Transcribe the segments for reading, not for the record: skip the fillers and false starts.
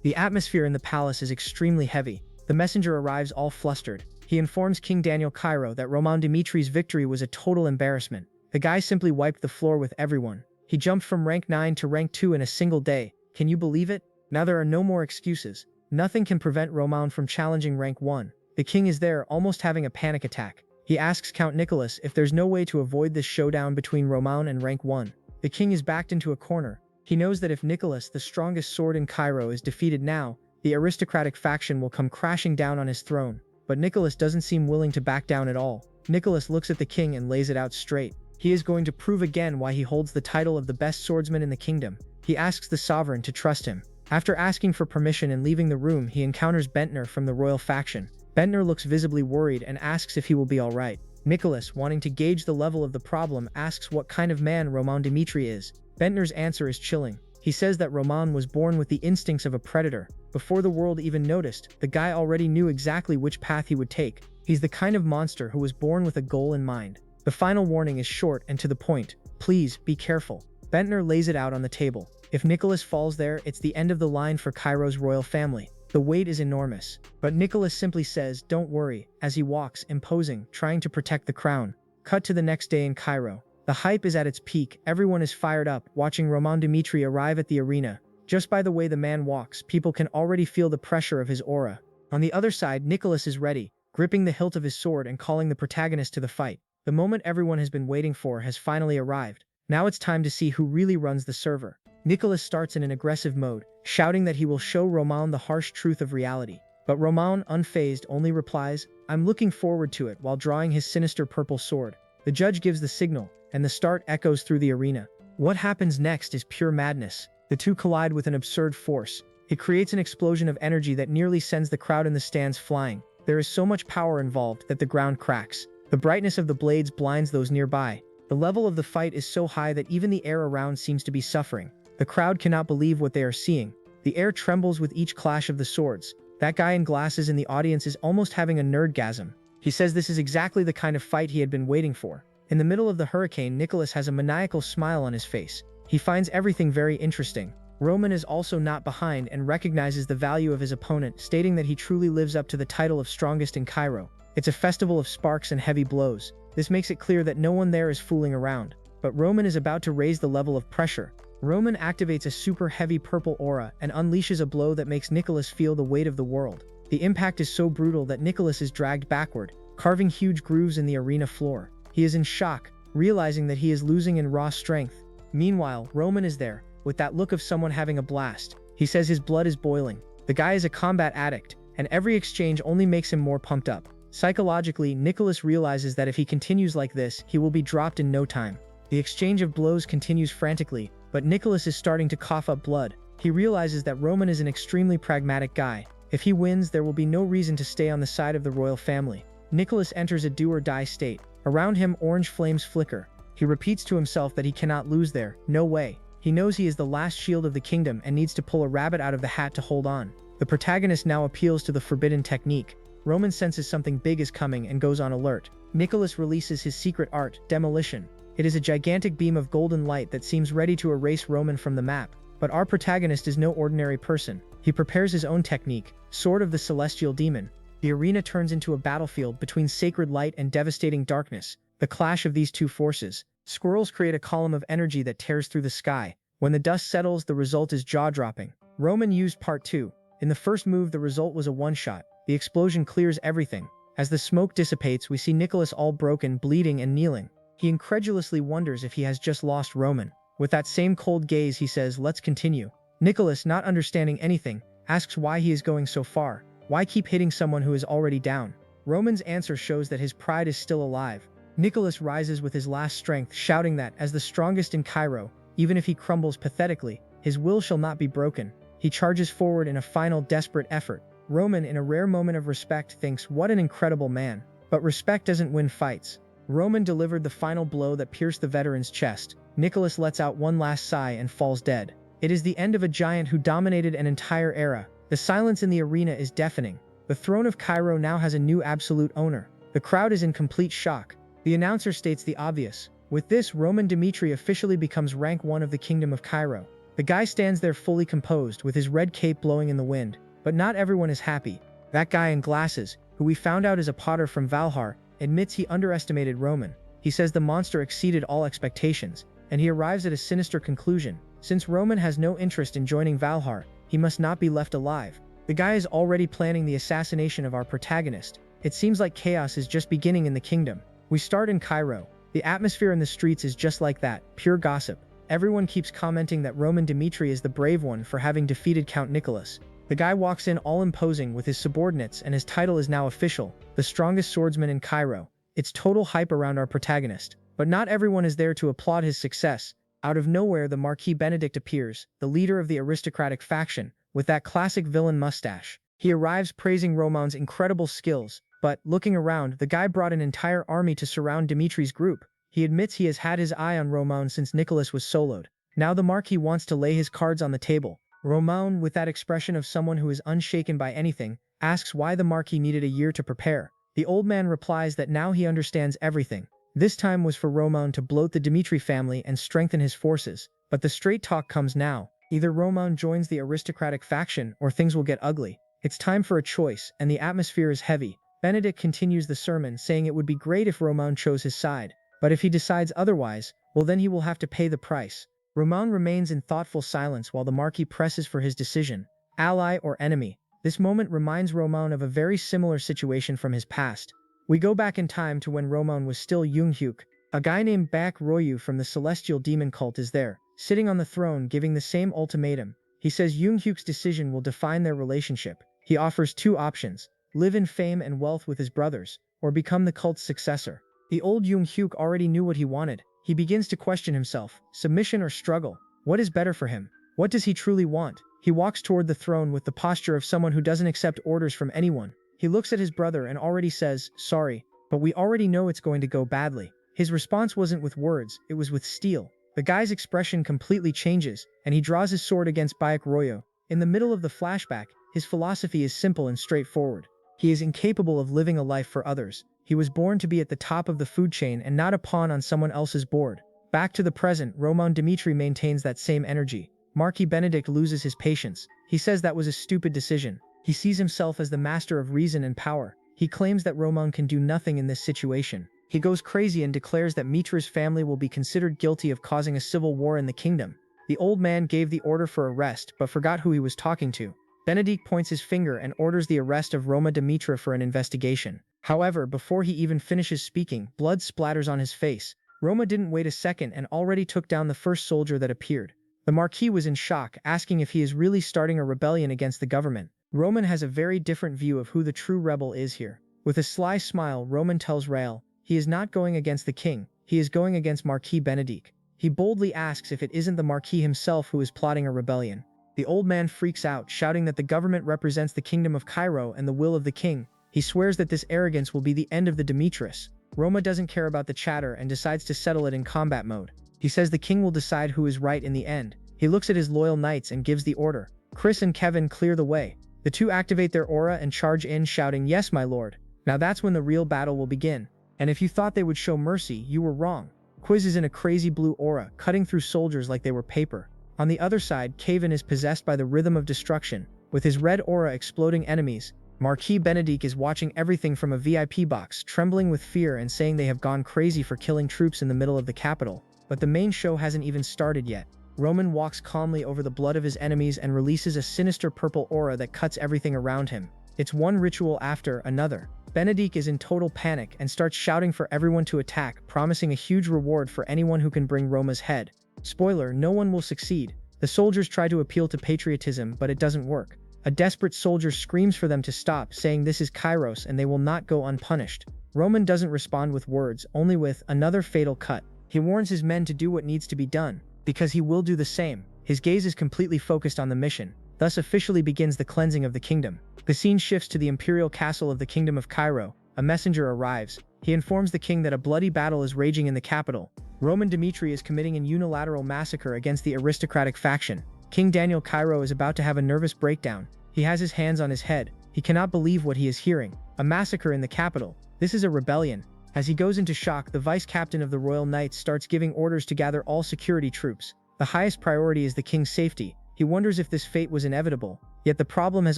The atmosphere in the palace is extremely heavy. The messenger arrives all flustered. He informs King Daniel Cairo that Roman Dimitri's victory was a total embarrassment. The guy simply wiped the floor with everyone. He jumped from rank 9 to rank 2 in a single day. Can you believe it? Now there are no more excuses. Nothing can prevent Roman from challenging rank 1. The king is there, almost having a panic attack. He asks Count Nicholas if there's no way to avoid this showdown between Roman and rank 1. The king is backed into a corner. He knows that if Nicholas, the strongest sword in Cairo, is defeated now, the aristocratic faction will come crashing down on his throne. But Nicholas doesn't seem willing to back down at all. Nicholas looks at the king and lays it out straight. He is going to prove again why he holds the title of the best swordsman in the kingdom. He asks the sovereign to trust him. After asking for permission and leaving the room, he encounters Bentner from the royal faction. Bentner looks visibly worried and asks if he will be alright. Nicholas, wanting to gauge the level of the problem, asks what kind of man Roman Dimitri is. Bentner's answer is chilling. He says that Roman was born with the instincts of a predator. Before the world even noticed, the guy already knew exactly which path he would take. He's the kind of monster who was born with a goal in mind. The final warning is short and to the point. Please, be careful. Bentner lays it out on the table. If Nicholas falls there, it's the end of the line for Cairo's royal family. The weight is enormous. But Nicholas simply says, don't worry, as he walks, imposing, trying to protect the crown. Cut to the next day in Cairo. The hype is at its peak. Everyone is fired up, watching Roman Dimitri arrive at the arena. Just by the way the man walks, people can already feel the pressure of his aura. On the other side, Nicholas is ready, gripping the hilt of his sword and calling the protagonist to the fight. The moment everyone has been waiting for has finally arrived. Now it's time to see who really runs the server. Nicholas starts in an aggressive mode, shouting that he will show Roman the harsh truth of reality. But Roman, unfazed, only replies, I'm looking forward to it, while drawing his sinister purple sword. The judge gives the signal, and the start echoes through the arena. What happens next is pure madness. The two collide with an absurd force. It creates an explosion of energy that nearly sends the crowd in the stands flying. There is so much power involved that the ground cracks. The brightness of the blades blinds those nearby. The level of the fight is so high that even the air around seems to be suffering. The crowd cannot believe what they are seeing. The air trembles with each clash of the swords. That guy in glasses in the audience is almost having a nerdgasm. He says this is exactly the kind of fight he had been waiting for. In the middle of the hurricane, Nicholas has a maniacal smile on his face. He finds everything very interesting. Roman is also not behind and recognizes the value of his opponent, stating that he truly lives up to the title of strongest in Cairo. It's a festival of sparks and heavy blows. This makes it clear that no one there is fooling around. But Roman is about to raise the level of pressure. Roman activates a super heavy purple aura and unleashes a blow that makes Nicholas feel the weight of the world. The impact is so brutal that Nicholas is dragged backward, carving huge grooves in the arena floor. He is in shock, realizing that he is losing in raw strength. Meanwhile, Roman is there, with that look of someone having a blast. He says his blood is boiling. The guy is a combat addict, and every exchange only makes him more pumped up. Psychologically, Nicholas realizes that if he continues like this, he will be dropped in no time. The exchange of blows continues frantically, but Nicholas is starting to cough up blood. He realizes that Roman is an extremely pragmatic guy. If he wins, there will be no reason to stay on the side of the royal family. Nicholas enters a do-or-die state. Around him, orange flames flicker. He repeats to himself that he cannot lose there. No way. He knows he is the last shield of the kingdom and needs to pull a rabbit out of the hat to hold on. The protagonist now appeals to the forbidden technique. Roman senses something big is coming and goes on alert. Nicholas releases his secret art, demolition. It is a gigantic beam of golden light that seems ready to erase Roman from the map. But our protagonist is no ordinary person. He prepares his own technique, Sword of the Celestial Demon. The arena turns into a battlefield between sacred light and devastating darkness. The clash of these two forces. Squirrels create a column of energy that tears through the sky. When the dust settles, the result is jaw-dropping. Roman used part 2. In the first move, the result was a one-shot. The explosion clears everything. As the smoke dissipates, we see Nicholas all broken, bleeding, and kneeling. He incredulously wonders if he has just lost Roman. With that same cold gaze, he says, let's continue. Nicholas, not understanding anything, asks why he is going so far. Why keep hitting someone who is already down? Roman's answer shows that his pride is still alive. Nicholas rises with his last strength, shouting that, as the strongest in Cairo, even if he crumbles pathetically, his will shall not be broken. He charges forward in a final desperate effort. Roman, in a rare moment of respect, thinks, what an incredible man. But respect doesn't win fights. Roman delivered the final blow that pierced the veteran's chest. Nicholas lets out one last sigh and falls dead. It is the end of a giant who dominated an entire era. The silence in the arena is deafening. The throne of Cairo now has a new absolute owner. The crowd is in complete shock. The announcer states the obvious. With this, Roman Dimitri officially becomes rank 1 of the Kingdom of Cairo. The guy stands there fully composed with his red cape blowing in the wind, but not everyone is happy. That guy in glasses, who we found out is a potter from Valhar, admits he underestimated Roman. He says the monster exceeded all expectations, and he arrives at a sinister conclusion. Since Roman has no interest in joining Valhar, he must not be left alive. The guy is already planning the assassination of our protagonist. It seems like chaos is just beginning in the kingdom. We start in Cairo. The atmosphere in the streets is just like that, pure gossip. Everyone keeps commenting that Roman Dimitri is the brave one for having defeated Count Nicholas. The guy walks in all imposing with his subordinates, and his title is now official, the strongest swordsman in Cairo. It's total hype around our protagonist. But not everyone is there to applaud his success. Out of nowhere, the Marquis Benedict appears, the leader of the aristocratic faction, with that classic villain mustache. He arrives praising Roman's incredible skills, but, looking around, the guy brought an entire army to surround Dimitri's group. He admits he has had his eye on Roman since Nicholas was soloed. Now the Marquis wants to lay his cards on the table. Roman, with that expression of someone who is unshaken by anything, asks why the Marquis needed a year to prepare. The old man replies that now he understands everything. This time was for Roman to bloat the Dimitri family and strengthen his forces. But the straight talk comes now. Either Roman joins the aristocratic faction or things will get ugly. It's time for a choice, and the atmosphere is heavy. Benedict continues the sermon, saying it would be great if Roman chose his side. But if he decides otherwise, well, then he will have to pay the price. Roman remains in thoughtful silence while the Marquis presses for his decision. Ally or enemy? This moment reminds Roman of a very similar situation from his past. We go back in time to when Roman was still Junghyuk. A guy named Bak Royu from the Celestial Demon Cult is there, sitting on the throne giving the same ultimatum. He says Junghyuk's decision will define their relationship. He offers two options: live in fame and wealth with his brothers, or become the cult's successor. The old Junghyuk already knew what he wanted. He begins to question himself. Submission or struggle? What is better for him? What does he truly want? He walks toward the throne with the posture of someone who doesn't accept orders from anyone. He looks at his brother and already says, "Sorry, but we already know it's going to go badly." His response wasn't with words, it was with steel. The guy's expression completely changes, and he draws his sword against Baek Royo. In the middle of the flashback, his philosophy is simple and straightforward. He is incapable of living a life for others. He was born to be at the top of the food chain and not a pawn on someone else's board. Back to the present, Roman Dimitri maintains that same energy. Marquis Benedict loses his patience. He says that was a stupid decision. He sees himself as the master of reason and power. He claims that Roman can do nothing in this situation. He goes crazy and declares that Mitra's family will be considered guilty of causing a civil war in the kingdom. The old man gave the order for arrest, but forgot who he was talking to. Benedict points his finger and orders the arrest of Roma Dimitra for an investigation. However, before he even finishes speaking, blood splatters on his face. Roma didn't wait a second and already took down the first soldier that appeared. The Marquis was in shock, asking if he is really starting a rebellion against the government. Roman has a very different view of who the true rebel is here. With a sly smile, Roman tells Rael, he is not going against the king, he is going against Marquis Benedict. He boldly asks if it isn't the Marquis himself who is plotting a rebellion. The old man freaks out, shouting that the government represents the kingdom of Cairo and the will of the king. He swears that this arrogance will be the end of the Demetris. Roma doesn't care about the chatter and decides to settle it in combat mode. He says the king will decide who is right in the end. He looks at his loyal knights and gives the order. Chris and Kevin clear the way. The two activate their aura and charge in, shouting, "Yes, my lord." Now that's when the real battle will begin. And if you thought they would show mercy, you were wrong. Quiz is in a crazy blue aura, cutting through soldiers like they were paper. On the other side, Kaven is possessed by the rhythm of destruction, with his red aura exploding enemies. Marquis Benedict is watching everything from a VIP box, trembling with fear and saying they have gone crazy for killing troops in the middle of the capital. But the main show hasn't even started yet. Roman walks calmly over the blood of his enemies and releases a sinister purple aura that cuts everything around him. It's one ritual after another. Benedict is in total panic and starts shouting for everyone to attack, promising a huge reward for anyone who can bring Roma's head. Spoiler, no one will succeed. The soldiers try to appeal to patriotism, but it doesn't work. A desperate soldier screams for them to stop, saying this is Kairos and they will not go unpunished. Roman doesn't respond with words, only with another fatal cut. He warns his men to do what needs to be done, because he will do the same. His gaze is completely focused on the mission. Thus officially begins the cleansing of the kingdom. The scene shifts to the imperial castle of the kingdom of Cairo. A messenger arrives. He informs the king that a bloody battle is raging in the capital. Roman Dimitri is committing an unilateral massacre against the aristocratic faction. King Daniel Cairo is about to have a nervous breakdown. He has his hands on his head. He cannot believe what he is hearing. A massacre in the capital. This is a rebellion. As he goes into shock, the vice captain of the Royal Knights starts giving orders to gather all security troops. The highest priority is the king's safety. He wonders if this fate was inevitable, yet the problem has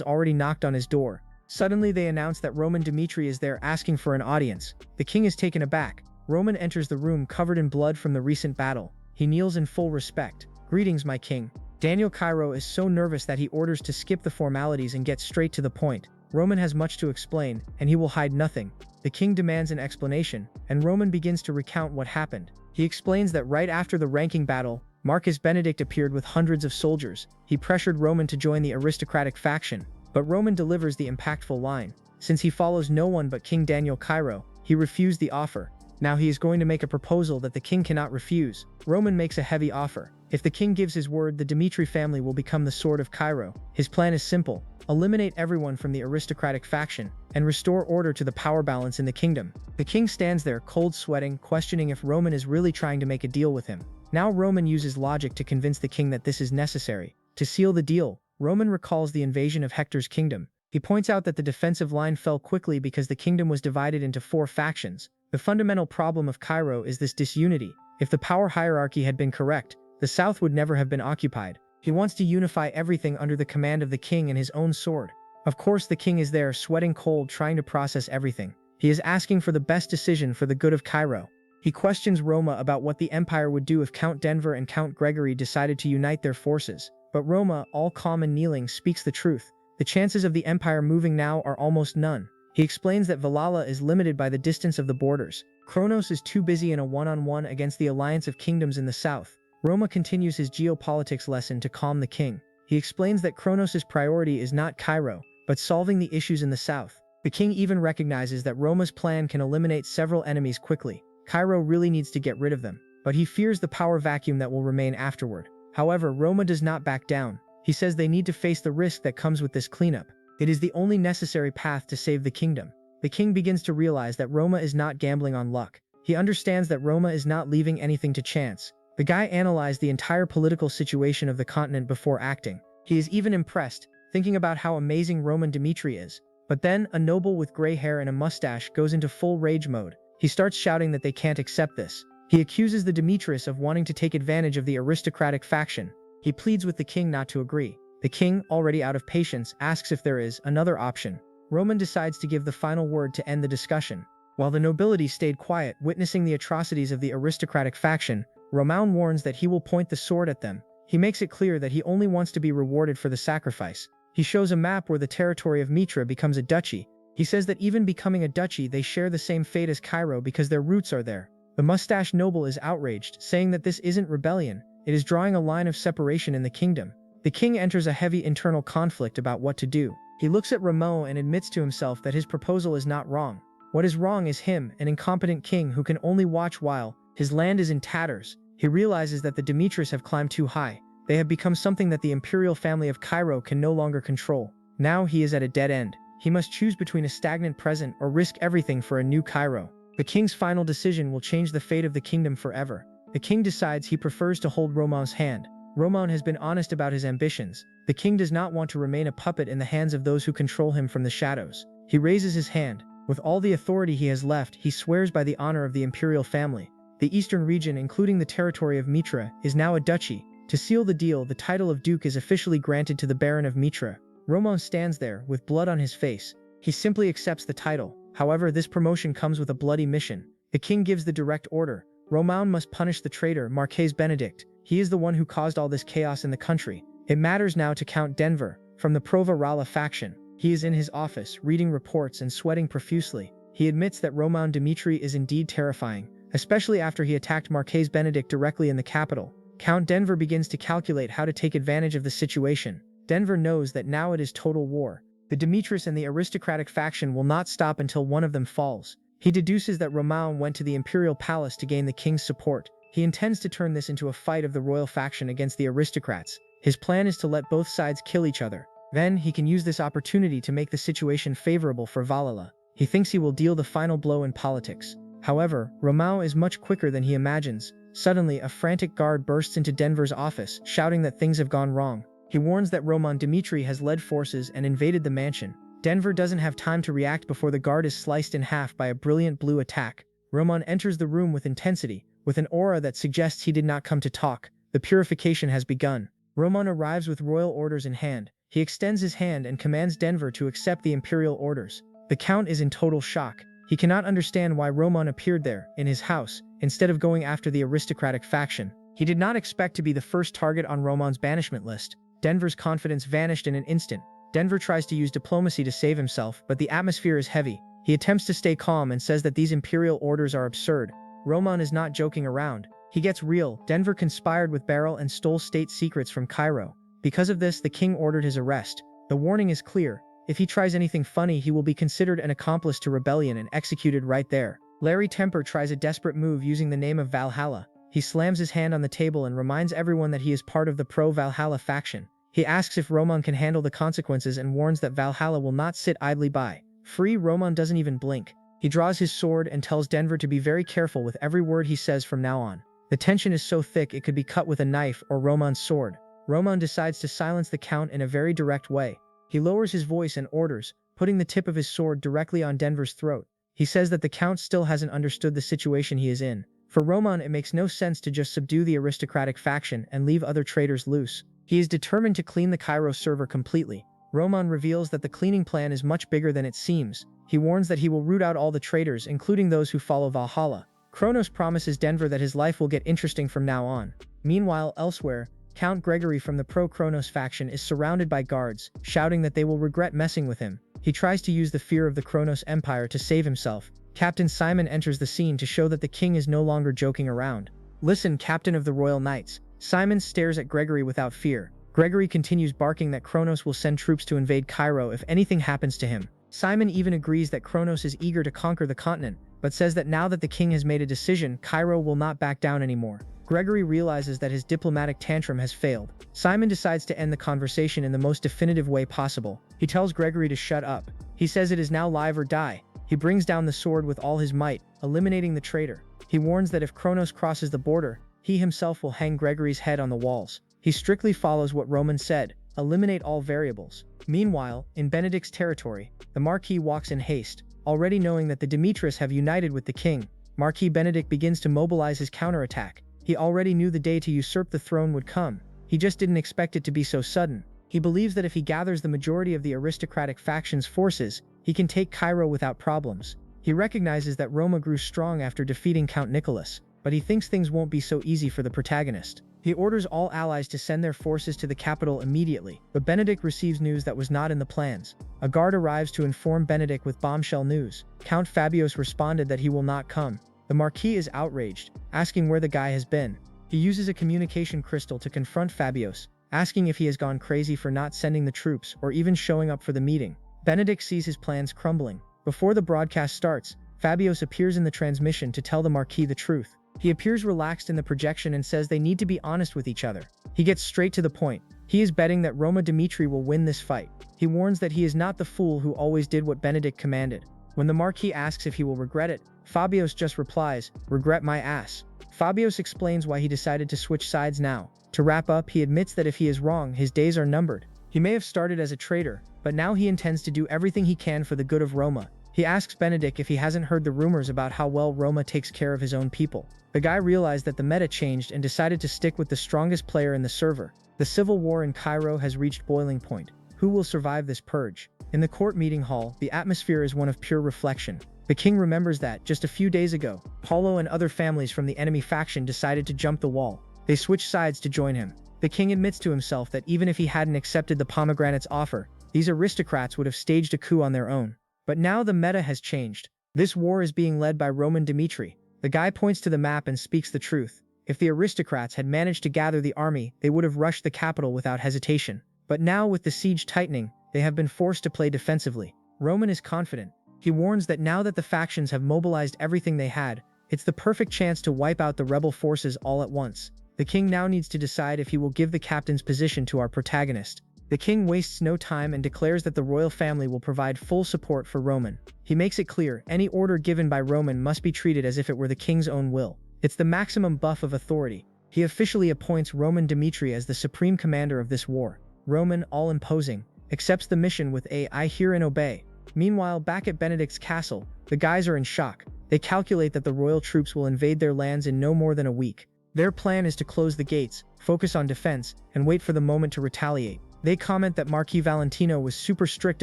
already knocked on his door. Suddenly they announce that Roman Dmitri is there asking for an audience. The king is taken aback. Roman enters the room covered in blood from the recent battle. He kneels in full respect. "Greetings, my king." Daniel Cairo is so nervous that he orders to skip the formalities and get straight to the point. Roman has much to explain, and he will hide nothing. The king demands an explanation, and Roman begins to recount what happened. He explains that right after the ranking battle, Marcus Benedict appeared with hundreds of soldiers. He pressured Roman to join the aristocratic faction, but Roman delivers the impactful line. Since he follows no one but King Daniel Cairo, he refused the offer. Now he is going to make a proposal that the king cannot refuse. Roman makes a heavy offer. If the king gives his word, the Dmitri family will become the sword of Cairo. His plan is simple: eliminate everyone from the aristocratic faction and restore order to the power balance in the kingdom. The king stands there, cold sweating, questioning if Roman is really trying to make a deal with him. Now Roman uses logic to convince the king that this is necessary. To seal the deal, Roman recalls the invasion of Hector's kingdom. He points out that the defensive line fell quickly because the kingdom was divided into 4 factions. The fundamental problem of Cairo is this disunity. If the power hierarchy had been correct, the south would never have been occupied. He wants to unify everything under the command of the king and his own sword. Of course, the king is there, sweating cold, trying to process everything. He is asking for the best decision for the good of Cairo. He questions Roma about what the empire would do if Count Denver and Count Gregory decided to unite their forces. But Roma, all calm and kneeling, speaks the truth. The chances of the empire moving now are almost none. He explains that Valhalla is limited by the distance of the borders. Kronos is too busy in a one-on-one against the alliance of kingdoms in the south. Roma continues his geopolitics lesson to calm the king. He explains that Kronos' priority is not Cairo, but solving the issues in the south. The king even recognizes that Roma's plan can eliminate several enemies quickly. Cairo really needs to get rid of them, but he fears the power vacuum that will remain afterward. However, Roma does not back down. He says they need to face the risk that comes with this cleanup. It is the only necessary path to save the kingdom. The king begins to realize that Roma is not gambling on luck. He understands that Roma is not leaving anything to chance. The guy analyzed the entire political situation of the continent before acting. He is even impressed, thinking about how amazing Roman Dmitri is. But then, a noble with gray hair and a mustache goes into full rage mode. He starts shouting that they can't accept this. He accuses the Demetrius of wanting to take advantage of the aristocratic faction. He pleads with the king not to agree. The king, already out of patience, asks if there is another option. Roman decides to give the final word to end the discussion. While the nobility stayed quiet, witnessing the atrocities of the aristocratic faction, Roman warns that he will point the sword at them. He makes it clear that he only wants to be rewarded for the sacrifice. He shows a map where the territory of Mitra becomes a duchy. He says that even becoming a duchy, they share the same fate as Cairo because their roots are there. The mustached noble is outraged, saying that this isn't rebellion, it is drawing a line of separation in the kingdom. The king enters a heavy internal conflict about what to do. He looks at Rameau and admits to himself that his proposal is not wrong. What is wrong is him, an incompetent king who can only watch while his land is in tatters. He realizes that the Demetrius have climbed too high. They have become something that the imperial family of Cairo can no longer control. Now he is at a dead end. He must choose between a stagnant present or risk everything for a new Cairo. The king's final decision will change the fate of the kingdom forever. The king decides he prefers to hold Roman's hand. Roman has been honest about his ambitions. The king does not want to remain a puppet in the hands of those who control him from the shadows. He raises his hand. With all the authority he has left, he swears by the honor of the imperial family. The eastern region, including the territory of Mitra, is now a duchy. To seal the deal, the title of duke is officially granted to the Baron of Mitra. Roman stands there, with blood on his face. He simply accepts the title. However, this promotion comes with a bloody mission. The king gives the direct order. Roman must punish the traitor, Marques Benedict. He is the one who caused all this chaos in the country. It matters now to Count Denver, from the Prova Rala faction. He is in his office, reading reports and sweating profusely. He admits that Roman Dmitri is indeed terrifying, especially after he attacked Marques Benedict directly in the capital. Count Denver begins to calculate how to take advantage of the situation. Denver knows that now it is total war. The Demetrius and the aristocratic faction will not stop until one of them falls. He deduces that Roman went to the imperial palace to gain the king's support. He intends to turn this into a fight of the royal faction against the aristocrats. His plan is to let both sides kill each other. Then, he can use this opportunity to make the situation favorable for Valhalla. He thinks he will deal the final blow in politics. However, Roman is much quicker than he imagines. Suddenly, a frantic guard bursts into Denver's office, shouting that things have gone wrong. He warns that Roman Dmitri has led forces and invaded the mansion. Denver doesn't have time to react before the guard is sliced in half by a brilliant blue attack. Roman enters the room with intensity, with an aura that suggests he did not come to talk. The purification has begun. Roman arrives with royal orders in hand. He extends his hand and commands Denver to accept the imperial orders. The count is in total shock. He cannot understand why Roman appeared there, in his house, instead of going after the aristocratic faction. He did not expect to be the first target on Roman's banishment list. Denver's confidence vanished in an instant. Denver tries to use diplomacy to save himself, but the atmosphere is heavy. He attempts to stay calm and says that these imperial orders are absurd. Roman is not joking around. He gets real. Denver conspired with Beryl and stole state secrets from Cairo. Because of this, the king ordered his arrest. The warning is clear. If he tries anything funny, he will be considered an accomplice to rebellion and executed right there. Larry Temper tries a desperate move using the name of Valhalla. He slams his hand on the table and reminds everyone that he is part of the pro-Valhalla faction. He asks if Roman can handle the consequences and warns that Valhalla will not sit idly by. Free, Roman doesn't even blink. He draws his sword and tells Denver to be very careful with every word he says from now on. The tension is so thick it could be cut with a knife or Roman's sword. Roman decides to silence the count in a very direct way. He lowers his voice and orders, putting the tip of his sword directly on Denver's throat. He says that the count still hasn't understood the situation he is in. For Roman, it makes no sense to just subdue the aristocratic faction and leave other traitors loose. He is determined to clean the Cairo server completely. Roman reveals that the cleaning plan is much bigger than it seems. He warns that he will root out all the traitors, including those who follow Valhalla. Kronos promises Denver that his life will get interesting from now on. Meanwhile, elsewhere, Count Gregory from the pro-Kronos faction is surrounded by guards, shouting that they will regret messing with him. He tries to use the fear of the Kronos Empire to save himself. Captain Simon enters the scene to show that the king is no longer joking around. Listen, Captain of the Royal Knights. Simon stares at Gregory without fear. Gregory continues barking that Kronos will send troops to invade Cairo if anything happens to him. Simon even agrees that Kronos is eager to conquer the continent, but says that now that the king has made a decision, Cairo will not back down anymore. Gregory realizes that his diplomatic tantrum has failed. Simon decides to end the conversation in the most definitive way possible. He tells Gregory to shut up. He says it is now live or die. He brings down the sword with all his might, eliminating the traitor. He warns that if Kronos crosses the border, he himself will hang Gregory's head on the walls. He strictly follows what Roman said, eliminate all variables. Meanwhile, in Benedict's territory, the Marquis walks in haste. Already knowing that the Demetrius have united with the king, Marquis Benedict begins to mobilize his counterattack. He already knew the day to usurp the throne would come. He just didn't expect it to be so sudden. He believes that if he gathers the majority of the aristocratic faction's forces, he can take Cairo without problems. He recognizes that Roma grew strong after defeating Count Nicholas, but he thinks things won't be so easy for the protagonist. He orders all allies to send their forces to the capital immediately, but Benedict receives news that was not in the plans. A guard arrives to inform Benedict with bombshell news. Count Fabius responded that he will not come. The Marquis is outraged, asking where the guy has been. He uses a communication crystal to confront Fabius, asking if he has gone crazy for not sending the troops or even showing up for the meeting. Benedict sees his plans crumbling. Before the broadcast starts, Fabius appears in the transmission to tell the Marquis the truth. He appears relaxed in the projection and says they need to be honest with each other. He gets straight to the point. He is betting that Roma Dimitri will win this fight. He warns that he is not the fool who always did what Benedict commanded. When the Marquis asks if he will regret it, Fabius just replies, "Regret my ass." Fabius explains why he decided to switch sides now. To wrap up, he admits that if he is wrong, his days are numbered. He may have started as a traitor, but now he intends to do everything he can for the good of Roma. He asks Benedict if he hasn't heard the rumors about how well Roma takes care of his own people. The guy realized that the meta changed and decided to stick with the strongest player in the server. The civil war in Cairo has reached boiling point. Who will survive this purge? In the court meeting hall, the atmosphere is one of pure reflection. The king remembers that, just a few days ago, Paulo and other families from the enemy faction decided to jump the wall. They switched sides to join him. The king admits to himself that even if he hadn't accepted the pomegranate's offer, these aristocrats would have staged a coup on their own. But now the meta has changed. This war is being led by Roman Dimitri. The guy points to the map and speaks the truth. If the aristocrats had managed to gather the army, they would have rushed the capital without hesitation. But now, with the siege tightening, they have been forced to play defensively. Roman is confident. He warns that now that the factions have mobilized everything they had, it's the perfect chance to wipe out the rebel forces all at once. The king now needs to decide if he will give the captain's position to our protagonist. The king wastes no time and declares that the royal family will provide full support for Roman. He makes it clear, any order given by Roman must be treated as if it were the king's own will. It's the maximum buff of authority. He officially appoints Roman Dimitri as the supreme commander of this war. Roman, all imposing, accepts the mission with a "I hear and obey." Meanwhile, back at Benedict's castle, the guys are in shock. They calculate that the royal troops will invade their lands in no more than a week. Their plan is to close the gates, focus on defense, and wait for the moment to retaliate. They comment that Marquis Valentino was super strict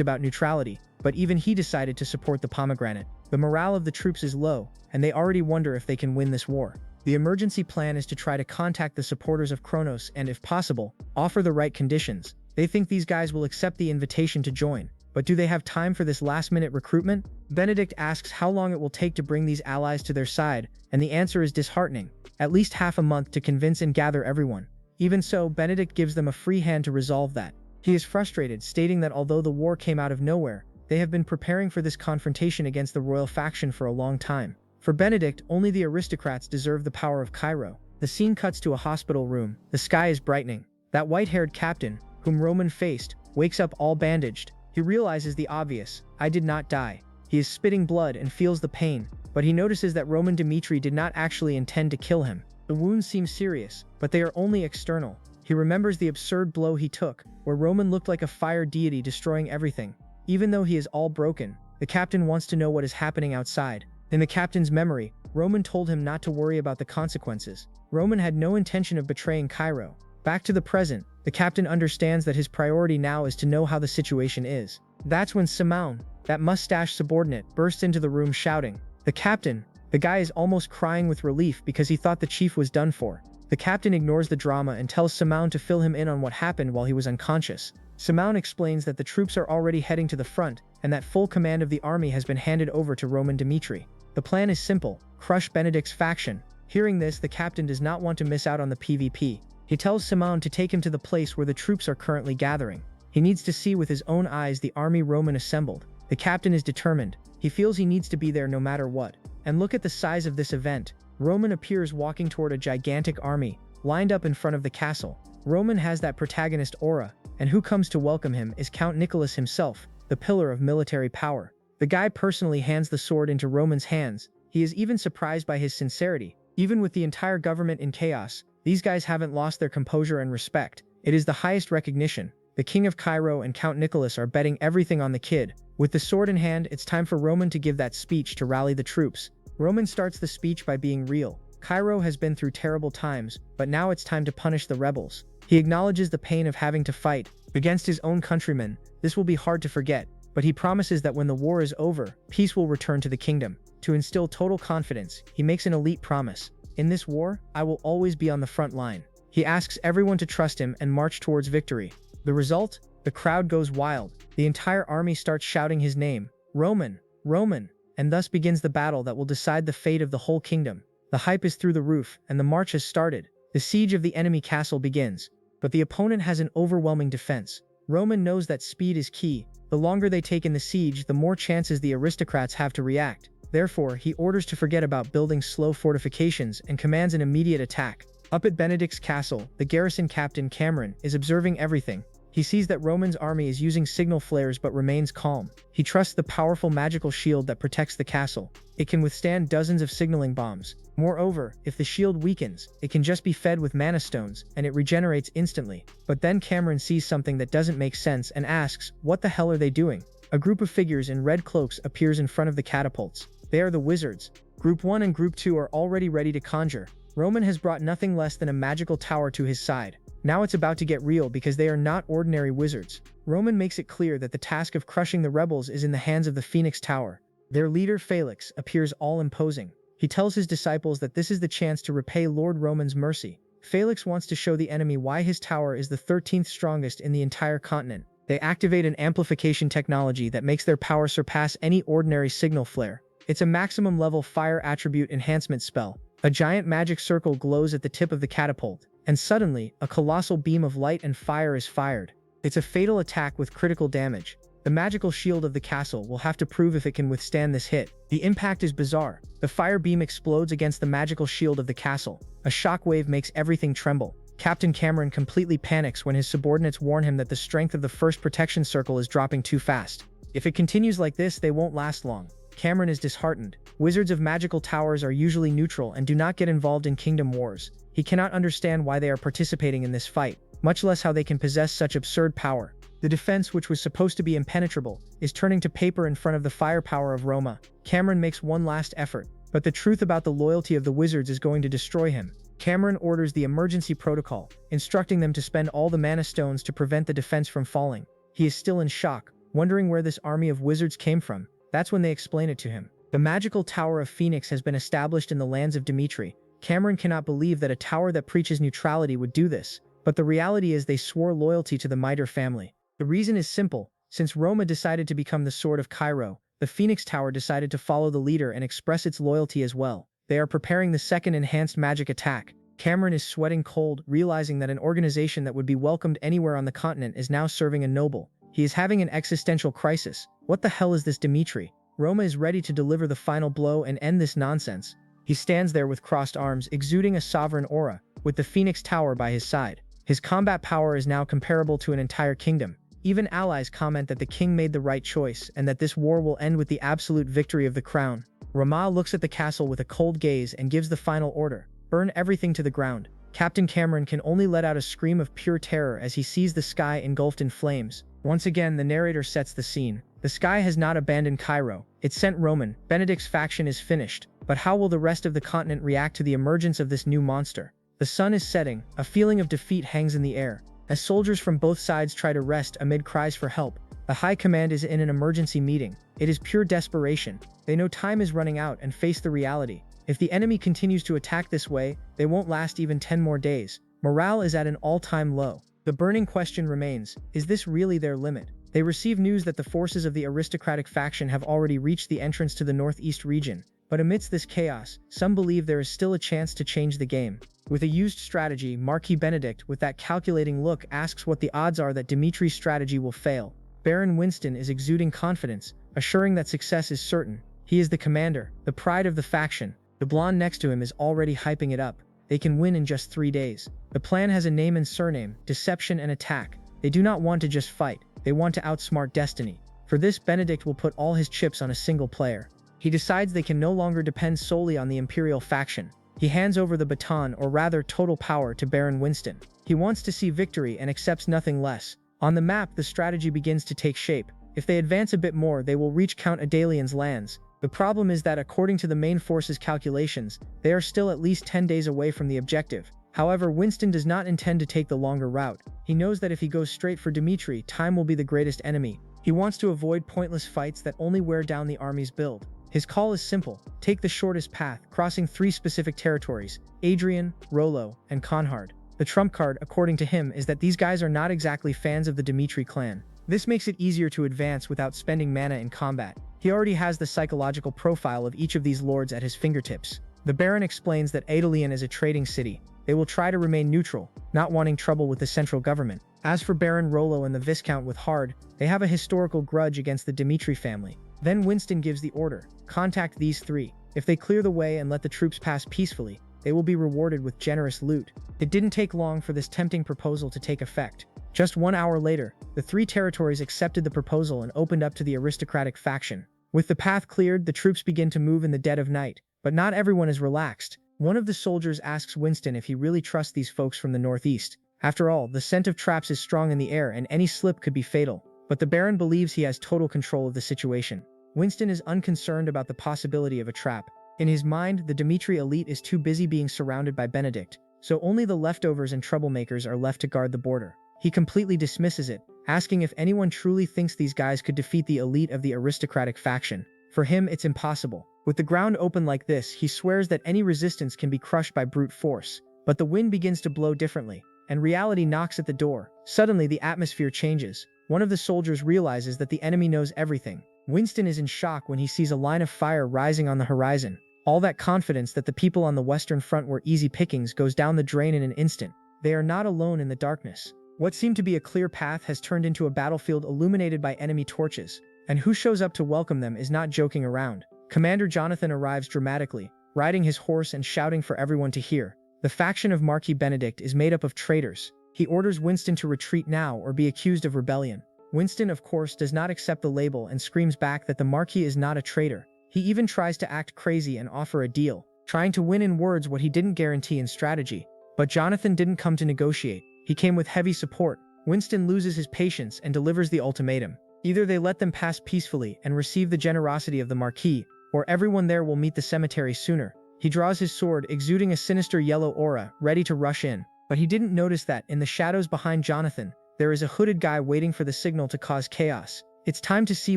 about neutrality, but even he decided to support the pomegranate. The morale of the troops is low, and they already wonder if they can win this war. The emergency plan is to try to contact the supporters of Kronos and, if possible, offer the right conditions. They think these guys will accept the invitation to join. But do they have time for this last-minute recruitment? Benedict asks how long it will take to bring these allies to their side, and the answer is disheartening. At least half a month to convince and gather everyone. Even so, Benedict gives them a free hand to resolve that. He is frustrated, stating that although the war came out of nowhere, they have been preparing for this confrontation against the royal faction for a long time. For Benedict, only the aristocrats deserve the power of Cairo. The scene cuts to a hospital room. The sky is brightening. That white-haired captain, whom Roman faced, wakes up all bandaged. He realizes the obvious: I did not die. He is spitting blood and feels the pain, but he notices that Roman Dimitri did not actually intend to kill him. The wounds seem serious, but they are only external. He remembers the absurd blow he took, where Roman looked like a fire deity destroying everything. Even though he is all broken, the captain wants to know what is happening outside. In the captain's memory, Roman told him not to worry about the consequences. Roman had no intention of betraying Cairo. Back to the present, the captain understands that his priority now is to know how the situation is. That's when Simone, that mustache subordinate, bursts into the room shouting, "The captain!" The guy is almost crying with relief because he thought the chief was done for. The captain ignores the drama and tells Simone to fill him in on what happened while he was unconscious. Simone explains that the troops are already heading to the front, and that full command of the army has been handed over to Roman Dimitri. The plan is simple: crush Benedict's faction. Hearing this, the captain does not want to miss out on the PvP. He tells Simone to take him to the place where the troops are currently gathering. He needs to see with his own eyes the army Roman assembled. The captain is determined. He feels he needs to be there no matter what. And look at the size of this event. Roman appears walking toward a gigantic army, lined up in front of the castle. Roman has that protagonist aura, and who comes to welcome him is Count Nicholas himself, the pillar of military power. The guy personally hands the sword into Roman's hands. He is even surprised by his sincerity. Even with the entire government in chaos, these guys haven't lost their composure and respect. It is the highest recognition. The King of Cairo and Count Nicholas are betting everything on the kid. With the sword in hand, it's time for Roman to give that speech to rally the troops. Roman starts the speech by being real. Cairo has been through terrible times, but now it's time to punish the rebels. He acknowledges the pain of having to fight against his own countrymen. This will be hard to forget, but he promises that when the war is over, peace will return to the kingdom. To instill total confidence, he makes an elite promise. In this war, I will always be on the front line. He asks everyone to trust him and march towards victory. The result? The crowd goes wild. The entire army starts shouting his name, Roman, Roman, and thus begins the battle that will decide the fate of the whole kingdom. The hype is through the roof, and the march has started. The siege of the enemy castle begins. But the opponent has an overwhelming defense. Roman knows that speed is key. The longer they take in the siege, the more chances the aristocrats have to react. Therefore, he orders to forget about building slow fortifications and commands an immediate attack. Up at Benedict's castle, the garrison captain Cameron is observing everything. He sees that Roman's army is using signal flares but remains calm. He trusts the powerful magical shield that protects the castle. It can withstand dozens of signaling bombs. Moreover, if the shield weakens, it can just be fed with mana stones, and it regenerates instantly. But then Cameron sees something that doesn't make sense and asks, what the hell are they doing? A group of figures in red cloaks appears in front of the catapults. They are the wizards. Group 1 and Group 2 are already ready to conjure. Roman has brought nothing less than a magical tower to his side. Now it's about to get real because they are not ordinary wizards. Roman makes it clear that the task of crushing the rebels is in the hands of the Phoenix Tower. Their leader, Felix, appears all imposing. He tells his disciples that this is the chance to repay Lord Roman's mercy. Felix wants to show the enemy why his tower is the 13th strongest in the entire continent. They activate an amplification technology that makes their power surpass any ordinary signal flare. It's a maximum level fire attribute enhancement spell. A giant magic circle glows at the tip of the catapult, and suddenly, a colossal beam of light and fire is fired. It's a fatal attack with critical damage. The magical shield of the castle will have to prove if it can withstand this hit. The impact is bizarre. The fire beam explodes against the magical shield of the castle. A shockwave makes everything tremble. Captain Cameron completely panics when his subordinates warn him that the strength of the first protection circle is dropping too fast. If it continues like this, they won't last long. Cameron is disheartened. Wizards of magical towers are usually neutral and do not get involved in kingdom wars. He cannot understand why they are participating in this fight, much less how they can possess such absurd power. The defense, which was supposed to be impenetrable, is turning to paper in front of the firepower of Roma. Cameron makes one last effort, but the truth about the loyalty of the wizards is going to destroy him. Cameron orders the emergency protocol, instructing them to spend all the mana stones to prevent the defense from falling. He is still in shock, wondering where this army of wizards came from. That's when they explain it to him. The magical Tower of Phoenix has been established in the lands of Dimitri. Cameron cannot believe that a tower that preaches neutrality would do this, but the reality is they swore loyalty to the Mitre family. The reason is simple. Since Roma decided to become the Sword of Cairo, the Phoenix Tower decided to follow the leader and express its loyalty as well. They are preparing the second enhanced magic attack. Cameron is sweating cold, realizing that an organization that would be welcomed anywhere on the continent is now serving a noble. He is having an existential crisis. What the hell is this Dimitri? Roma is ready to deliver the final blow and end this nonsense. He stands there with crossed arms, exuding a sovereign aura, with the Phoenix Tower by his side. His combat power is now comparable to an entire kingdom. Even allies comment that the king made the right choice and that this war will end with the absolute victory of the crown. Rama looks at the castle with a cold gaze and gives the final order. Burn everything to the ground. Captain Cameron can only let out a scream of pure terror as he sees the sky engulfed in flames. Once again, the narrator sets the scene. The sky has not abandoned Cairo. It sent Roman. Benedict's faction is finished. But how will the rest of the continent react to the emergence of this new monster? The sun is setting. A feeling of defeat hangs in the air. As soldiers from both sides try to rest amid cries for help, the high command is in an emergency meeting. It is pure desperation. They know time is running out and face the reality. If the enemy continues to attack this way, they won't last even 10 more days. Morale is at an all-time low. The burning question remains, is this really their limit? They receive news that the forces of the aristocratic faction have already reached the entrance to the northeast region. But amidst this chaos, some believe there is still a chance to change the game. With a used strategy, Marquis Benedict, with that calculating look, asks what the odds are that Dimitri's strategy will fail. Baron Winston is exuding confidence, assuring that success is certain. He is the commander, the pride of the faction. The blonde next to him is already hyping it up. They can win in just 3 days. The plan has a name and surname: deception and attack. They do not want to just fight. They want to outsmart destiny. For this, Benedict will put all his chips on a single player. He decides they can no longer depend solely on the Imperial faction. He hands over the baton, or rather total power, to Baron Winston. He wants to see victory and accepts nothing less. On the map, the strategy begins to take shape. If they advance a bit more, they will reach Count Adalian's lands. The problem is that according to the main force's calculations, they are still at least 10 days away from the objective. However, Winston does not intend to take the longer route. He knows that if he goes straight for Dimitri, time will be the greatest enemy. He wants to avoid pointless fights that only wear down the army's build. His call is simple: take the shortest path, crossing 3 specific territories: Adrian, Rollo, and Conhard. The trump card, according to him, is that these guys are not exactly fans of the Dimitri clan. This makes it easier to advance without spending mana in combat. He already has the psychological profile of each of these lords at his fingertips. The Baron explains that Adalian is a trading city. They will try to remain neutral, not wanting trouble with the central government. As for Baron Rollo and the Viscount with Hard, they have a historical grudge against the Dimitri family. Then Winston gives the order: contact these 3. If they clear the way and let the troops pass peacefully, they will be rewarded with generous loot. It didn't take long for this tempting proposal to take effect. Just 1 hour later, the 3 territories accepted the proposal and opened up to the aristocratic faction. With the path cleared, the troops begin to move in the dead of night. But not everyone is relaxed. One of the soldiers asks Winston if he really trusts these folks from the northeast. After all, the scent of traps is strong in the air and any slip could be fatal. But the Baron believes he has total control of the situation. Winston is unconcerned about the possibility of a trap. In his mind, the Dimitri elite is too busy being surrounded by Benedict, so only the leftovers and troublemakers are left to guard the border. He completely dismisses it, asking if anyone truly thinks these guys could defeat the elite of the aristocratic faction. For him, it's impossible. With the ground open like this, he swears that any resistance can be crushed by brute force. But the wind begins to blow differently, and reality knocks at the door. Suddenly, the atmosphere changes. One of the soldiers realizes that the enemy knows everything. Winston is in shock when he sees a line of fire rising on the horizon. All that confidence that the people on the Western Front were easy pickings goes down the drain in an instant. They are not alone in the darkness. What seemed to be a clear path has turned into a battlefield illuminated by enemy torches. And who shows up to welcome them is not joking around. Commander Jonathan arrives dramatically, riding his horse and shouting for everyone to hear. The faction of Marquis Benedict is made up of traitors. He orders Winston to retreat now or be accused of rebellion. Winston, of course, does not accept the label and screams back that the Marquis is not a traitor. He even tries to act crazy and offer a deal, trying to win in words what he didn't guarantee in strategy. But Jonathan didn't come to negotiate. He came with heavy support. Winston loses his patience and delivers the ultimatum. Either they let them pass peacefully and receive the generosity of the Marquis, or everyone there will meet the cemetery sooner. He draws his sword, exuding a sinister yellow aura, ready to rush in. But he didn't notice that, in the shadows behind Jonathan, there is a hooded guy waiting for the signal to cause chaos. It's time to see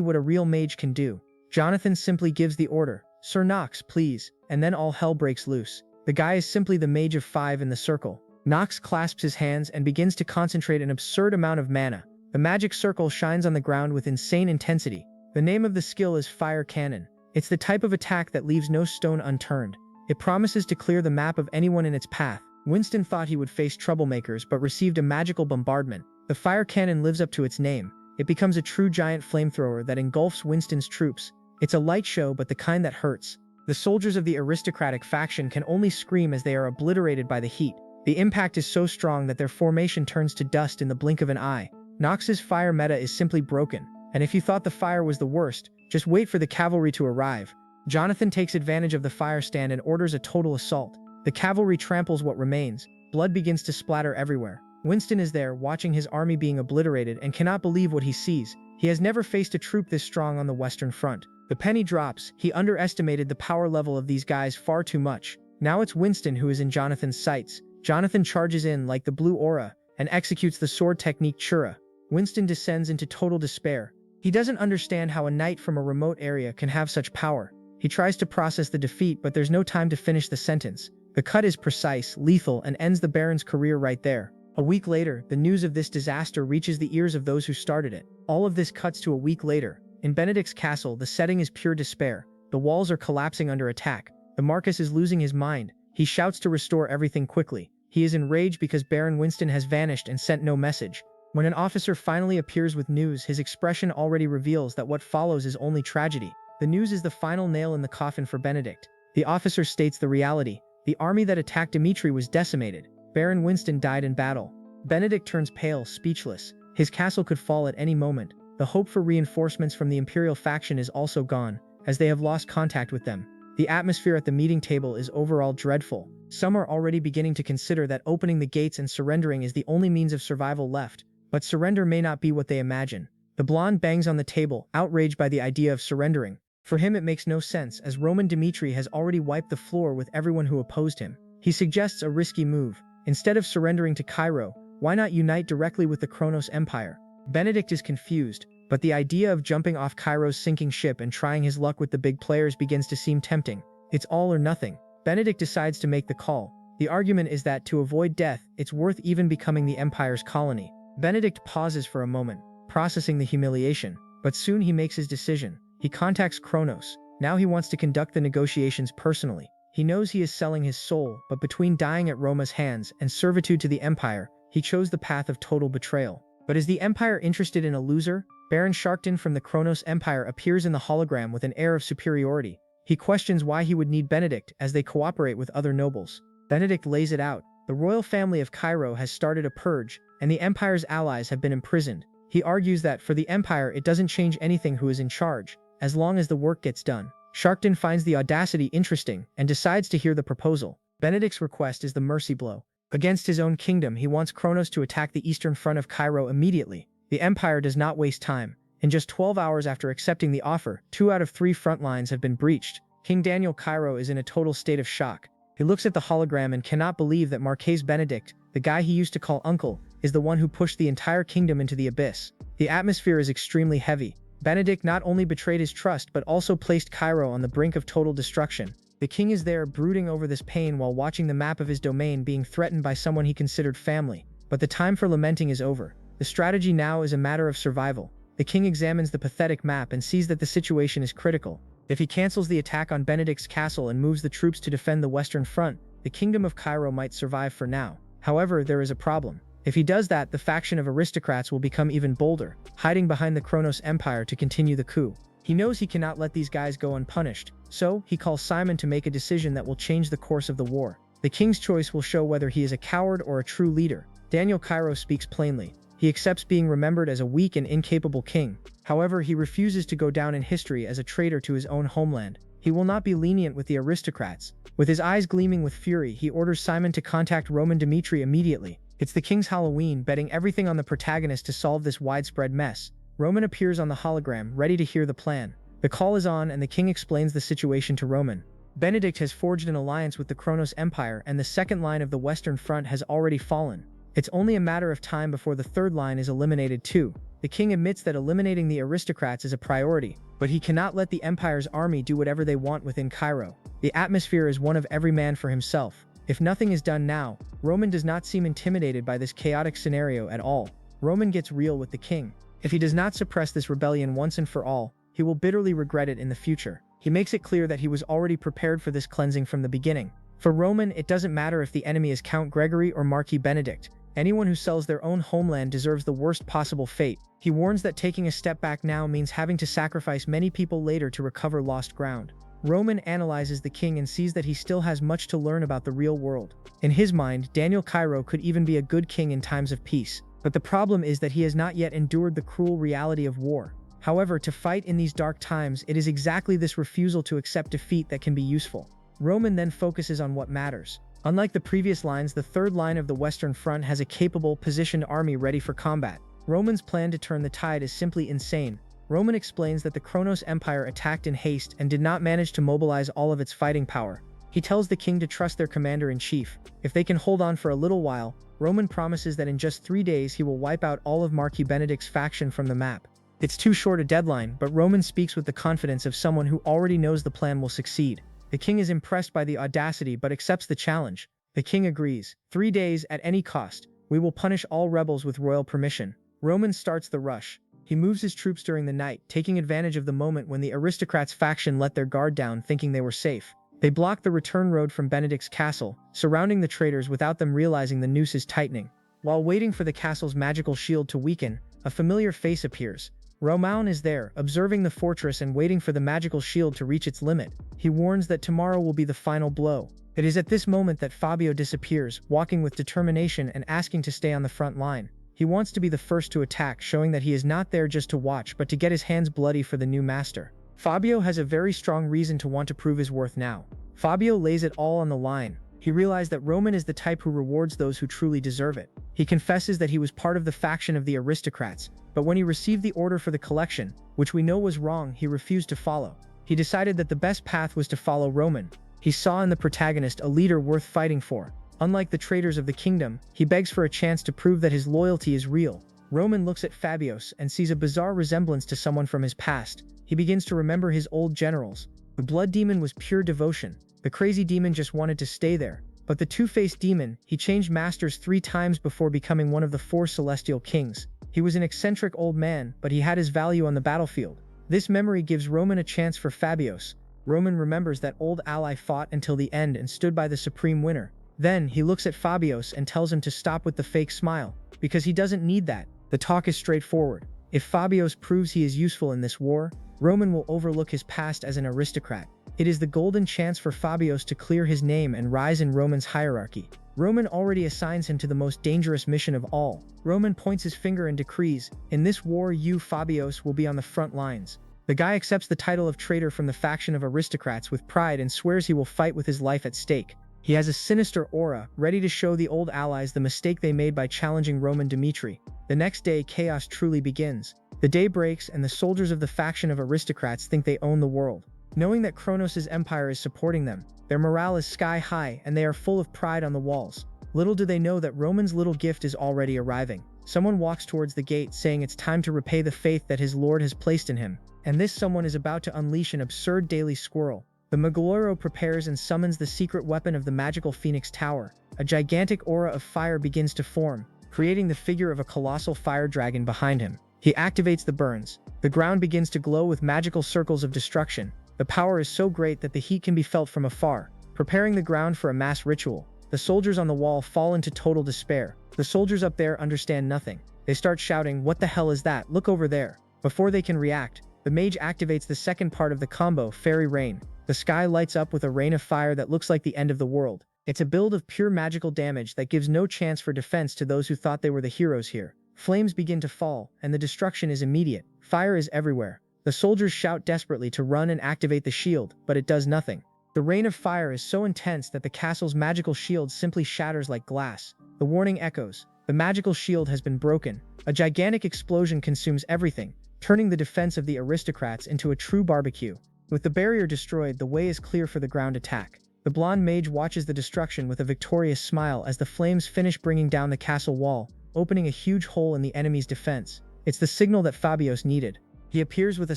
what a real mage can do. Jonathan simply gives the order, "Sir Knox, please," and then all hell breaks loose. The guy is simply the mage of 5 in the circle. Knox clasps his hands and begins to concentrate an absurd amount of mana. The magic circle shines on the ground with insane intensity. The name of the skill is Fire Cannon. It's the type of attack that leaves no stone unturned. It promises to clear the map of anyone in its path. Winston thought he would face troublemakers but received a magical bombardment. The fire cannon lives up to its name. It becomes a true giant flamethrower that engulfs Winston's troops. It's a light show, but the kind that hurts. The soldiers of the aristocratic faction can only scream as they are obliterated by the heat. The impact is so strong that their formation turns to dust in the blink of an eye. Knox's fire meta is simply broken, and if you thought the fire was the worst, just wait for the cavalry to arrive. Jonathan takes advantage of the fire stand and orders a total assault. The cavalry tramples what remains. Blood begins to splatter everywhere. Winston is there, watching his army being obliterated, and cannot believe what he sees. He has never faced a troop this strong on the Western Front. The penny drops. He underestimated the power level of these guys far too much. Now it's Winston who is in Jonathan's sights. Jonathan charges in like the blue aura and executes the sword technique Chura. Winston descends into total despair. He doesn't understand how a knight from a remote area can have such power. He tries to process the defeat, but there's no time to finish the sentence. The cut is precise, lethal, and ends the Baron's career right there. A week later, the news of this disaster reaches the ears of those who started it. All of this cuts to a week later. In Benedict's castle, the setting is pure despair. The walls are collapsing under attack. The Marquis is losing his mind. He shouts to restore everything quickly. He is enraged because Baron Winston has vanished and sent no message. When an officer finally appears with news, his expression already reveals that what follows is only tragedy. The news is the final nail in the coffin for Benedict. The officer states the reality. The army that attacked Dimitri was decimated. Baron Winston died in battle. Benedict turns pale, speechless. His castle could fall at any moment. The hope for reinforcements from the Imperial faction is also gone, as they have lost contact with them. The atmosphere at the meeting table is overall dreadful. Some are already beginning to consider that opening the gates and surrendering is the only means of survival left. But surrender may not be what they imagine. The blonde bangs on the table, outraged by the idea of surrendering. For him it makes no sense, as Roman Dimitri has already wiped the floor with everyone who opposed him. He suggests a risky move. Instead of surrendering to Cairo, why not unite directly with the Kronos Empire? Benedict is confused, but the idea of jumping off Cairo's sinking ship and trying his luck with the big players begins to seem tempting. It's all or nothing. Benedict decides to make the call. The argument is that to avoid death, it's worth even becoming the Empire's colony. Benedict pauses for a moment, processing the humiliation, but soon he makes his decision. He contacts Kronos. Now he wants to conduct the negotiations personally. He knows he is selling his soul, but between dying at Roma's hands and servitude to the Empire, he chose the path of total betrayal. But is the Empire interested in a loser? Baron Sharkton from the Kronos Empire appears in the hologram with an air of superiority. He questions why he would need Benedict as they cooperate with other nobles. Benedict lays it out. The royal family of Cairo has started a purge, and the Empire's allies have been imprisoned. He argues that for the Empire it doesn't change anything who is in charge, as long as the work gets done. Sharkton finds the audacity interesting and decides to hear the proposal. Benedict's request is the mercy blow. Against his own kingdom, he wants Kronos to attack the eastern front of Cairo immediately. The Empire does not waste time. In just 12 hours after accepting the offer, 2 out of 3 front lines have been breached. King Daniel Cairo is in a total state of shock. He looks at the hologram and cannot believe that Marquis Benedict, the guy he used to call uncle, is the one who pushed the entire kingdom into the abyss. The atmosphere is extremely heavy. Benedict not only betrayed his trust but also placed Cairo on the brink of total destruction. The king is there brooding over this pain while watching the map of his domain being threatened by someone he considered family. But the time for lamenting is over. The strategy now is a matter of survival. The king examines the pathetic map and sees that the situation is critical. If he cancels the attack on Benedict's castle and moves the troops to defend the western front, the kingdom of Cairo might survive for now. However, there is a problem. If he does that, the faction of aristocrats will become even bolder, hiding behind the Kronos Empire to continue the coup. He knows he cannot let these guys go unpunished, so he calls Simon to make a decision that will change the course of the war. The king's choice will show whether he is a coward or a true leader. Daniel Cairo speaks plainly. He accepts being remembered as a weak and incapable king. However, he refuses to go down in history as a traitor to his own homeland. He will not be lenient with the aristocrats. With his eyes gleaming with fury, he orders Simon to contact Roman Dimitri immediately. It's the king's Halloween, betting everything on the protagonist to solve this widespread mess. Roman appears on the hologram, ready to hear the plan. The call is on and the king explains the situation to Roman. Benedict has forged an alliance with the Kronos Empire, and the second line of the Western Front has already fallen. It's only a matter of time before the third line is eliminated too. The king admits that eliminating the aristocrats is a priority, but he cannot let the Empire's army do whatever they want within Cairo. The atmosphere is one of every man for himself. If nothing is done now, Roman does not seem intimidated by this chaotic scenario at all. Roman gets real with the king. If he does not suppress this rebellion once and for all, he will bitterly regret it in the future. He makes it clear that he was already prepared for this cleansing from the beginning. For Roman, it doesn't matter if the enemy is Count Gregory or Marquis Benedict. Anyone who sells their own homeland deserves the worst possible fate. He warns that taking a step back now means having to sacrifice many people later to recover lost ground. Roman analyzes the king and sees that he still has much to learn about the real world. In his mind, Daniel Cairo could even be a good king in times of peace. But the problem is that he has not yet endured the cruel reality of war. However, to fight in these dark times, it is exactly this refusal to accept defeat that can be useful. Roman then focuses on what matters. Unlike the previous lines, the third line of the Western Front has a capable, positioned army ready for combat. Roman's plan to turn the tide is simply insane. Roman explains that the Kronos Empire attacked in haste and did not manage to mobilize all of its fighting power. He tells the king to trust their commander-in-chief. If they can hold on for a little while, Roman promises that in just 3 days he will wipe out all of Marquis Benedict's faction from the map. It's too short a deadline, but Roman speaks with the confidence of someone who already knows the plan will succeed. The king is impressed by the audacity but accepts the challenge. The king agrees. 3 days at any cost. We will punish all rebels with royal permission. Roman starts the rush. He moves his troops during the night, taking advantage of the moment when the aristocrats' faction let their guard down thinking they were safe. They block the return road from Benedict's castle, surrounding the traitors without them realizing the noose is tightening. While waiting for the castle's magical shield to weaken, a familiar face appears. Romain is there, observing the fortress and waiting for the magical shield to reach its limit. He warns that tomorrow will be the final blow. It is at this moment that Fabio disappears, walking with determination and asking to stay on the front line. He wants to be the first to attack, showing that he is not there just to watch but to get his hands bloody for the new master. Fabio has a very strong reason to want to prove his worth now. Fabio lays it all on the line. He realized that Roman is the type who rewards those who truly deserve it. He confesses that he was part of the faction of the aristocrats, but when he received the order for the collection, which we know was wrong, he refused to follow. He decided that the best path was to follow Roman. He saw in the protagonist a leader worth fighting for. Unlike the traitors of the kingdom, he begs for a chance to prove that his loyalty is real. Roman looks at Fabius and sees a bizarre resemblance to someone from his past. He begins to remember his old generals. The blood demon was pure devotion. The crazy demon just wanted to stay there. But the two-faced demon, he changed masters 3 times before becoming one of the 4 celestial kings. He was an eccentric old man, but he had his value on the battlefield. This memory gives Roman a chance for Fabius. Roman remembers that old ally fought until the end and stood by the supreme winner. Then, he looks at Fabius and tells him to stop with the fake smile, because he doesn't need that. The talk is straightforward. If Fabius proves he is useful in this war, Roman will overlook his past as an aristocrat. It is the golden chance for Fabius to clear his name and rise in Roman's hierarchy. Roman already assigns him to the most dangerous mission of all. Roman points his finger and decrees, "In this war you, Fabius, will be on the front lines." The guy accepts the title of traitor from the faction of aristocrats with pride and swears he will fight with his life at stake. He has a sinister aura, ready to show the old allies the mistake they made by challenging Roman Dmitri. The next day, chaos truly begins. The day breaks and the soldiers of the faction of aristocrats think they own the world. Knowing that Kronos' empire is supporting them, their morale is sky high and they are full of pride on the walls. Little do they know that Roman's little gift is already arriving. Someone walks towards the gate saying it's time to repay the faith that his lord has placed in him. And this someone is about to unleash an absurd daily squirrel. The Magoloro prepares and summons the secret weapon of the magical Phoenix Tower. A gigantic aura of fire begins to form, creating the figure of a colossal fire dragon behind him. He activates the burns. The ground begins to glow with magical circles of destruction. The power is so great that the heat can be felt from afar, preparing the ground for a mass ritual. The soldiers on the wall fall into total despair. The soldiers up there understand nothing. They start shouting, "What the hell is that? Look over there." Before they can react, the mage activates the second part of the combo, Fairy Rain. The sky lights up with a rain of fire that looks like the end of the world. It's a build of pure magical damage that gives no chance for defense to those who thought they were the heroes here. Flames begin to fall, and the destruction is immediate. Fire is everywhere. The soldiers shout desperately to run and activate the shield, but it does nothing. The rain of fire is so intense that the castle's magical shield simply shatters like glass. The warning echoes. The magical shield has been broken. A gigantic explosion consumes everything, turning the defense of the aristocrats into a true barbecue. With the barrier destroyed, the way is clear for the ground attack. The blonde mage watches the destruction with a victorious smile as the flames finish bringing down the castle wall, opening a huge hole in the enemy's defense. It's the signal that Fabios needed. He appears with a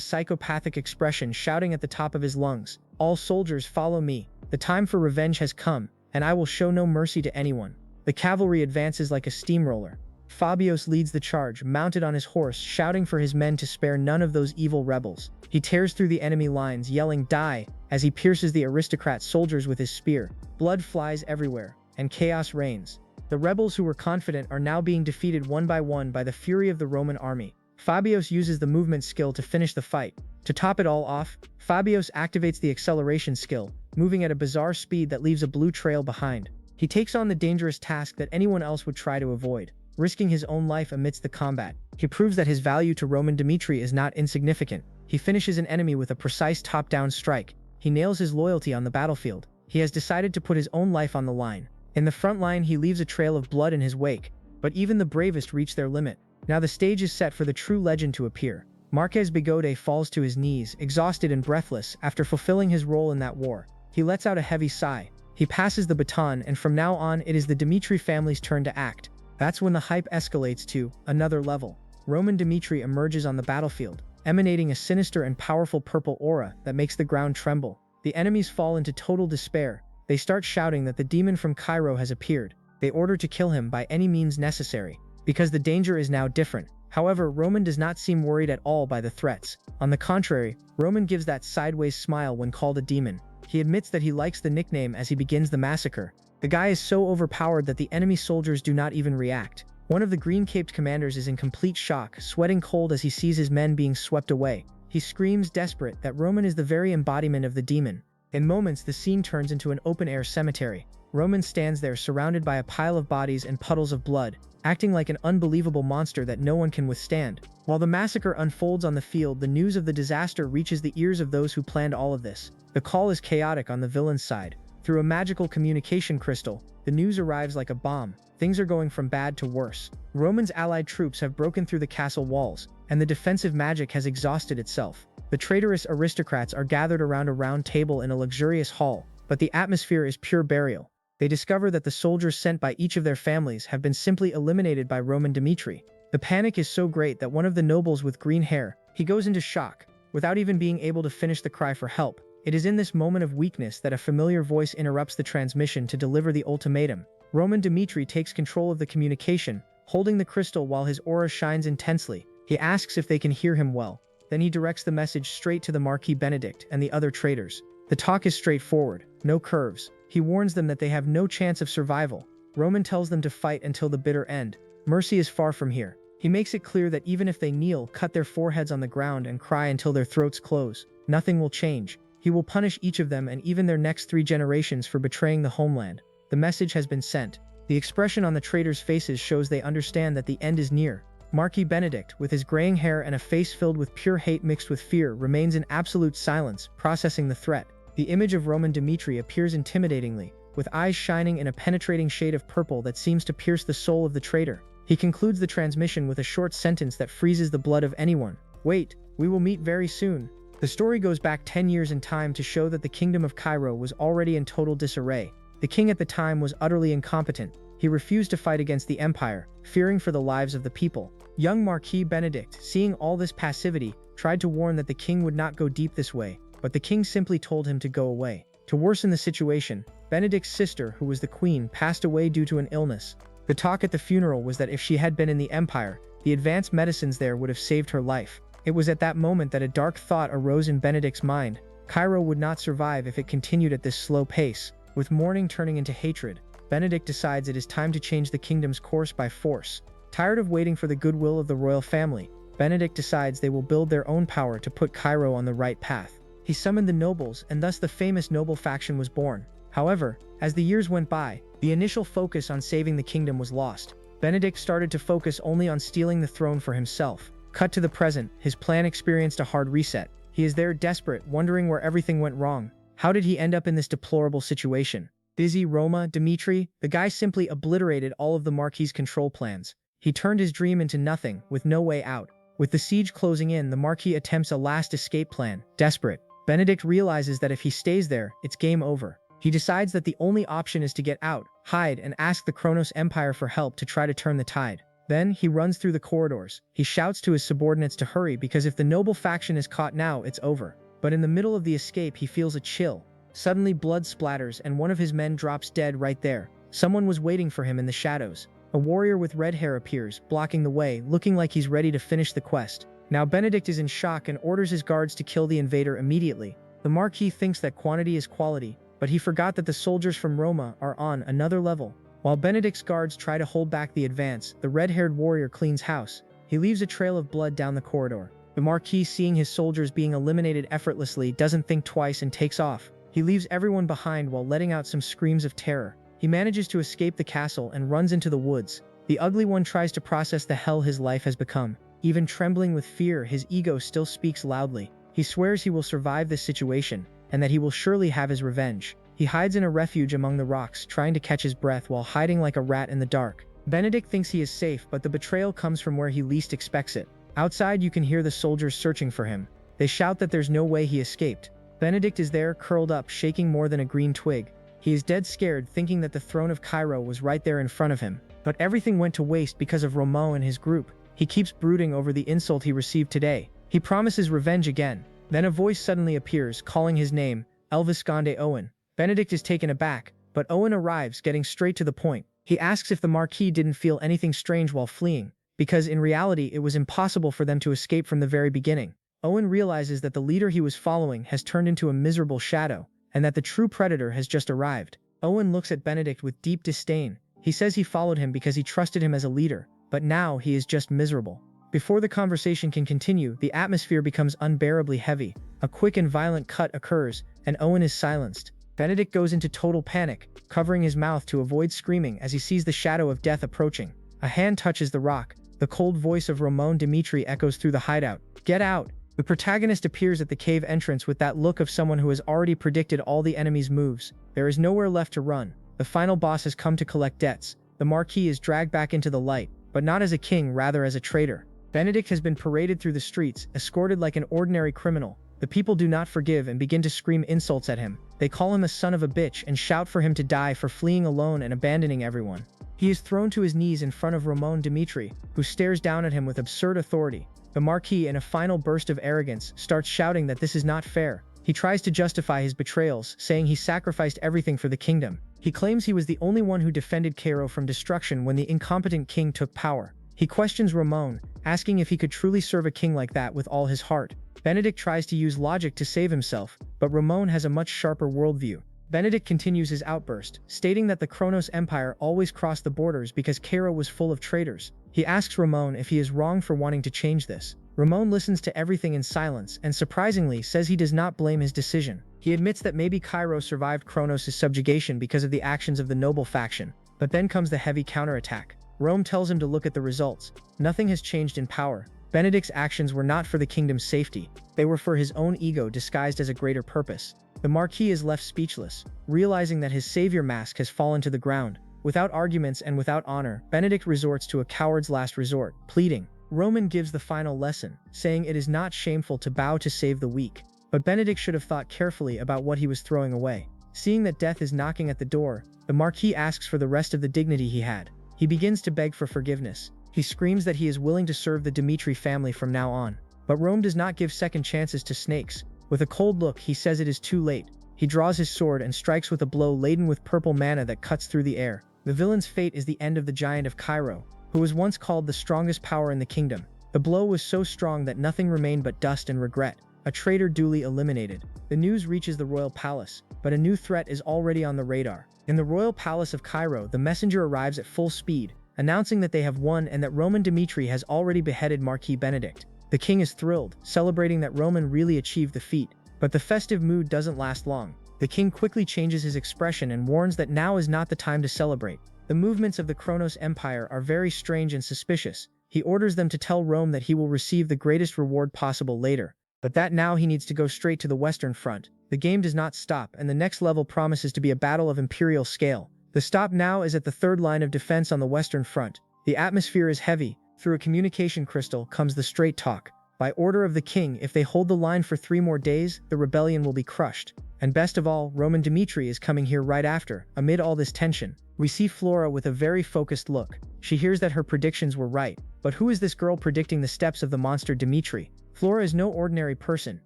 psychopathic expression, shouting at the top of his lungs, "All soldiers, follow me. The time for revenge has come, and I will show no mercy to anyone." The cavalry advances like a steamroller. Fabios leads the charge, mounted on his horse, shouting for his men to spare none of those evil rebels. He tears through the enemy lines, yelling "Die!" as he pierces the aristocrat soldiers with his spear. Blood flies everywhere, and chaos reigns. The rebels who were confident are now being defeated one by one by the fury of the Roman army. Fabios uses the movement skill to finish the fight. To top it all off, Fabios activates the acceleration skill, moving at a bizarre speed that leaves a blue trail behind. He takes on the dangerous task that anyone else would try to avoid, risking his own life amidst the combat. He proves that his value to Roman Dmitri is not insignificant. He finishes an enemy with a precise top-down strike. He nails his loyalty on the battlefield. He has decided to put his own life on the line. In the front line, he leaves a trail of blood in his wake, but even the bravest reach their limit. Now the stage is set for the true legend to appear. Marquez Bigode falls to his knees, exhausted and breathless, after fulfilling his role in that war. He lets out a heavy sigh. He passes the baton, and from now on, it is the Dmitri family's turn to act. That's when the hype escalates to another level. Roman Dmitri emerges on the battlefield, emanating a sinister and powerful purple aura that makes the ground tremble. The enemies fall into total despair. They start shouting that the demon from Cairo has appeared. They order to kill him by any means necessary, because the danger is now different. However, Roman does not seem worried at all by the threats. On the contrary, Roman gives that sideways smile when called a demon. He admits that he likes the nickname as he begins the massacre. The guy is so overpowered that the enemy soldiers do not even react. One of the green-caped commanders is in complete shock, sweating cold as he sees his men being swept away. He screams, desperate, that Roman is the very embodiment of the demon. In moments, the scene turns into an open-air cemetery. Roman stands there surrounded by a pile of bodies and puddles of blood, acting like an unbelievable monster that no one can withstand. While the massacre unfolds on the field, the news of the disaster reaches the ears of those who planned all of this. The call is chaotic on the villain's side. Through a magical communication crystal, the news arrives like a bomb. Things are going from bad to worse. Roman's allied troops have broken through the castle walls, and the defensive magic has exhausted itself. The traitorous aristocrats are gathered around a round table in a luxurious hall, but the atmosphere is pure burial. They discover that the soldiers sent by each of their families have been simply eliminated by Roman Dmitri. The panic is so great that one of the nobles with green hair, he goes into shock, without even being able to finish the cry for help. It is in this moment of weakness that a familiar voice interrupts the transmission to deliver the ultimatum. Roman Dmitri takes control of the communication, holding the crystal while his aura shines intensely. He asks if they can hear him well. Then he directs the message straight to the Marquis Benedict and the other traitors. The talk is straightforward, no curves. He warns them that they have no chance of survival. Roman tells them to fight until the bitter end. Mercy is far from here. He makes it clear that even if they kneel, cut their foreheads on the ground, and cry until their throats close, nothing will change. He will punish each of them and even their next 3 generations for betraying the homeland. The message has been sent. The expression on the traitors' faces shows they understand that the end is near. Marquis Benedict, with his graying hair and a face filled with pure hate mixed with fear, remains in absolute silence, processing the threat. The image of Roman Dmitri appears intimidatingly, with eyes shining in a penetrating shade of purple that seems to pierce the soul of the traitor. He concludes the transmission with a short sentence that freezes the blood of anyone. "Wait, we will meet very soon." The story goes back 10 years in time to show that the kingdom of Cairo was already in total disarray. The king at the time was utterly incompetent. He refused to fight against the empire, fearing for the lives of the people. Young Marquis Benedict, seeing all this passivity, tried to warn that the king would not go deep this way, but the king simply told him to go away. To worsen the situation, Benedict's sister, who was the queen, passed away due to an illness. The talk at the funeral was that if she had been in the empire, the advanced medicines there would have saved her life. It was at that moment that a dark thought arose in Benedict's mind. Cairo would not survive if it continued at this slow pace. With mourning turning into hatred, Benedict decides it is time to change the kingdom's course by force. Tired of waiting for the goodwill of the royal family, Benedict decides they will build their own power to put Cairo on the right path. He summoned the nobles, and thus the famous noble faction was born. However, as the years went by, the initial focus on saving the kingdom was lost. Benedict started to focus only on stealing the throne for himself. Cut to the present, his plan experienced a hard reset. He is there desperate, wondering where everything went wrong. How did he end up in this deplorable situation? Busy Roma, Dmitri, the guy simply obliterated all of the Marquis' control plans. He turned his dream into nothing, with no way out. With the siege closing in, the Marquis attempts a last escape plan. Desperate, Benedict realizes that if he stays there, it's game over. He decides that the only option is to get out, hide, and ask the Kronos Empire for help to try to turn the tide. Then, he runs through the corridors. He shouts to his subordinates to hurry because if the noble faction is caught now, it's over. But in the middle of the escape, he feels a chill. Suddenly, blood splatters and one of his men drops dead right there. Someone was waiting for him in the shadows. A warrior with red hair appears, blocking the way, looking like he's ready to finish the quest. Now Benedict is in shock and orders his guards to kill the invader immediately. The Marquis thinks that quantity is quality, but he forgot that the soldiers from Roma are on another level. While Benedict's guards try to hold back the advance, the red-haired warrior cleans house. He leaves a trail of blood down the corridor. The Marquis, seeing his soldiers being eliminated effortlessly, doesn't think twice and takes off. He leaves everyone behind while letting out some screams of terror. He manages to escape the castle and runs into the woods. The ugly one tries to process the hell his life has become. Even trembling with fear, his ego still speaks loudly. He swears he will survive this situation, and that he will surely have his revenge. He hides in a refuge among the rocks, trying to catch his breath while hiding like a rat in the dark. Benedict thinks he is safe, but the betrayal comes from where he least expects it. Outside, you can hear the soldiers searching for him. They shout that there's no way he escaped. Benedict is there, curled up, shaking more than a green twig. He is dead scared, thinking that the throne of Cairo was right there in front of him. But everything went to waste because of Romain and his group. He keeps brooding over the insult he received today. He promises revenge again. Then a voice suddenly appears, calling his name, Elvisconde Owen. Benedict is taken aback, but Owen arrives, getting straight to the point. He asks if the Marquis didn't feel anything strange while fleeing, because in reality it was impossible for them to escape from the very beginning. Owen realizes that the leader he was following has turned into a miserable shadow, and that the true predator has just arrived. Owen looks at Benedict with deep disdain. He says he followed him because he trusted him as a leader, but now he is just miserable. Before the conversation can continue, the atmosphere becomes unbearably heavy. A quick and violent cut occurs, and Owen is silenced. Benedict goes into total panic, covering his mouth to avoid screaming as he sees the shadow of death approaching. A hand touches the rock. The cold voice of Ramon Dimitri echoes through the hideout. "Get out!" The protagonist appears at the cave entrance with that look of someone who has already predicted all the enemy's moves. There is nowhere left to run. The final boss has come to collect debts. The Marquis is dragged back into the light, but not as a king, rather as a traitor. Benedict has been paraded through the streets, escorted like an ordinary criminal. The people do not forgive and begin to scream insults at him. They call him a son of a bitch and shout for him to die for fleeing alone and abandoning everyone. He is thrown to his knees in front of Ramon Dimitri, who stares down at him with absurd authority. The Marquis, in a final burst of arrogance, starts shouting that this is not fair. He tries to justify his betrayals, saying he sacrificed everything for the kingdom. He claims he was the only one who defended Cairo from destruction when the incompetent king took power. He questions Ramon, asking if he could truly serve a king like that with all his heart. Benedict tries to use logic to save himself, but Ramon has a much sharper worldview. Benedict continues his outburst, stating that the Kronos Empire always crossed the borders because Cairo was full of traitors. He asks Ramon if he is wrong for wanting to change this. Ramon listens to everything in silence and surprisingly says he does not blame his decision. He admits that maybe Cairo survived Kronos' subjugation because of the actions of the noble faction. But then comes the heavy counterattack. Rome tells him to look at the results. Nothing has changed in power. Benedict's actions were not for the kingdom's safety. They were for his own ego disguised as a greater purpose. The Marquis is left speechless, realizing that his savior mask has fallen to the ground. Without arguments and without honor, Benedict resorts to a coward's last resort, pleading. Roman gives the final lesson, saying it is not shameful to bow to save the weak. But Benedict should have thought carefully about what he was throwing away. Seeing that death is knocking at the door, the Marquis asks for the rest of the dignity he had. He begins to beg for forgiveness. He screams that he is willing to serve the Dimitri family from now on. But Rome does not give second chances to snakes. With a cold look, he says it is too late. He draws his sword and strikes with a blow laden with purple mana that cuts through the air. The villain's fate is the end of the giant of Cairo, who was once called the strongest power in the kingdom. The blow was so strong that nothing remained but dust and regret. A traitor duly eliminated. The news reaches the royal palace, but a new threat is already on the radar. In the royal palace of Cairo, the messenger arrives at full speed, announcing that they have won and that Roman Dimitri has already beheaded Marquis Benedict. The king is thrilled, celebrating that Roman really achieved the feat. But the festive mood doesn't last long. The king quickly changes his expression and warns that now is not the time to celebrate. The movements of the Kronos Empire are very strange and suspicious. He orders them to tell Rome that he will receive the greatest reward possible later, but that now he needs to go straight to the Western Front. The game does not stop, and the next level promises to be a battle of imperial scale. The stop now is at the third line of defense on the Western Front. The atmosphere is heavy. Through a communication crystal comes the straight talk. By order of the king, if they hold the line for 3 more days, the rebellion will be crushed. And best of all, Roman Dmitri is coming here right after. Amid all this tension, we see Flora with a very focused look. She hears that her predictions were right. But who is this girl predicting the steps of the monster Dmitri? Flora is no ordinary person.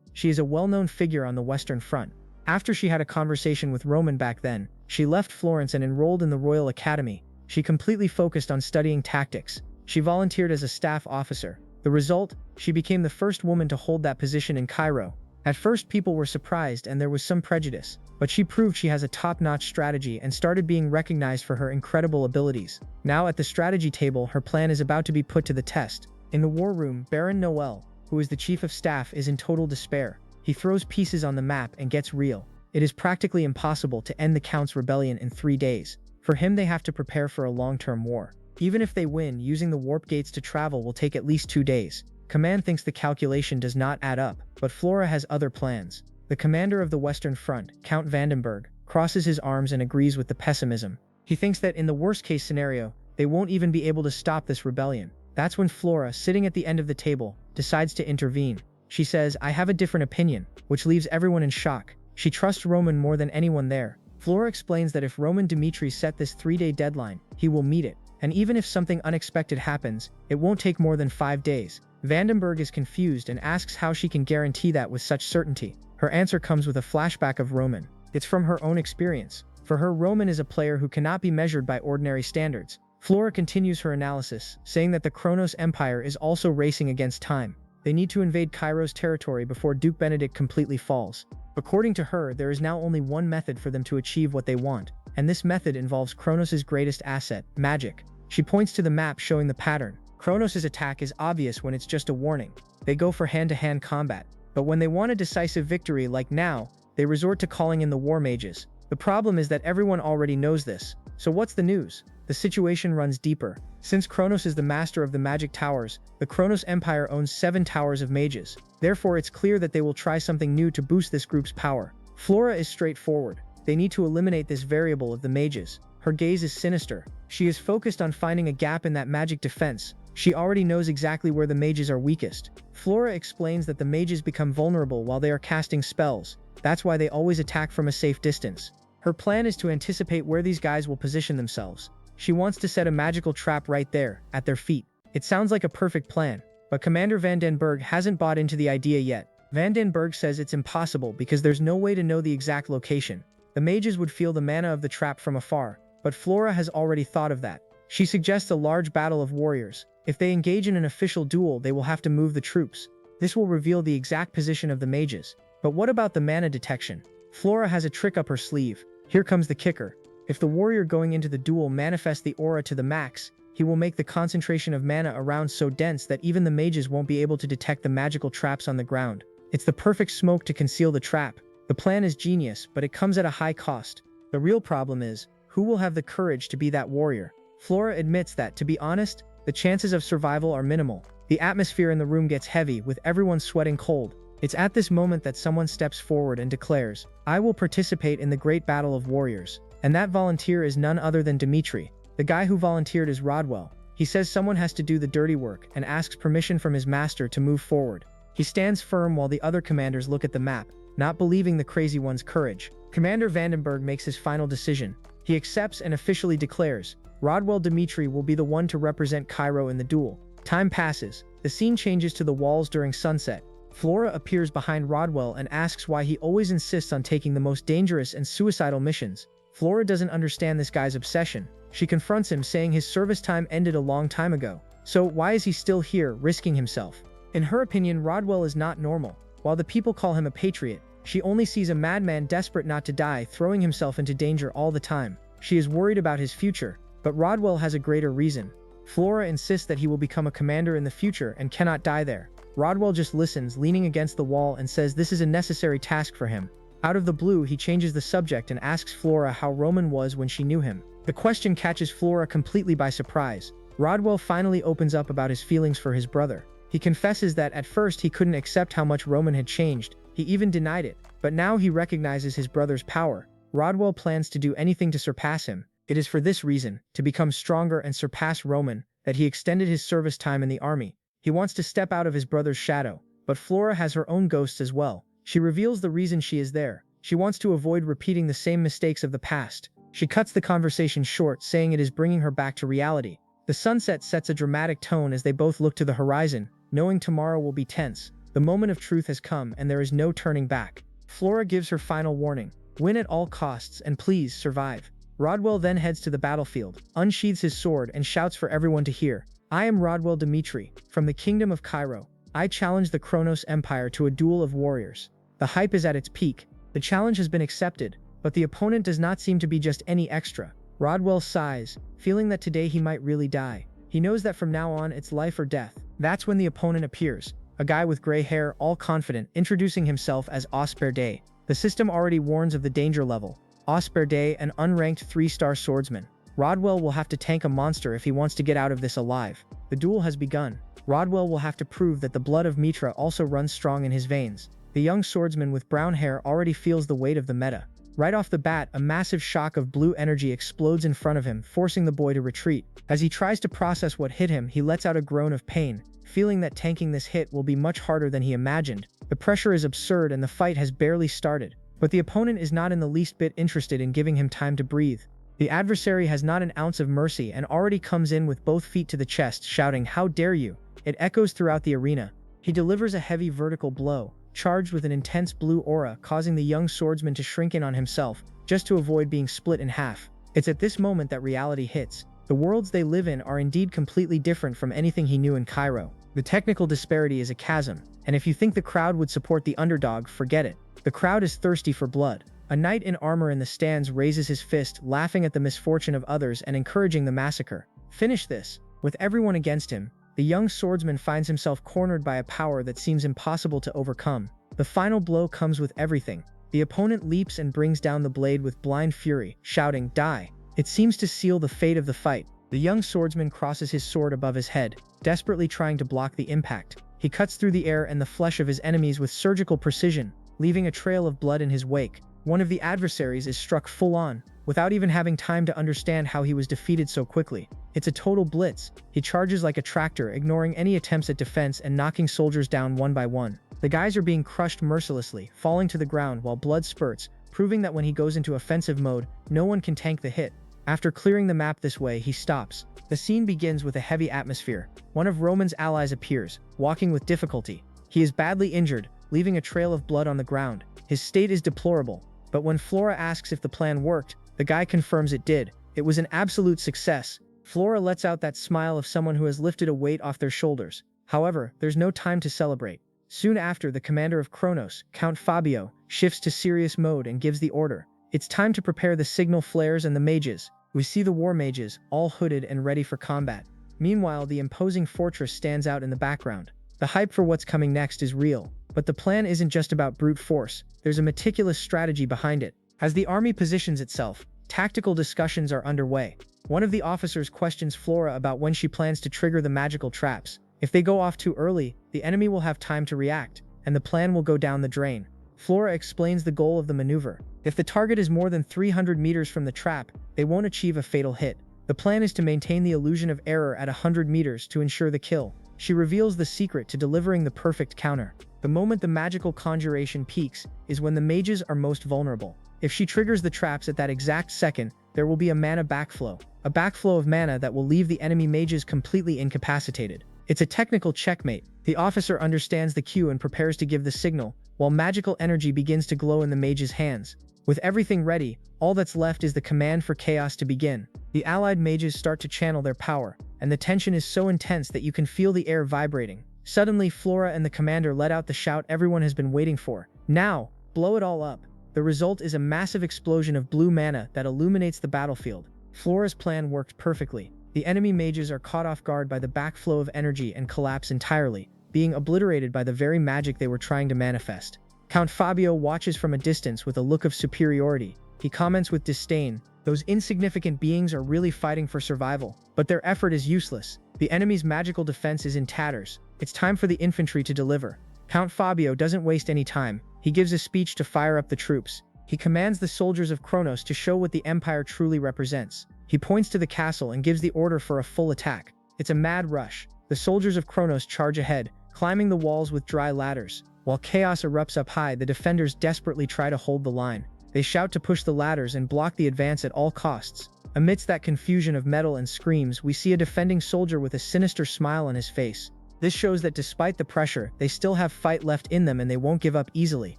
She is a well-known figure on the Western Front. After she had a conversation with Roman back then, she left Florence and enrolled in the Royal Academy. She completely focused on studying tactics. She volunteered as a staff officer. The result? She became the first woman to hold that position in Cairo. At first, people were surprised and there was some prejudice, but she proved she has a top-notch strategy and started being recognized for her incredible abilities. Now at the strategy table, her plan is about to be put to the test. In the war room, Baron Noel, who is the chief of staff, is in total despair. He throws pieces on the map and gets real. It is practically impossible to end the Count's rebellion in 3 days. For him, they have to prepare for a long-term war. Even if they win, using the warp gates to travel will take at least 2 days. Command thinks the calculation does not add up, but Flora has other plans. The commander of the Western Front, Count Vandenberg, crosses his arms and agrees with the pessimism. He thinks that in the worst-case scenario, they won't even be able to stop this rebellion. That's when Flora, sitting at the end of the table, decides to intervene. She says, "I have a different opinion," which leaves everyone in shock. She trusts Roman more than anyone there. Flora explains that if Roman Dmitri set this 3-day deadline, he will meet it. And even if something unexpected happens, it won't take more than 5 days. Vandenberg is confused and asks how she can guarantee that with such certainty. Her answer comes with a flashback of Roman. It's from her own experience. For her, Roman is a player who cannot be measured by ordinary standards. Flora continues her analysis, saying that the Kronos Empire is also racing against time. They need to invade Cairo's territory before Duke Benedict completely falls. According to her, there is now only one method for them to achieve what they want, and this method involves Kronos' greatest asset, magic. She points to the map showing the pattern. Kronos' attack is obvious when it's just a warning. They go for hand-to-hand combat. But when they want a decisive victory like now, they resort to calling in the war mages. The problem is that everyone already knows this. So what's the news? The situation runs deeper. Since Kronos is the master of the magic towers, the Kronos Empire owns 7 towers of mages. Therefore, it's clear that they will try something new to boost this group's power. Flora is straightforward. They need to eliminate this variable of the mages. Her gaze is sinister. She is focused on finding a gap in that magic defense. She already knows exactly where the mages are weakest. Flora explains that the mages become vulnerable while they are casting spells. That's why they always attack from a safe distance. Her plan is to anticipate where these guys will position themselves. She wants to set a magical trap right there, at their feet. It sounds like a perfect plan, but Commander Vandenberg hasn't bought into the idea yet. Vandenberg says it's impossible because there's no way to know the exact location. The mages would feel the mana of the trap from afar, but Flora has already thought of that. She suggests a large battle of warriors. If they engage in an official duel, they will have to move the troops. This will reveal the exact position of the mages. But what about the mana detection? Flora has a trick up her sleeve. Here comes the kicker. If the warrior going into the duel manifests the aura to the max, he will make the concentration of mana around so dense that even the mages won't be able to detect the magical traps on the ground. It's the perfect smoke to conceal the trap. The plan is genius, but it comes at a high cost. The real problem is, who will have the courage to be that warrior? Flora admits that, to be honest, the chances of survival are minimal. The atmosphere in the room gets heavy, with everyone sweating cold. It's at this moment that someone steps forward and declares, "I will participate in the great battle of warriors." And that volunteer is none other than Dmitri. The guy who volunteered is Rodwell. He says someone has to do the dirty work and asks permission from his master to move forward. He stands firm while the other commanders look at the map, not believing the crazy one's courage. Commander Vandenberg makes his final decision. He accepts and officially declares, Rodwell Dmitri will be the one to represent Cairo in the duel. Time passes. The scene changes to the walls during sunset. Flora appears behind Rodwell and asks why he always insists on taking the most dangerous and suicidal missions. Flora doesn't understand this guy's obsession. She confronts him, saying his service time ended a long time ago. So why is he still here, risking himself? In her opinion, Rodwell is not normal. While the people call him a patriot, she only sees a madman desperate not to die, throwing himself into danger all the time. She is worried about his future, but Rodwell has a greater reason. Flora insists that he will become a commander in the future and cannot die there. Rodwell just listens, leaning against the wall, and says this is a necessary task for him. Out of the blue, he changes the subject and asks Flora how Roman was when she knew him. The question catches Flora completely by surprise. Rodwell finally opens up about his feelings for his brother. He confesses that at first he couldn't accept how much Roman had changed. He even denied it. But now he recognizes his brother's power. Rodwell plans to do anything to surpass him. It is for this reason, to become stronger and surpass Roman, that he extended his service time in the army. He wants to step out of his brother's shadow, but Flora has her own ghosts as well. She reveals the reason she is there. She wants to avoid repeating the same mistakes of the past. She cuts the conversation short, saying it is bringing her back to reality. The sunset sets a dramatic tone as they both look to the horizon, knowing tomorrow will be tense. The moment of truth has come and there is no turning back. Flora gives her final warning. Win at all costs and please survive. Rodwell then heads to the battlefield, unsheathes his sword and shouts for everyone to hear. I am Rodwell Dimitri, from the Kingdom of Cairo. I challenge the Kronos Empire to a duel of warriors. The hype is at its peak. The challenge has been accepted, but the opponent does not seem to be just any extra. Rodwell sighs, feeling that today he might really die. He knows that from now on it's life or death. That's when the opponent appears, a guy with gray hair, all confident, introducing himself as Osper. The system already warns of the danger level. Osper, an unranked 3-star swordsman. Rodwell will have to tank a monster if he wants to get out of this alive. The duel has begun. Rodwell will have to prove that the blood of Mitra also runs strong in his veins. The young swordsman with brown hair already feels the weight of the meta. Right off the bat, a massive shock of blue energy explodes in front of him, forcing the boy to retreat. As he tries to process what hit him, he lets out a groan of pain, feeling that tanking this hit will be much harder than he imagined. The pressure is absurd and the fight has barely started. But the opponent is not in the least bit interested in giving him time to breathe. The adversary has not an ounce of mercy and already comes in with both feet to the chest, shouting, "How dare you!" It echoes throughout the arena. He delivers a heavy vertical blow, charged with an intense blue aura, causing the young swordsman to shrink in on himself, just to avoid being split in half. It's at this moment that reality hits. The worlds they live in are indeed completely different from anything he knew in Cairo. The technical disparity is a chasm, and if you think the crowd would support the underdog, forget it. The crowd is thirsty for blood. A knight in armor in the stands raises his fist, laughing at the misfortune of others and encouraging the massacre. Finish this. With everyone against him, the young swordsman finds himself cornered by a power that seems impossible to overcome. The final blow comes with everything. The opponent leaps and brings down the blade with blind fury, shouting, "Die!" It seems to seal the fate of the fight. The young swordsman crosses his sword above his head, desperately trying to block the impact. He cuts through the air and the flesh of his enemies with surgical precision, leaving a trail of blood in his wake. One of the adversaries is struck full on, without even having time to understand how he was defeated so quickly. It's a total blitz. He charges like a tractor, ignoring any attempts at defense and knocking soldiers down one by one. The guys are being crushed mercilessly, falling to the ground while blood spurts, proving that when he goes into offensive mode, no one can tank the hit. After clearing the map this way, he stops. The scene begins with a heavy atmosphere. One of Roman's allies appears, walking with difficulty. He is badly injured, leaving a trail of blood on the ground. His state is deplorable. But when Flora asks if the plan worked, the guy confirms it did. It was an absolute success. Flora lets out that smile of someone who has lifted a weight off their shoulders. However, there's no time to celebrate. Soon after, the commander of Kronos, Count Fabio, shifts to serious mode and gives the order. It's time to prepare the signal flares and the mages. We see the war mages, all hooded and ready for combat. Meanwhile, the imposing fortress stands out in the background. The hype for what's coming next is real. But the plan isn't just about brute force. There's a meticulous strategy behind it. As the army positions itself, tactical discussions are underway. One of the officers questions Flora about when she plans to trigger the magical traps. If they go off too early, the enemy will have time to react, and the plan will go down the drain. Flora explains the goal of the maneuver. If the target is more than 300 meters from the trap, they won't achieve a fatal hit. The plan is to maintain the illusion of error at 100 meters to ensure the kill. She reveals the secret to delivering the perfect counter. The moment the magical conjuration peaks is when the mages are most vulnerable. If she triggers the traps at that exact second, there will be a mana backflow. A backflow of mana that will leave the enemy mages completely incapacitated. It's a technical checkmate. The officer understands the cue and prepares to give the signal, while magical energy begins to glow in the mage's hands. With everything ready, all that's left is the command for chaos to begin. The allied mages start to channel their power, and the tension is so intense that you can feel the air vibrating. Suddenly, Flora and the commander let out the shout everyone has been waiting for. Now, blow it all up. The result is a massive explosion of blue mana that illuminates the battlefield. Flora's plan worked perfectly. The enemy mages are caught off guard by the backflow of energy and collapse entirely, being obliterated by the very magic they were trying to manifest. Count Fabio watches from a distance with a look of superiority. He comments with disdain, "Those insignificant beings are really fighting for survival, but their effort is useless. The enemy's magical defense is in tatters. It's time for the infantry to deliver." Count Fabio doesn't waste any time. He gives a speech to fire up the troops. He commands the soldiers of Kronos to show what the Empire truly represents. He points to the castle and gives the order for a full attack. It's a mad rush. The soldiers of Kronos charge ahead, climbing the walls with dry ladders. While chaos erupts up high, the defenders desperately try to hold the line. They shout to push the ladders and block the advance at all costs. Amidst that confusion of metal and screams, we see a defending soldier with a sinister smile on his face. This shows that despite the pressure, they still have fight left in them and they won't give up easily.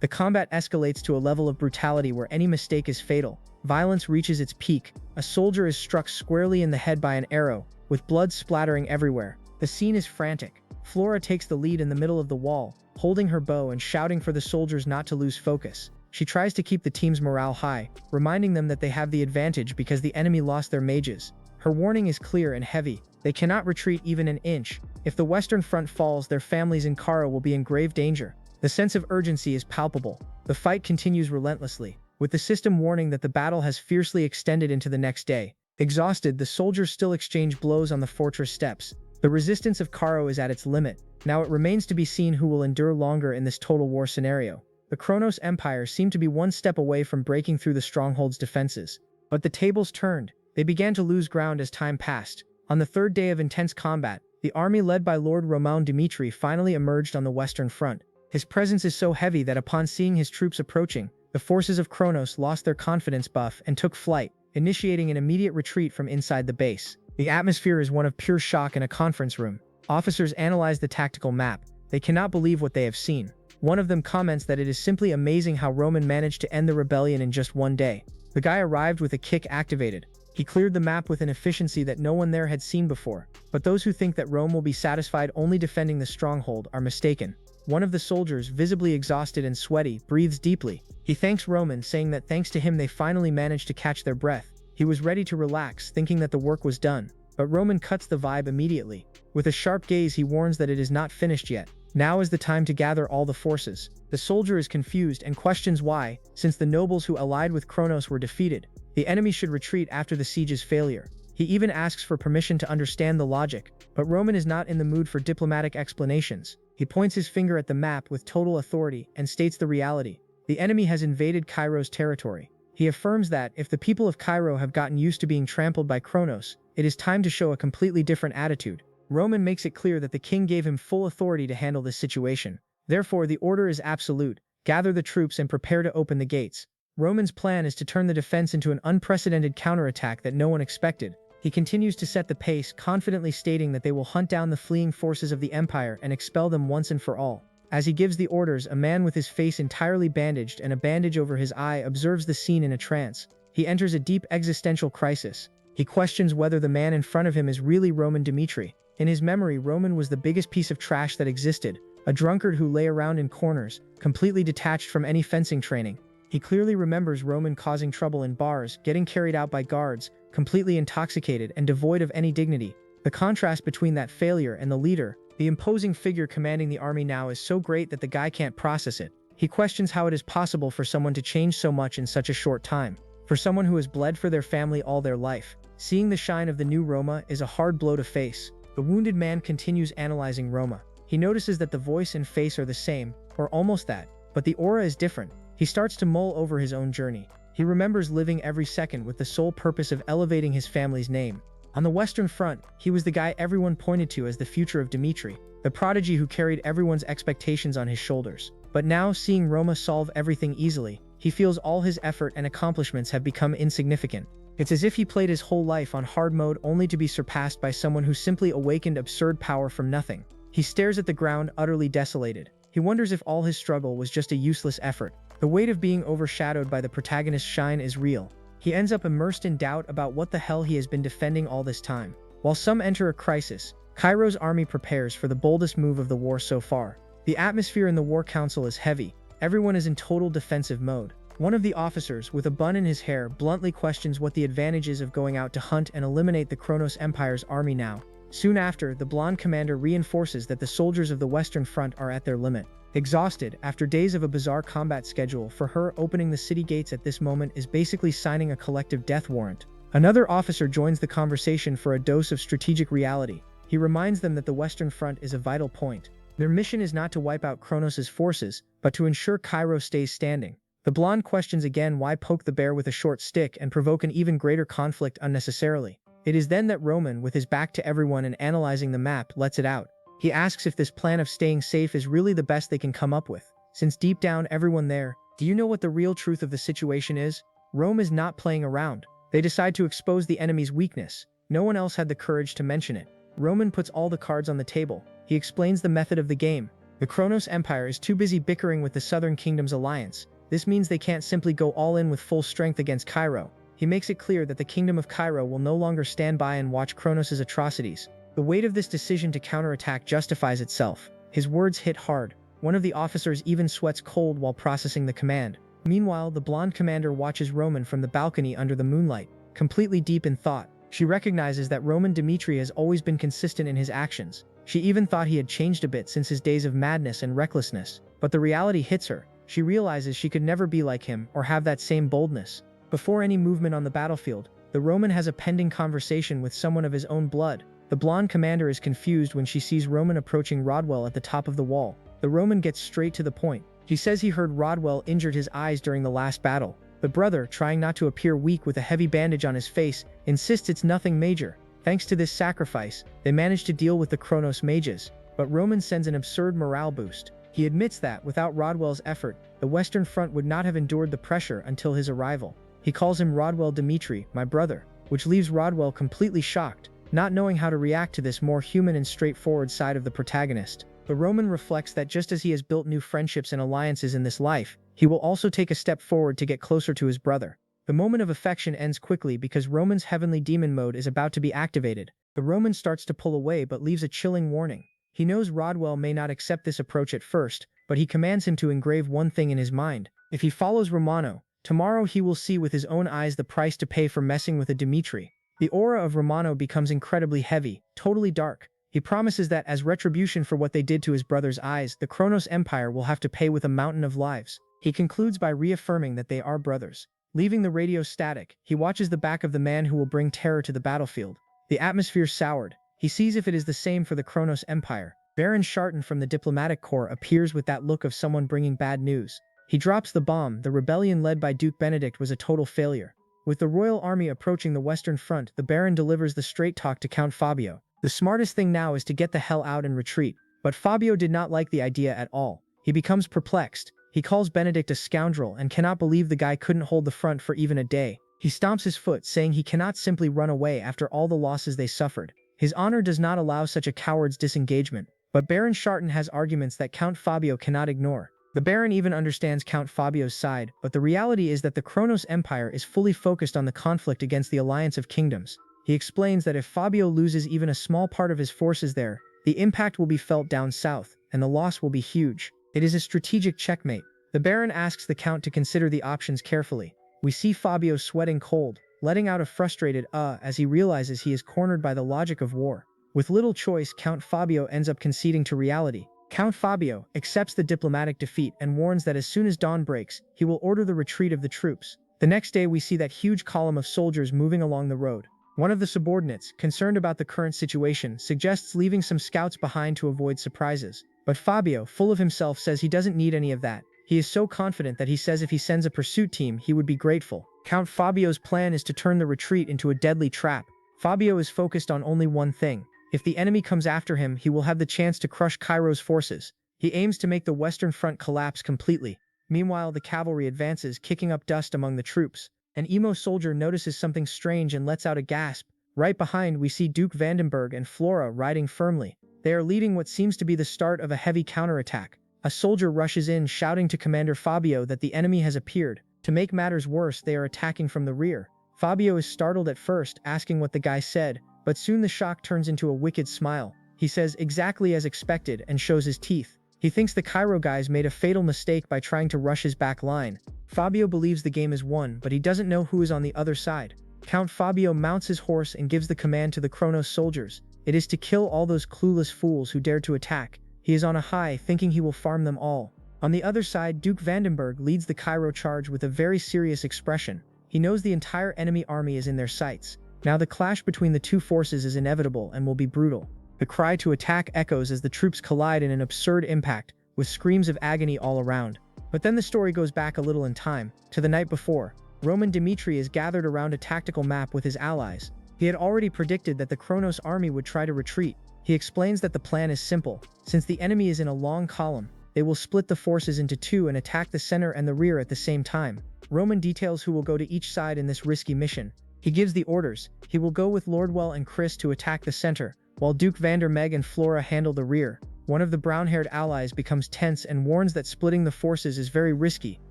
The combat escalates to a level of brutality where any mistake is fatal. Violence reaches its peak. A soldier is struck squarely in the head by an arrow, with blood splattering everywhere. The scene is frantic. Flora takes the lead in the middle of the wall, holding her bow and shouting for the soldiers not to lose focus. She tries to keep the team's morale high, reminding them that they have the advantage because the enemy lost their mages. Her warning is clear and heavy. They cannot retreat even an inch. If the Western Front falls, their families in Kara will be in grave danger. The sense of urgency is palpable. The fight continues relentlessly, with the system warning that the battle has fiercely extended into the next day. Exhausted, the soldiers still exchange blows on the fortress steps. The resistance of Karo is at its limit. Now it remains to be seen who will endure longer in this total war scenario. The Kronos Empire seemed to be one step away from breaking through the stronghold's defenses. But the tables turned. They began to lose ground as time passed. On the third day of intense combat, the army led by Lord Roman Dimitri finally emerged on the Western Front. His presence is so heavy that upon seeing his troops approaching, the forces of Kronos lost their confidence buff and took flight, initiating an immediate retreat from inside the base. The atmosphere is one of pure shock in a conference room. Officers analyze the tactical map. They cannot believe what they have seen. One of them comments that it is simply amazing how Roman managed to end the rebellion in just one day. The guy arrived with a kick activated. He cleared the map with an efficiency that no one there had seen before. But those who think that Rome will be satisfied only defending the stronghold are mistaken. One of the soldiers, visibly exhausted and sweaty, breathes deeply. He thanks Roman, saying that thanks to him they finally managed to catch their breath. He was ready to relax, thinking that the work was done. But Roman cuts the vibe immediately. With a sharp gaze, he warns that it is not finished yet. Now is the time to gather all the forces. The soldier is confused and questions why, since the nobles who allied with Kronos were defeated, the enemy should retreat after the siege's failure. He even asks for permission to understand the logic, but Roman is not in the mood for diplomatic explanations. He points his finger at the map with total authority and states the reality. The enemy has invaded Cairo's territory. He affirms that, if the people of Cairo have gotten used to being trampled by Kronos, it is time to show a completely different attitude. Roman makes it clear that the king gave him full authority to handle this situation. Therefore, the order is absolute. Gather the troops and prepare to open the gates. Roman's plan is to turn the defense into an unprecedented counterattack that no one expected. He continues to set the pace, confidently stating that they will hunt down the fleeing forces of the empire and expel them once and for all. As he gives the orders, a man with his face entirely bandaged and a bandage over his eye observes the scene in a trance. He enters a deep existential crisis. He questions whether the man in front of him is really Roman Dimitri. In his memory, Roman was the biggest piece of trash that existed, a drunkard who lay around in corners, completely detached from any fencing training. He clearly remembers Roman causing trouble in bars, getting carried out by guards, completely intoxicated and devoid of any dignity. The contrast between that failure and the leader, the imposing figure commanding the army now, is so great that the guy can't process it. He questions how it is possible for someone to change so much in such a short time. For someone who has bled for their family all their life, seeing the shine of the new Roma is a hard blow to face. The wounded man continues analyzing Roma. He notices that the voice and face are the same, or almost that, but the aura is different. He starts to mull over his own journey. He remembers living every second with the sole purpose of elevating his family's name. On the Western Front, he was the guy everyone pointed to as the future of Dimitri, the prodigy who carried everyone's expectations on his shoulders. But now, seeing Roma solve everything easily, he feels all his effort and accomplishments have become insignificant. It's as if he played his whole life on hard mode only to be surpassed by someone who simply awakened absurd power from nothing. He stares at the ground, utterly desolated. He wonders if all his struggle was just a useless effort. The weight of being overshadowed by the protagonist's shine is real. He ends up immersed in doubt about what the hell he has been defending all this time. While some enter a crisis, Cairo's army prepares for the boldest move of the war so far. The atmosphere in the war council is heavy. Everyone is in total defensive mode. One of the officers, with a bun in his hair, bluntly questions what the advantage is of going out to hunt and eliminate the Kronos Empire's army now. Soon after, the blonde commander reinforces that the soldiers of the Western Front are at their limit. Exhausted, after days of a bizarre combat schedule, for her, opening the city gates at this moment is basically signing a collective death warrant. Another officer joins the conversation for a dose of strategic reality. He reminds them that the Western Front is a vital point. Their mission is not to wipe out Kronos' forces, but to ensure Cairo stays standing. The blonde questions again why poke the bear with a short stick and provoke an even greater conflict unnecessarily. It is then that Roman, with his back to everyone and analyzing the map, lets it out. He asks if this plan of staying safe is really the best they can come up with, since deep down everyone there, do you know what the real truth of the situation is? Rome is not playing around. They decide to expose the enemy's weakness. No one else had the courage to mention it. Roman puts all the cards on the table. He explains the method of the game. The Kronos Empire is too busy bickering with the Southern Kingdom's alliance. This means they can't simply go all in with full strength against Cairo. He makes it clear that the Kingdom of Cairo will no longer stand by and watch Kronos' atrocities. The weight of this decision to counterattack justifies itself. His words hit hard. One of the officers even sweats cold while processing the command. Meanwhile, the blonde commander watches Roman from the balcony under the moonlight, completely deep in thought. She recognizes that Roman Dmitri has always been consistent in his actions. She even thought he had changed a bit since his days of madness and recklessness. But the reality hits her. She realizes she could never be like him or have that same boldness. Before any movement on the battlefield, the Roman has a pending conversation with someone of his own blood. The blonde commander is confused when she sees Roman approaching Rodwell at the top of the wall. The Roman gets straight to the point. He says he heard Rodwell injured his eyes during the last battle. The brother, trying not to appear weak with a heavy bandage on his face, insists it's nothing major. Thanks to this sacrifice, they manage to deal with the Kronos mages. But Roman sends an absurd morale boost. He admits that, without Rodwell's effort, the Western Front would not have endured the pressure until his arrival. He calls him Rodwell Dmitri, my brother, which leaves Rodwell completely shocked, not knowing how to react to this more human and straightforward side of the protagonist. The Roman reflects that just as he has built new friendships and alliances in this life, he will also take a step forward to get closer to his brother. The moment of affection ends quickly because Roman's heavenly demon mode is about to be activated. The Roman starts to pull away but leaves a chilling warning. He knows Rodwell may not accept this approach at first, but he commands him to engrave one thing in his mind. If he follows Romano, tomorrow he will see with his own eyes the price to pay for messing with a Dmitri. The aura of Romano becomes incredibly heavy, totally dark. He promises that as retribution for what they did to his brother's eyes, the Kronos Empire will have to pay with a mountain of lives. He concludes by reaffirming that they are brothers. Leaving the radio static, he watches the back of the man who will bring terror to the battlefield. The atmosphere soured. He sees if it is the same for the Kronos Empire. Baron Sharton from the diplomatic corps appears with that look of someone bringing bad news. He drops the bomb. The rebellion led by Duke Benedict was a total failure. With the royal army approaching the Western Front, the Baron delivers the straight talk to Count Fabio. The smartest thing now is to get the hell out and retreat. But Fabio did not like the idea at all. He becomes perplexed. He calls Benedict a scoundrel and cannot believe the guy couldn't hold the front for even a day. He stomps his foot, saying he cannot simply run away after all the losses they suffered. His honor does not allow such a coward's disengagement. But Baron Sharton has arguments that Count Fabio cannot ignore. The Baron even understands Count Fabio's side, but the reality is that the Kronos Empire is fully focused on the conflict against the Alliance of Kingdoms. He explains that if Fabio loses even a small part of his forces there, the impact will be felt down south, and the loss will be huge. It is a strategic checkmate. The Baron asks the Count to consider the options carefully. We see Fabio sweating cold, letting out a frustrated as he realizes he is cornered by the logic of war. With little choice, Count Fabio ends up conceding to reality. Count Fabio accepts the diplomatic defeat and warns that as soon as dawn breaks, he will order the retreat of the troops. The next day we see that huge column of soldiers moving along the road. One of the subordinates, concerned about the current situation, suggests leaving some scouts behind to avoid surprises. But Fabio, full of himself, says he doesn't need any of that. He is so confident that he says if he sends a pursuit team, he would be grateful. Count Fabio's plan is to turn the retreat into a deadly trap. Fabio is focused on only one thing. If the enemy comes after him, he will have the chance to crush Cairo's forces. He aims to make the Western Front collapse completely. Meanwhile, the cavalry advances, kicking up dust among the troops. An emo soldier notices something strange and lets out a gasp. Right behind, we see Duke Vandenberg and Flora riding firmly. They are leading what seems to be the start of a heavy counterattack. A soldier rushes in, shouting to Commander Fabio that the enemy has appeared. To make matters worse, they are attacking from the rear. Fabio is startled at first, asking what the guy said, but soon the shock turns into a wicked smile. He says exactly as expected and shows his teeth. He thinks the Cairo guys made a fatal mistake by trying to rush his back line. Fabio believes the game is won, but he doesn't know who is on the other side. Count Fabio mounts his horse and gives the command to the Kronos soldiers. It is to kill all those clueless fools who dared to attack. He is on a high, thinking he will farm them all. On the other side, Duke Vandenberg leads the Cairo charge with a very serious expression. He knows the entire enemy army is in their sights. Now the clash between the two forces is inevitable and will be brutal. The cry to attack echoes as the troops collide in an absurd impact, with screams of agony all around. But then the story goes back a little in time, to the night before. Roman Dmitri is gathered around a tactical map with his allies. He had already predicted that the Kronos army would try to retreat. He explains that the plan is simple. Since the enemy is in a long column, they will split the forces into two and attack the center and the rear at the same time. Roman details who will go to each side in this risky mission. He gives the orders. He will go with Lordwell and Chris to attack the center, while Duke Vander Meg and Flora handle the rear. One of the brown-haired allies becomes tense and warns that splitting the forces is very risky,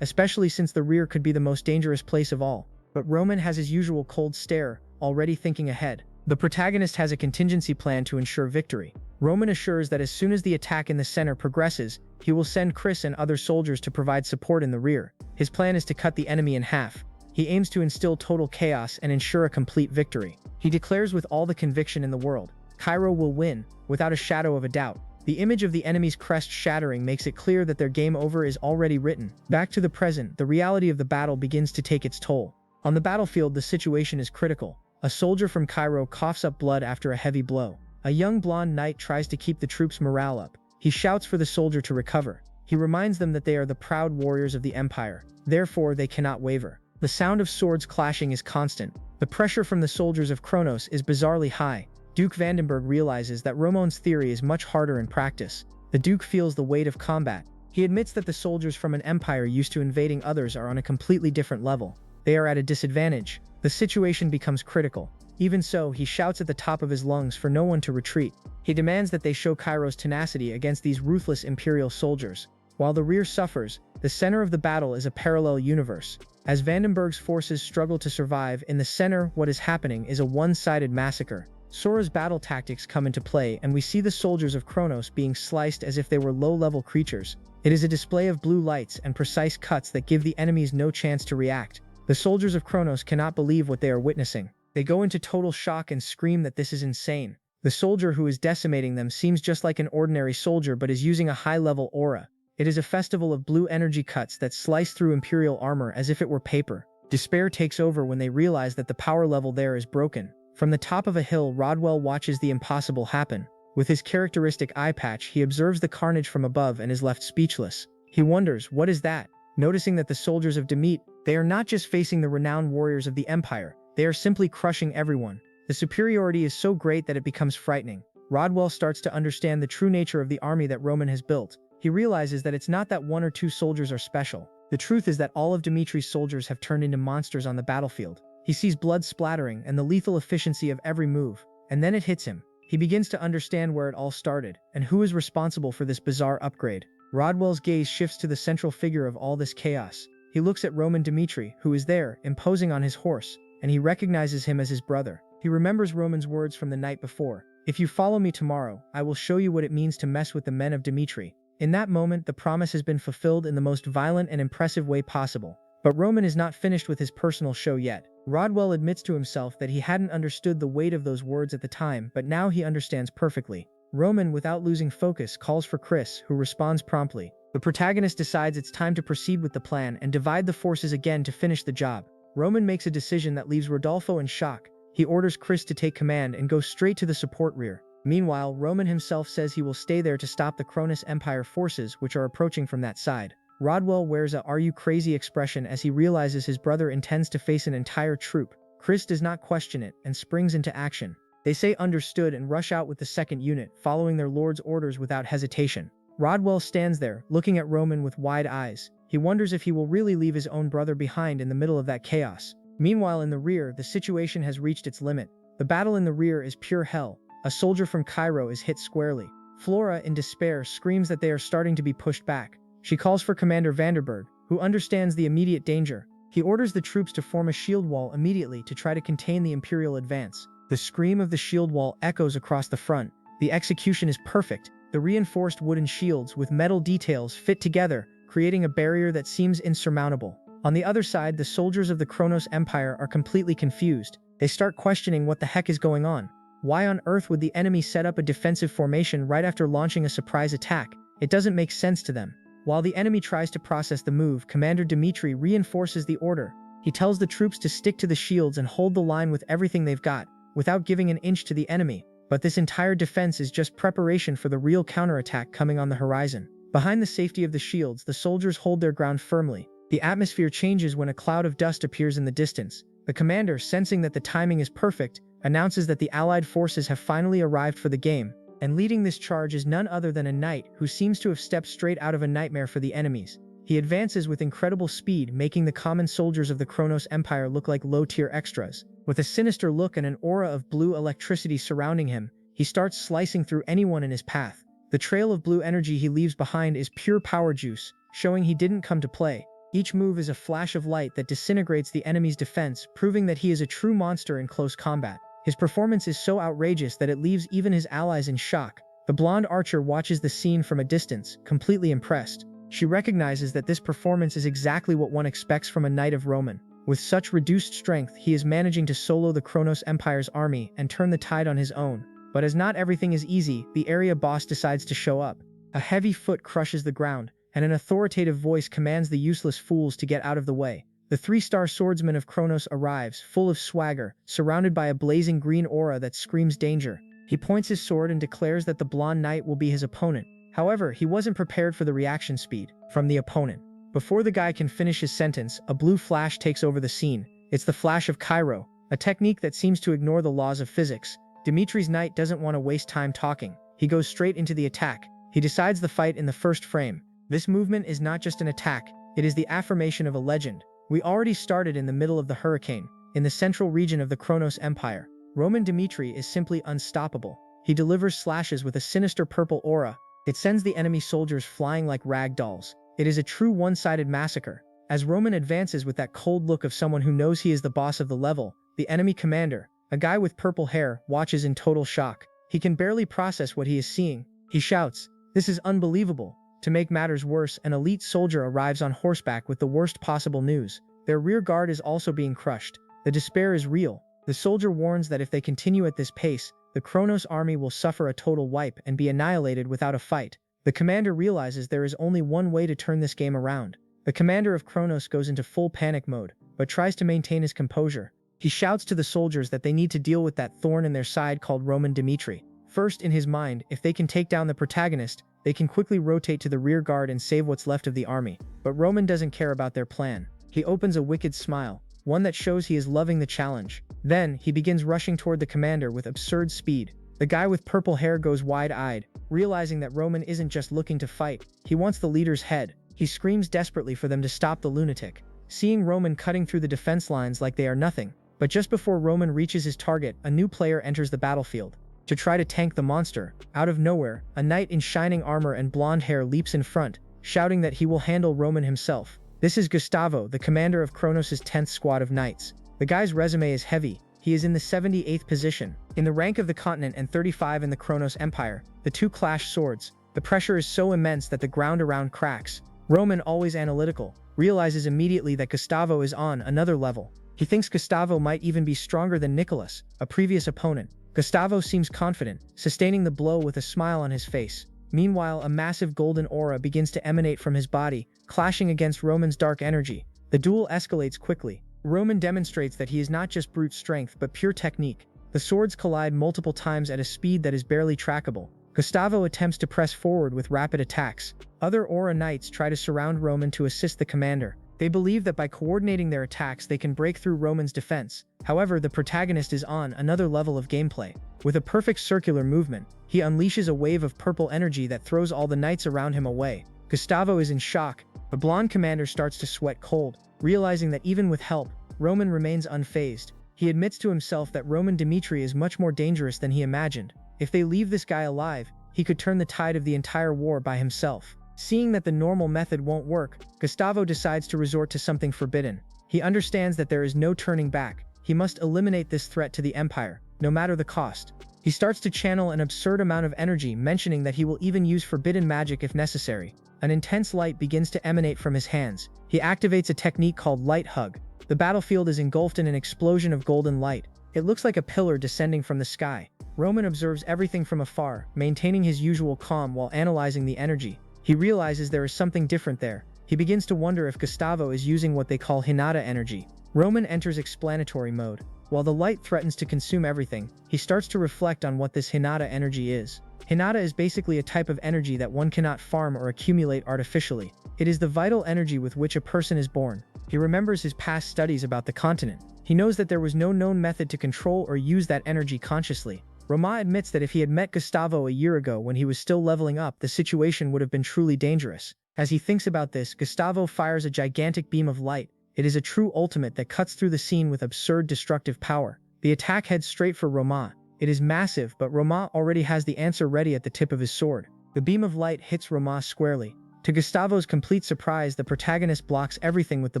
especially since the rear could be the most dangerous place of all. But Roman has his usual cold stare, already thinking ahead. The protagonist has a contingency plan to ensure victory. Roman assures that as soon as the attack in the center progresses, he will send Chris and other soldiers to provide support in the rear. His plan is to cut the enemy in half. He aims to instill total chaos and ensure a complete victory. He declares with all the conviction in the world, Cairo will win, without a shadow of a doubt. The image of the enemy's crest shattering makes it clear that their game over is already written. Back to the present, the reality of the battle begins to take its toll. On the battlefield, the situation is critical. A soldier from Cairo coughs up blood after a heavy blow. A young blonde knight tries to keep the troops' morale up. He shouts for the soldier to recover. He reminds them that they are the proud warriors of the empire. Therefore, they cannot waver. The sound of swords clashing is constant. The pressure from the soldiers of Kronos is bizarrely high. Duke Vandenberg realizes that Roman's theory is much harder in practice. The Duke feels the weight of combat. He admits that the soldiers from an empire used to invading others are on a completely different level. They are at a disadvantage. The situation becomes critical. Even so, he shouts at the top of his lungs for no one to retreat. He demands that they show Cairo's tenacity against these ruthless imperial soldiers. While the rear suffers, the center of the battle is a parallel universe. As Vandenberg's forces struggle to survive, in the center, what is happening is a one-sided massacre. Sora's battle tactics come into play, and we see the soldiers of Kronos being sliced as if they were low-level creatures. It is a display of blue lights and precise cuts that give the enemies no chance to react. The soldiers of Kronos cannot believe what they are witnessing. They go into total shock and scream that this is insane. The soldier who is decimating them seems just like an ordinary soldier but is using a high-level aura. It is a festival of blue energy cuts that slice through Imperial armor as if it were paper. Despair takes over when they realize that the power level there is broken. From the top of a hill, Rodwell watches the impossible happen. With his characteristic eye patch, he observes the carnage from above and is left speechless. He wonders, what is that? Noticing that the soldiers of Demet, they are not just facing the renowned warriors of the Empire, they are simply crushing everyone. The superiority is so great that it becomes frightening. Rodwell starts to understand the true nature of the army that Roman has built. He realizes that it's not that one or two soldiers are special. The truth is that all of Dimitri's soldiers have turned into monsters on the battlefield. He sees blood splattering and the lethal efficiency of every move, and then it hits him. He begins to understand where it all started, and who is responsible for this bizarre upgrade. Rodwell's gaze shifts to the central figure of all this chaos. He looks at Roman Dimitri, who is there, imposing on his horse, and he recognizes him as his brother. He remembers Roman's words from the night before. If you follow me tomorrow, I will show you what it means to mess with the men of Dimitri. In that moment, the promise has been fulfilled in the most violent and impressive way possible. But Roman is not finished with his personal show yet. Rodwell admits to himself that he hadn't understood the weight of those words at the time, but now he understands perfectly. Roman, without losing focus, calls for Chris, who responds promptly. The protagonist decides it's time to proceed with the plan and divide the forces again to finish the job. Roman makes a decision that leaves Rodolfo in shock. He orders Chris to take command and go straight to the support rear. Meanwhile, Roman himself says he will stay there to stop the Kronos Empire forces which are approaching from that side. Rodwell wears a "are you crazy" expression as he realizes his brother intends to face an entire troop. Chris does not question it and springs into action. They say understood and rush out with the second unit, following their lord's orders without hesitation. Rodwell stands there, looking at Roman with wide eyes. He wonders if he will really leave his own brother behind in the middle of that chaos. Meanwhile, in the rear, the situation has reached its limit. The battle in the rear is pure hell. A soldier from Cairo is hit squarely. Flora, in despair, screams that they are starting to be pushed back. She calls for Commander Vanderberg, who understands the immediate danger. He orders the troops to form a shield wall immediately to try to contain the Imperial advance. The scream of the shield wall echoes across the front. The execution is perfect. The reinforced wooden shields with metal details fit together, creating a barrier that seems insurmountable. On the other side, the soldiers of the Kronos Empire are completely confused. They start questioning what the heck is going on. Why on earth would the enemy set up a defensive formation right after launching a surprise attack? It doesn't make sense to them. While the enemy tries to process the move, Commander Dimitri reinforces the order. He tells the troops to stick to the shields and hold the line with everything they've got, without giving an inch to the enemy. But this entire defense is just preparation for the real counterattack coming on the horizon. Behind the safety of the shields, the soldiers hold their ground firmly. The atmosphere changes when a cloud of dust appears in the distance. The commander, sensing that the timing is perfect, announces that the Allied forces have finally arrived for the game, and leading this charge is none other than a knight who seems to have stepped straight out of a nightmare for the enemies. He advances with incredible speed, making the common soldiers of the Kronos Empire look like low-tier extras. With a sinister look and an aura of blue electricity surrounding him, he starts slicing through anyone in his path. The trail of blue energy he leaves behind is pure power juice, showing he didn't come to play. Each move is a flash of light that disintegrates the enemy's defense, proving that he is a true monster in close combat. His performance is so outrageous that it leaves even his allies in shock. The blonde archer watches the scene from a distance, completely impressed. She recognizes that this performance is exactly what one expects from a knight of Roman. With such reduced strength, he is managing to solo the Kronos Empire's army and turn the tide on his own. But as not everything is easy, the area boss decides to show up. A heavy foot crushes the ground, and an authoritative voice commands the useless fools to get out of the way. The 3-star swordsman of Kronos arrives, full of swagger, surrounded by a blazing green aura that screams danger. He points his sword and declares that the blonde knight will be his opponent. However, he wasn't prepared for the reaction speed from the opponent. Before the guy can finish his sentence, a blue flash takes over the scene. It's the flash of Cairo, a technique that seems to ignore the laws of physics. Dimitri's knight doesn't want to waste time talking. He goes straight into the attack. He decides the fight in the first frame. This movement is not just an attack, it is the affirmation of a legend. We already started in the middle of the hurricane, in the central region of the Kronos Empire. Roman Dimitri is simply unstoppable. He delivers slashes with a sinister purple aura. It sends the enemy soldiers flying like rag dolls. It is a true one-sided massacre. As Roman advances with that cold look of someone who knows he is the boss of the level, the enemy commander, a guy with purple hair, watches in total shock. He can barely process what he is seeing. He shouts, "This is unbelievable." To make matters worse, an elite soldier arrives on horseback with the worst possible news. Their rear guard is also being crushed. The despair is real. The soldier warns that if they continue at this pace, the Kronos army will suffer a total wipe and be annihilated without a fight. The commander realizes there is only one way to turn this game around. The commander of Kronos goes into full panic mode, but tries to maintain his composure. He shouts to the soldiers that they need to deal with that thorn in their side called Roman Dimitri. First, in his mind, if they can take down the protagonist, they can quickly rotate to the rear guard and save what's left of the army. But Roman doesn't care about their plan. He opens a wicked smile, one that shows he is loving the challenge. Then, he begins rushing toward the commander with absurd speed. The guy with purple hair goes wide-eyed, realizing that Roman isn't just looking to fight, he wants the leader's head. He screams desperately for them to stop the lunatic. Seeing Roman cutting through the defense lines like they are nothing. But just before Roman reaches his target, a new player enters the battlefield. To try to tank the monster, out of nowhere, a knight in shining armor and blonde hair leaps in front, shouting that he will handle Roman himself. This is Gustavo, the commander of Kronos' 10th squad of knights. The guy's resume is heavy. He is in the 78th position. In the rank of the continent and 35 in the Kronos Empire, the two clash swords. The pressure is so immense that the ground around cracks. Roman, always analytical, realizes immediately that Gustavo is on another level. He thinks Gustavo might even be stronger than Nicholas, a previous opponent. Gustavo seems confident, sustaining the blow with a smile on his face. Meanwhile, a massive golden aura begins to emanate from his body, clashing against Roman's dark energy. The duel escalates quickly. Roman demonstrates that he is not just brute strength but pure technique. The swords collide multiple times at a speed that is barely trackable. Gustavo attempts to press forward with rapid attacks. Other aura knights try to surround Roman to assist the commander. They believe that by coordinating their attacks they can break through Roman's defense. However, the protagonist is on another level of gameplay. With a perfect circular movement, he unleashes a wave of purple energy that throws all the knights around him away. Gustavo is in shock. The blonde commander starts to sweat cold, realizing that even with help, Roman remains unfazed. He admits to himself that Roman Dimitri is much more dangerous than he imagined. If they leave this guy alive, he could turn the tide of the entire war by himself. Seeing that the normal method won't work, Gustavo decides to resort to something forbidden. He understands that there is no turning back. He must eliminate this threat to the Empire, no matter the cost. He starts to channel an absurd amount of energy, mentioning that he will even use forbidden magic if necessary. An intense light begins to emanate from his hands. He activates a technique called Light Hug. The battlefield is engulfed in an explosion of golden light. It looks like a pillar descending from the sky. Roman observes everything from afar, maintaining his usual calm while analyzing the energy. He realizes there is something different there. He begins to wonder if Gustavo is using what they call Hinata energy. Roman enters explanatory mode. While the light threatens to consume everything, he starts to reflect on what this Hinata energy is. Hinata is basically a type of energy that one cannot farm or accumulate artificially. It is the vital energy with which a person is born. He remembers his past studies about the continent. He knows that there was no known method to control or use that energy consciously. Roma admits that if he had met Gustavo a year ago when he was still leveling up, the situation would have been truly dangerous. As he thinks about this, Gustavo fires a gigantic beam of light. It is a true ultimate that cuts through the scene with absurd destructive power. The attack heads straight for Roma. It is massive, but Roma already has the answer ready at the tip of his sword. The beam of light hits Roma squarely. To Gustavo's complete surprise, the protagonist blocks everything with the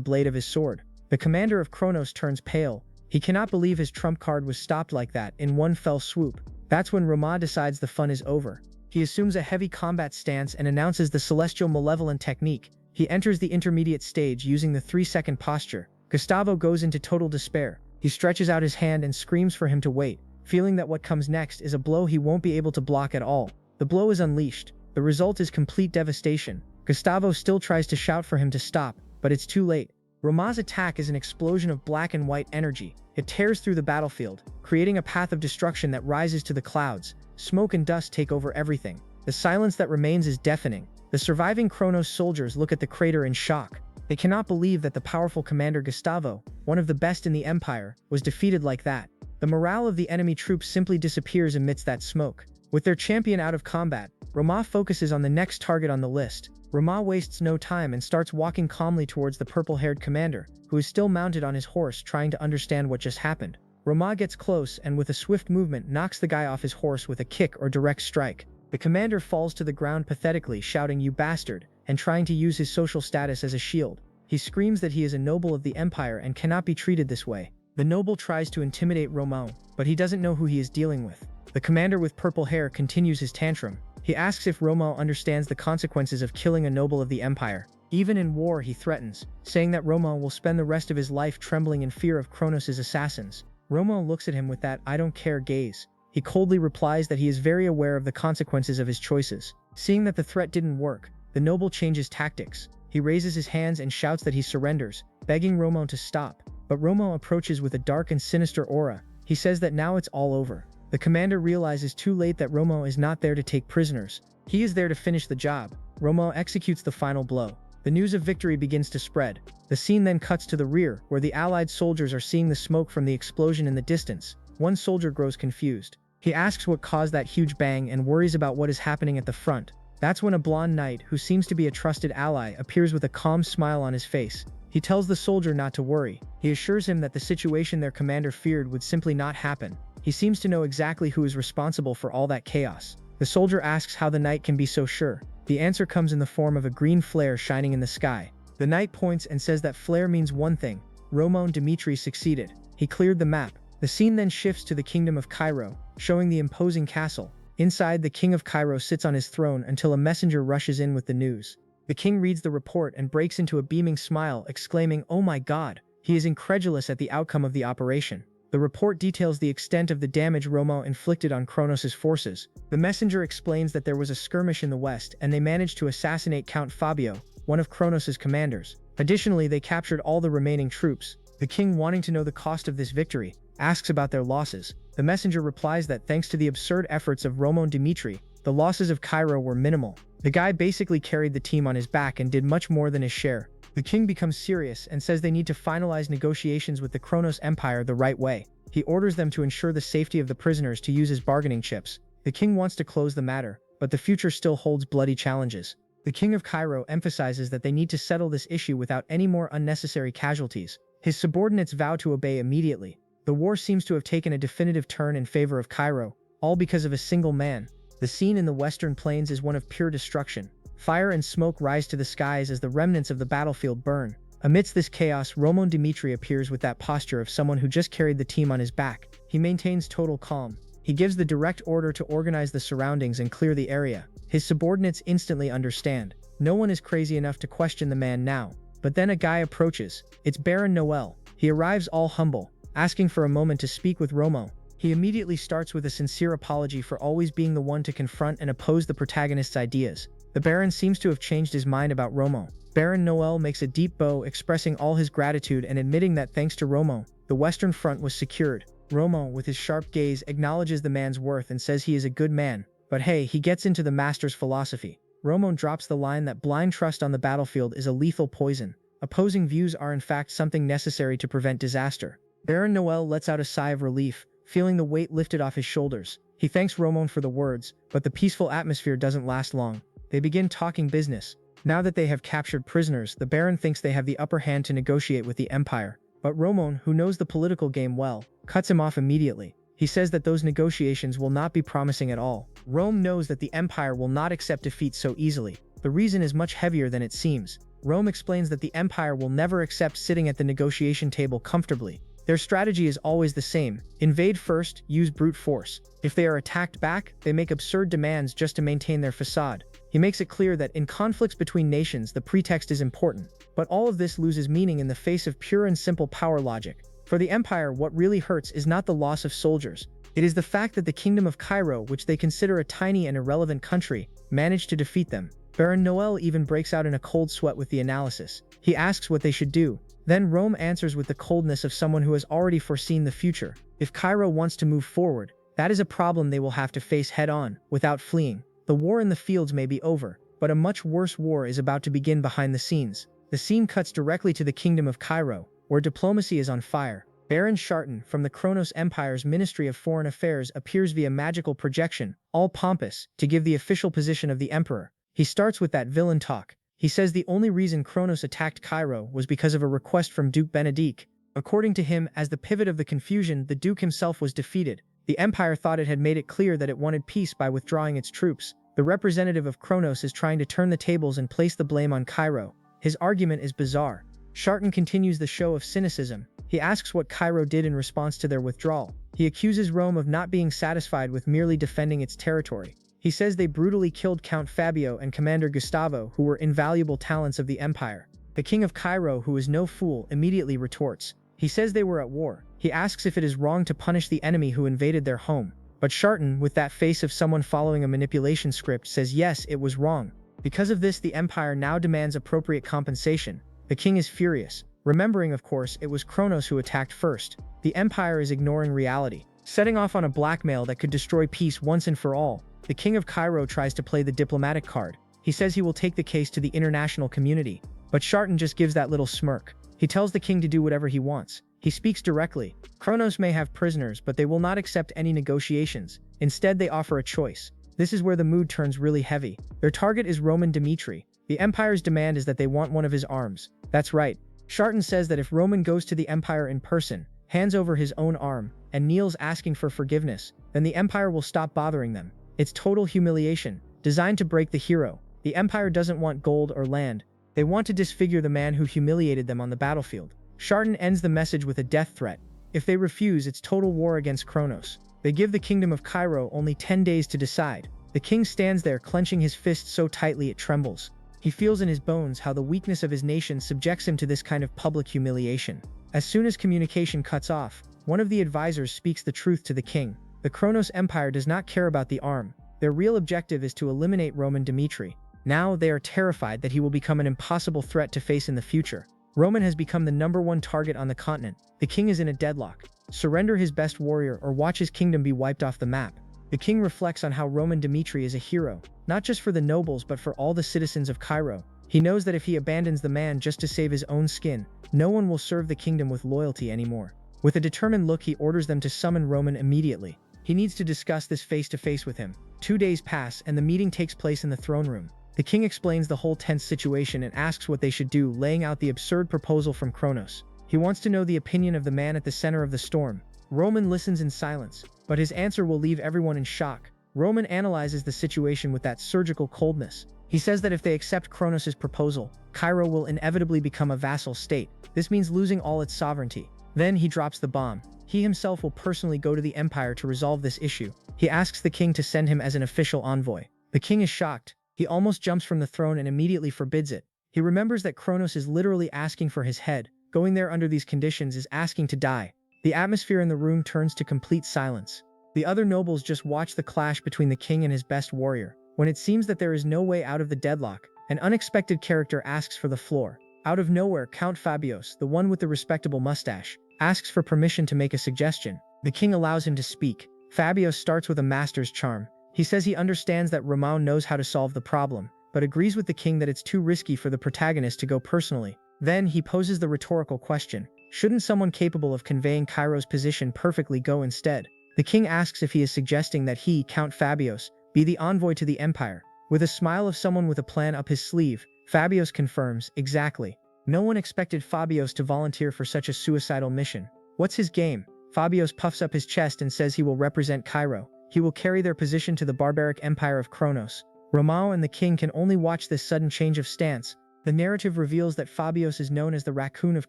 blade of his sword. The commander of Kronos turns pale. He cannot believe his trump card was stopped like that in one fell swoop. That's when Roma decides the fun is over. He assumes a heavy combat stance and announces the celestial malevolent technique. He enters the intermediate stage using the 3-second posture. Gustavo goes into total despair. He stretches out his hand and screams for him to wait, feeling that what comes next is a blow he won't be able to block at all. The blow is unleashed. The result is complete devastation. Gustavo still tries to shout for him to stop, but it's too late. Roma's attack is an explosion of black and white energy. It tears through the battlefield, creating a path of destruction that rises to the clouds. Smoke and dust take over everything. The silence that remains is deafening. The surviving Kronos soldiers look at the crater in shock. They cannot believe that the powerful commander Gustavo, one of the best in the Empire, was defeated like that. The morale of the enemy troops simply disappears amidst that smoke. With their champion out of combat, Roma focuses on the next target on the list. Roma wastes no time and starts walking calmly towards the purple-haired commander, who is still mounted on his horse trying to understand what just happened. Roma gets close and with a swift movement knocks the guy off his horse with a kick or direct strike. The commander falls to the ground pathetically, shouting "You bastard," and trying to use his social status as a shield. He screams that he is a noble of the Empire and cannot be treated this way. The noble tries to intimidate Roma, but he doesn't know who he is dealing with. The commander with purple hair continues his tantrum. He asks if Roma understands the consequences of killing a noble of the Empire. Even in war, he threatens, saying that Roma will spend the rest of his life trembling in fear of Kronos' assassins. Roma looks at him with that "I don't care" gaze. He coldly replies that he is very aware of the consequences of his choices. Seeing that the threat didn't work, the noble changes tactics. He raises his hands and shouts that he surrenders, begging Roma to stop. But Roma approaches with a dark and sinister aura. He says that now it's all over. The commander realizes too late that Roma is not there to take prisoners. He is there to finish the job. Roma executes the final blow. The news of victory begins to spread. The scene then cuts to the rear, where the Allied soldiers are seeing the smoke from the explosion in the distance. One soldier grows confused. He asks what caused that huge bang and worries about what is happening at the front. That's when a blonde knight, who seems to be a trusted ally, appears with a calm smile on his face. He tells the soldier not to worry. He assures him that the situation their commander feared would simply not happen. He seems to know exactly who is responsible for all that chaos. The soldier asks how the knight can be so sure. The answer comes in the form of a green flare shining in the sky. The knight points and says that flare means one thing: Roman Dmitri succeeded. He cleared the map. The scene then shifts to the kingdom of Cairo, showing the imposing castle. Inside, the king of Cairo sits on his throne until a messenger rushes in with the news. The king reads the report and breaks into a beaming smile, exclaiming, "Oh my God!" He is incredulous at the outcome of the operation. The report details the extent of the damage Roma inflicted on Kronos' forces. The messenger explains that there was a skirmish in the west and they managed to assassinate Count Fabio, one of Kronos' commanders. Additionally, they captured all the remaining troops. The king, wanting to know the cost of this victory, asks about their losses. The messenger replies that thanks to the absurd efforts of Roman Dmitri, the losses of Cairo were minimal. The guy basically carried the team on his back and did much more than his share. The king becomes serious and says they need to finalize negotiations with the Kronos Empire the right way. He orders them to ensure the safety of the prisoners to use as bargaining chips. The king wants to close the matter, but the future still holds bloody challenges. The king of Cairo emphasizes that they need to settle this issue without any more unnecessary casualties. His subordinates vow to obey immediately. The war seems to have taken a definitive turn in favor of Cairo, all because of a single man. The scene in the western plains is one of pure destruction. Fire and smoke rise to the skies as the remnants of the battlefield burn. Amidst this chaos, Roman Dmitri appears with that posture of someone who just carried the team on his back. He maintains total calm. He gives the direct order to organize the surroundings and clear the area. His subordinates instantly understand. No one is crazy enough to question the man now. But then a guy approaches. It's Baron Noel. He arrives all humble, asking for a moment to speak with Romo. He immediately starts with a sincere apology for always being the one to confront and oppose the protagonist's ideas. The Baron seems to have changed his mind about Romo. Baron Noel makes a deep bow, expressing all his gratitude and admitting that thanks to Romo, the Western Front was secured. Romo, with his sharp gaze, acknowledges the man's worth and says he is a good man. But hey, he gets into the master's philosophy. Romo drops the line that blind trust on the battlefield is a lethal poison. Opposing views are in fact something necessary to prevent disaster. Baron Noel lets out a sigh of relief, feeling the weight lifted off his shoulders. He thanks Romon for the words, but the peaceful atmosphere doesn't last long. They begin talking business. Now that they have captured prisoners, the Baron thinks they have the upper hand to negotiate with the Empire. But Romon, who knows the political game well, cuts him off immediately. He says that those negotiations will not be promising at all. Rome knows that the Empire will not accept defeat so easily. The reason is much heavier than it seems. Rome explains that the Empire will never accept sitting at the negotiation table comfortably. Their strategy is always the same: invade first, use brute force. If they are attacked back, they make absurd demands just to maintain their facade. He makes it clear that in conflicts between nations, the pretext is important. But all of this loses meaning in the face of pure and simple power logic. For the Empire, what really hurts is not the loss of soldiers. It is the fact that the Kingdom of Cairo, which they consider a tiny and irrelevant country, managed to defeat them. Baron Noel even breaks out in a cold sweat with the analysis. He asks what they should do. Then Rome answers with the coldness of someone who has already foreseen the future. If Cairo wants to move forward, that is a problem they will have to face head-on, without fleeing. The war in the fields may be over, but a much worse war is about to begin behind the scenes. The scene cuts directly to the Kingdom of Cairo, where diplomacy is on fire. Baron Sharton from the Kronos Empire's Ministry of Foreign Affairs appears via magical projection, all pompous, to give the official position of the Emperor. He starts with that villain talk. He says the only reason Kronos attacked Cairo was because of a request from Duke Benedict. According to him, as the pivot of the confusion, the Duke himself was defeated. The Empire thought it had made it clear that it wanted peace by withdrawing its troops. The representative of Kronos is trying to turn the tables and place the blame on Cairo. His argument is bizarre. Sharton continues the show of cynicism. He asks what Cairo did in response to their withdrawal. He accuses Rome of not being satisfied with merely defending its territory. He says they brutally killed Count Fabio and Commander Gustavo, who were invaluable talents of the Empire. The King of Cairo, who is no fool, immediately retorts. He says they were at war. He asks if it is wrong to punish the enemy who invaded their home. But Sharton, with that face of someone following a manipulation script, says yes, it was wrong. Because of this, the Empire now demands appropriate compensation. The king is furious, remembering, of course, it was Kronos who attacked first. The Empire is ignoring reality, setting off on a blackmail that could destroy peace once and for all. The King of Cairo tries to play the diplomatic card. He says he will take the case to the international community. But Sharton just gives that little smirk. He tells the king to do whatever he wants. He speaks directly. Kronos may have prisoners, but they will not accept any negotiations. Instead, they offer a choice. This is where the mood turns really heavy. Their target is Roman Dimitri. The Empire's demand is that they want one of his arms. That's right. Sharton says that if Roman goes to the Empire in person, hands over his own arm, and kneels asking for forgiveness, then the Empire will stop bothering them. It's total humiliation, designed to break the hero. The Empire doesn't want gold or land. They want to disfigure the man who humiliated them on the battlefield. Sharton ends the message with a death threat. If they refuse, it's total war against Kronos. They give the Kingdom of Cairo only 10 days to decide. The king stands there clenching his fist so tightly it trembles. He feels in his bones how the weakness of his nation subjects him to this kind of public humiliation. As soon as communication cuts off, one of the advisors speaks the truth to the king. The Kronos Empire does not care about the arm. Their real objective is to eliminate Roman Dimitri. Now they are terrified that he will become an impossible threat to face in the future. Roman has become the #1 target on the continent. The king is in a deadlock. Surrender his best warrior or watch his kingdom be wiped off the map. The king reflects on how Roman Dimitri is a hero, not just for the nobles but for all the citizens of Cairo. He knows that if he abandons the man just to save his own skin, no one will serve the kingdom with loyalty anymore. With a determined look, he orders them to summon Roman immediately. He needs to discuss this face-to-face with him. 2 days pass and the meeting takes place in the throne room. The king explains the whole tense situation and asks what they should do, laying out the absurd proposal from Kronos. He wants to know the opinion of the man at the center of the storm. Roman listens in silence, but his answer will leave everyone in shock. Roman analyzes the situation with that surgical coldness. He says that if they accept Kronos' proposal, Cairo will inevitably become a vassal state. This means losing all its sovereignty. Then he drops the bomb. He himself will personally go to the Empire to resolve this issue. He asks the king to send him as an official envoy. The king is shocked. He almost jumps from the throne and immediately forbids it. He remembers that Kronos is literally asking for his head. Going there under these conditions is asking to die. The atmosphere in the room turns to complete silence. The other nobles just watch the clash between the king and his best warrior. When it seems that there is no way out of the deadlock, an unexpected character asks for the floor. Out of nowhere, Count Fabios, the one with the respectable mustache, asks for permission to make a suggestion. The king allows him to speak. Fabios starts with a master's charm. He says he understands that Roman knows how to solve the problem, but agrees with the king that it's too risky for the protagonist to go personally. Then he poses the rhetorical question. Shouldn't someone capable of conveying Cairo's position perfectly go instead? The king asks if he is suggesting that he, Count Fabios, be the envoy to the empire. With a smile of someone with a plan up his sleeve, Fabios confirms, exactly. No one expected Fabios to volunteer for such a suicidal mission. What's his game? Fabios puffs up his chest and says he will represent Cairo. He will carry their position to the barbaric empire of Kronos. Romao and the king can only watch this sudden change of stance. The narrative reveals that Fabios is known as the Raccoon of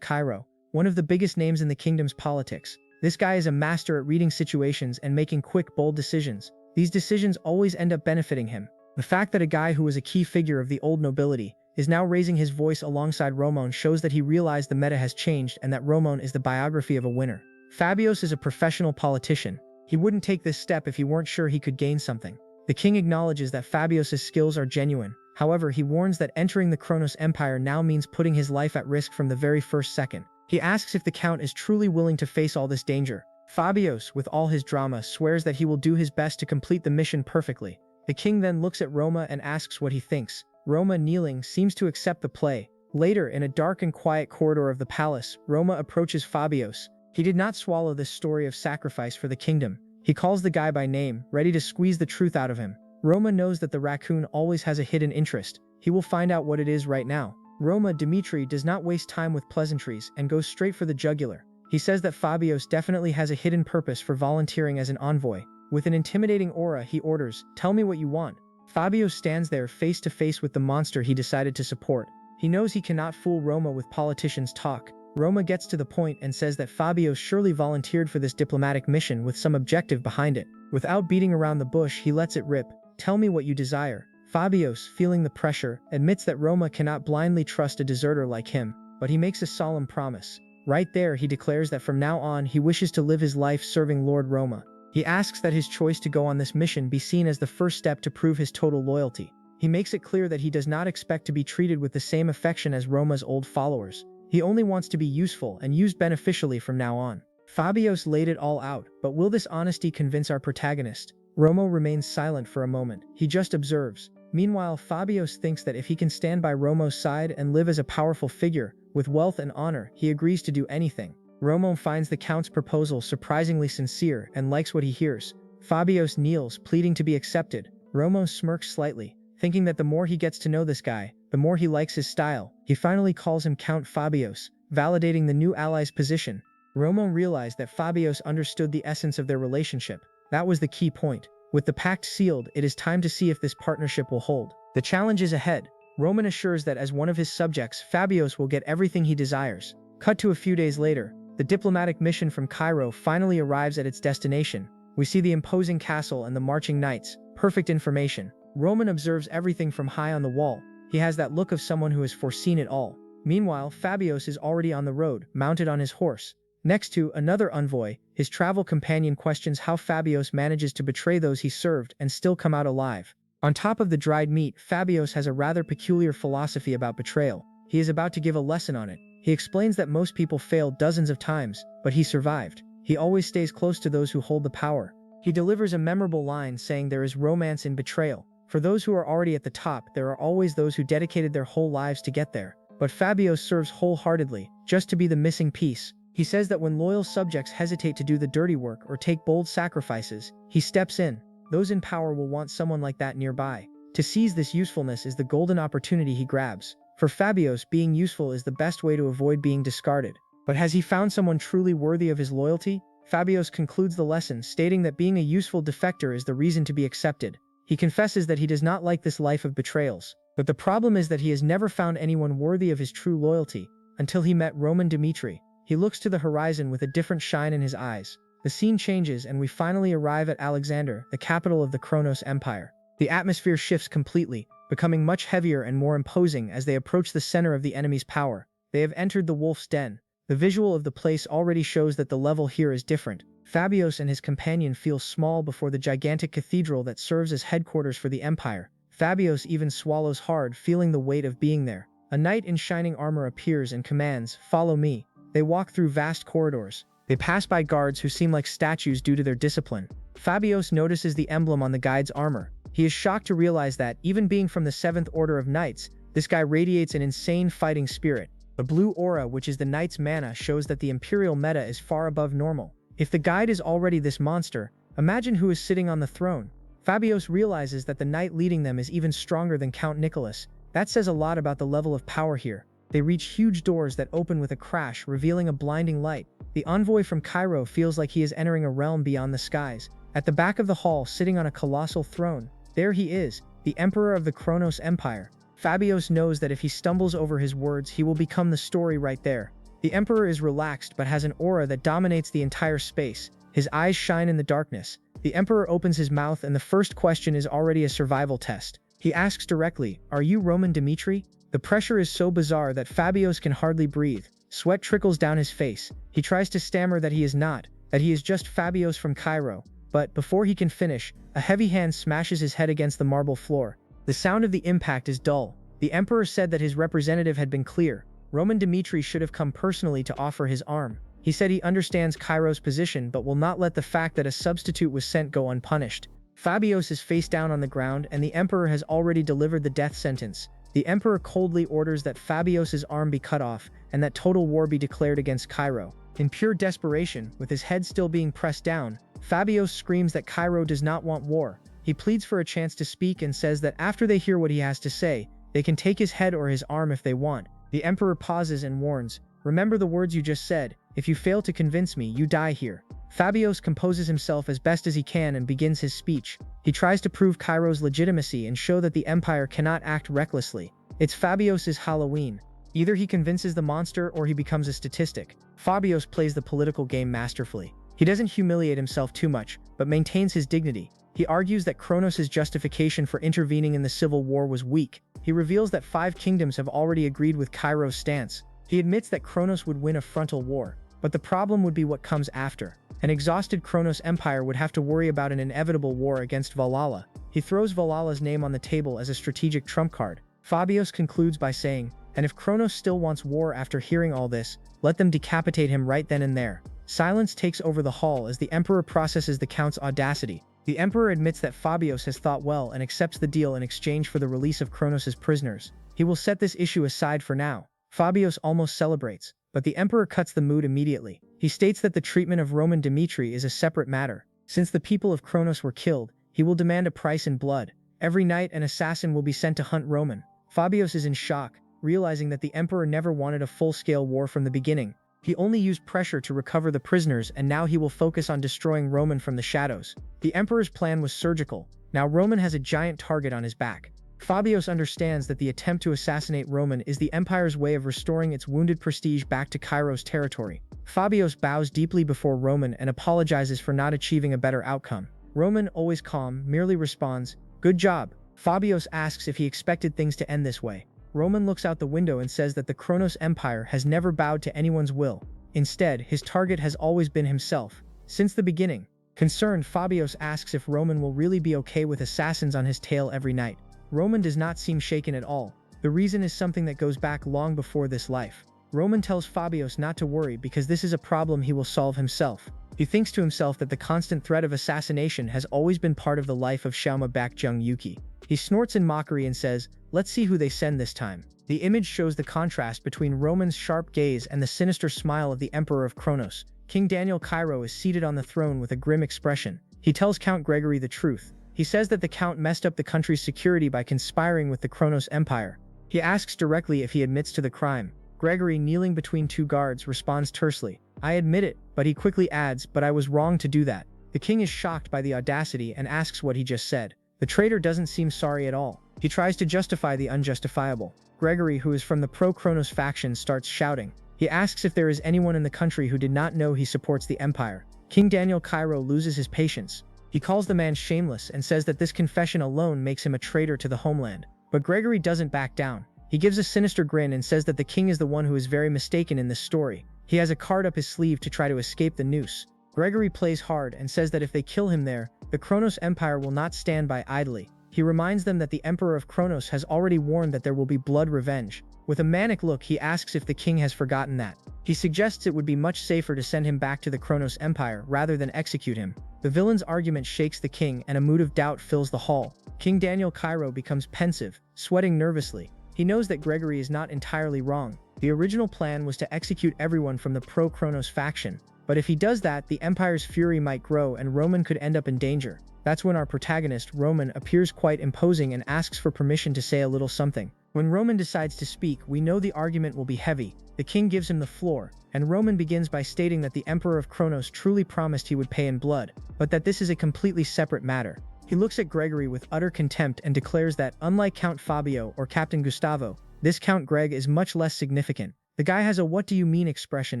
Cairo, one of the biggest names in the kingdom's politics. This guy is a master at reading situations and making quick, bold decisions. These decisions always end up benefiting him. The fact that a guy who was a key figure of the old nobility is now raising his voice alongside Romon shows that he realized the meta has changed and that Romon is the biography of a winner. Fabios is a professional politician. He wouldn't take this step if he weren't sure he could gain something. The king acknowledges that Fabios' skills are genuine. However, he warns that entering the Kronos Empire now means putting his life at risk from the very first second. He asks if the count is truly willing to face all this danger. Fabios, with all his drama, swears that he will do his best to complete the mission perfectly. The king then looks at Roma and asks what he thinks. Roma, kneeling, seems to accept the play. Later, in a dark and quiet corridor of the palace, Roma approaches Fabios. He did not swallow this story of sacrifice for the kingdom. He calls the guy by name, ready to squeeze the truth out of him. Roma knows that the raccoon always has a hidden interest. He will find out what it is right now. Roma Dimitri does not waste time with pleasantries and goes straight for the jugular. He says that Fabios definitely has a hidden purpose for volunteering as an envoy. With an intimidating aura, he orders, "Tell me what you want." Fabios stands there face to face with the monster he decided to support. He knows he cannot fool Roma with politicians' talk. Roma gets to the point and says that Fabios surely volunteered for this diplomatic mission with some objective behind it. Without beating around the bush, he lets it rip. "Tell me what you desire." Fabios, feeling the pressure, admits that Roma cannot blindly trust a deserter like him, but he makes a solemn promise. Right there, he declares that from now on he wishes to live his life serving Lord Roma. He asks that his choice to go on this mission be seen as the first step to prove his total loyalty. He makes it clear that he does not expect to be treated with the same affection as Roma's old followers. He only wants to be useful and used beneficially from now on. Fabios laid it all out, but will this honesty convince our protagonist? Romo remains silent for a moment. He just observes. Meanwhile, Fabios thinks that if he can stand by Romo's side and live as a powerful figure, with wealth and honor, he agrees to do anything. Romo finds the count's proposal surprisingly sincere and likes what he hears. Fabios kneels, pleading to be accepted. Romo smirks slightly, thinking that the more he gets to know this guy, the more he likes his style. He finally calls him Count Fabios, validating the new ally's position. Romo realized that Fabios understood the essence of their relationship. That was the key point. With the pact sealed, it is time to see if this partnership will hold. The challenge is ahead. Roman assures that as one of his subjects, Fabios will get everything he desires. Cut to a few days later. The diplomatic mission from Cairo finally arrives at its destination. We see the imposing castle and the marching knights. Perfect information. Roman observes everything from high on the wall. He has that look of someone who has foreseen it all. Meanwhile, Fabios is already on the road, mounted on his horse. Next to another envoy, his travel companion questions how Fabios manages to betray those he served and still come out alive. On top of the dried meat, Fabios has a rather peculiar philosophy about betrayal. He is about to give a lesson on it. He explains that most people fail dozens of times, but he survived. He always stays close to those who hold the power. He delivers a memorable line saying there is romance in betrayal. For those who are already at the top, there are always those who dedicated their whole lives to get there. But Fabios serves wholeheartedly, just to be the missing piece. He says that when loyal subjects hesitate to do the dirty work or take bold sacrifices, he steps in. Those in power will want someone like that nearby. To seize this usefulness is the golden opportunity he grabs. For Fabios, being useful is the best way to avoid being discarded. But has he found someone truly worthy of his loyalty? Fabios concludes the lesson, stating that being a useful defector is the reason to be accepted. He confesses that he does not like this life of betrayals. But the problem is that he has never found anyone worthy of his true loyalty, until he met Roman Dimitri. He looks to the horizon with a different shine in his eyes. The scene changes and we finally arrive at Alexander, the capital of the Kronos Empire. The atmosphere shifts completely, becoming much heavier and more imposing as they approach the center of the enemy's power. They have entered the wolf's den. The visual of the place already shows that the level here is different. Fabios and his companion feel small before the gigantic cathedral that serves as headquarters for the empire. Fabios even swallows hard, feeling the weight of being there. A knight in shining armor appears and commands, "Follow me." They walk through vast corridors. They pass by guards who seem like statues due to their discipline. Fabios notices the emblem on the guide's armor. He is shocked to realize that, even being from the 7th Order of Knights, this guy radiates an insane fighting spirit. The blue aura, which is the knight's mana, shows that the imperial meta is far above normal. If the guide is already this monster, imagine who is sitting on the throne. Fabios realizes that the knight leading them is even stronger than Count Nicholas. That says a lot about the level of power here. They reach huge doors that open with a crash, revealing a blinding light. The envoy from Cairo feels like he is entering a realm beyond the skies. At the back of the hall, sitting on a colossal throne, there he is, the Emperor of the Kronos Empire. Fabios knows that if he stumbles over his words, he will become the story right there. The Emperor is relaxed but has an aura that dominates the entire space. His eyes shine in the darkness. The Emperor opens his mouth and the first question is already a survival test. He asks directly, "Are you Roman Dimitri?" The pressure is so bizarre that Fabios can hardly breathe. Sweat trickles down his face. He tries to stammer that he is not, that he is just Fabios from Cairo. But before he can finish, a heavy hand smashes his head against the marble floor. The sound of the impact is dull. The Emperor said that his representative had been clear. Roman Dimitri should have come personally to offer his arm. He said he understands Cairo's position but will not let the fact that a substitute was sent go unpunished. Fabios is face down on the ground and the Emperor has already delivered the death sentence. The Emperor coldly orders that Fabios's arm be cut off and that total war be declared against Cairo. In pure desperation, with his head still being pressed down, Fabios screams that Cairo does not want war. He pleads for a chance to speak and says that after they hear what he has to say, they can take his head or his arm if they want. The Emperor pauses and warns, "Remember the words you just said. If you fail to convince me, you die here." Fabios composes himself as best as he can and begins his speech. He tries to prove Cairo's legitimacy and show that the Empire cannot act recklessly. It's Fabios's Halloween. Either he convinces the monster or he becomes a statistic. Fabios plays the political game masterfully. He doesn't humiliate himself too much, but maintains his dignity. He argues that Kronos' justification for intervening in the civil war was weak. He reveals that 5 kingdoms have already agreed with Cairo's stance. He admits that Kronos would win a frontal war, but the problem would be what comes after. An exhausted Kronos Empire would have to worry about an inevitable war against Valhalla. He throws Valhalla's name on the table as a strategic trump card. Fabios concludes by saying, "And if Kronos still wants war after hearing all this, let them decapitate him right then and there." Silence takes over the hall as the Emperor processes the Count's audacity. The Emperor admits that Fabios has thought well and accepts the deal in exchange for the release of Kronos' prisoners. He will set this issue aside for now. Fabios almost celebrates, but the Emperor cuts the mood immediately. He states that the treatment of Roman Dimitri is a separate matter. Since the people of Kronos were killed, he will demand a price in blood. Every night an assassin will be sent to hunt Roman. Fabios is in shock, realizing that the Emperor never wanted a full-scale war from the beginning. He only used pressure to recover the prisoners and now he will focus on destroying Roman from the shadows. The Emperor's plan was surgical. Now Roman has a giant target on his back. Fabios understands that the attempt to assassinate Roman is the Empire's way of restoring its wounded prestige back to Cairo's territory. Fabios bows deeply before Roman and apologizes for not achieving a better outcome. Roman, always calm, merely responds, "Good job." Fabios asks if he expected things to end this way. Roman looks out the window and says that the Kronos Empire has never bowed to anyone's will. Instead, his target has always been himself, since the beginning. Concerned, Fabios asks if Roman will really be okay with assassins on his tail every night. Roman does not seem shaken at all. The reason is something that goes back long before this life. Roman tells Fabios not to worry because this is a problem he will solve himself. He thinks to himself that the constant threat of assassination has always been part of the life of Xiaoma Bakjung Yuki. He snorts in mockery and says, "Let's see who they send this time." The image shows the contrast between Roman's sharp gaze and the sinister smile of the Emperor of Kronos. King Daniel Cairo is seated on the throne with a grim expression. He tells Count Gregory the truth. He says that the Count messed up the country's security by conspiring with the Kronos Empire. He asks directly if he admits to the crime. Gregory, kneeling between 2 guards, responds tersely, "I admit it," but he quickly adds, "But I was wrong to do that." The king is shocked by the audacity and asks what he just said. The traitor doesn't seem sorry at all. He tries to justify the unjustifiable. Gregory, who is from the pro-Kronos faction, starts shouting. He asks if there is anyone in the country who did not know he supports the empire. King Daniel Cairo loses his patience. He calls the man shameless and says that this confession alone makes him a traitor to the homeland. But Gregory doesn't back down. He gives a sinister grin and says that the king is the one who is very mistaken in this story. He has a card up his sleeve to try to escape the noose. Gregory plays hard and says that if they kill him there, the Kronos Empire will not stand by idly. He reminds them that the Emperor of Kronos has already warned that there will be blood revenge. With a manic look, he asks if the king has forgotten that. He suggests it would be much safer to send him back to the Kronos Empire rather than execute him. The villain's argument shakes the king and a mood of doubt fills the hall. King Daniel Cairo becomes pensive, sweating nervously. He knows that Gregory is not entirely wrong. The original plan was to execute everyone from the pro-Kronos faction, but if he does that, the Empire's fury might grow and Roman could end up in danger. That's when our protagonist, Roman, appears quite imposing and asks for permission to say a little something. When Roman decides to speak, we know the argument will be heavy. The king gives him the floor, and Roman begins by stating that the Emperor of Kronos truly promised he would pay in blood, but that this is a completely separate matter. He looks at Gregory with utter contempt and declares that, unlike Count Fabio or Captain Gustavo, this Count Greg is much less significant. The guy has a "what do you mean" expression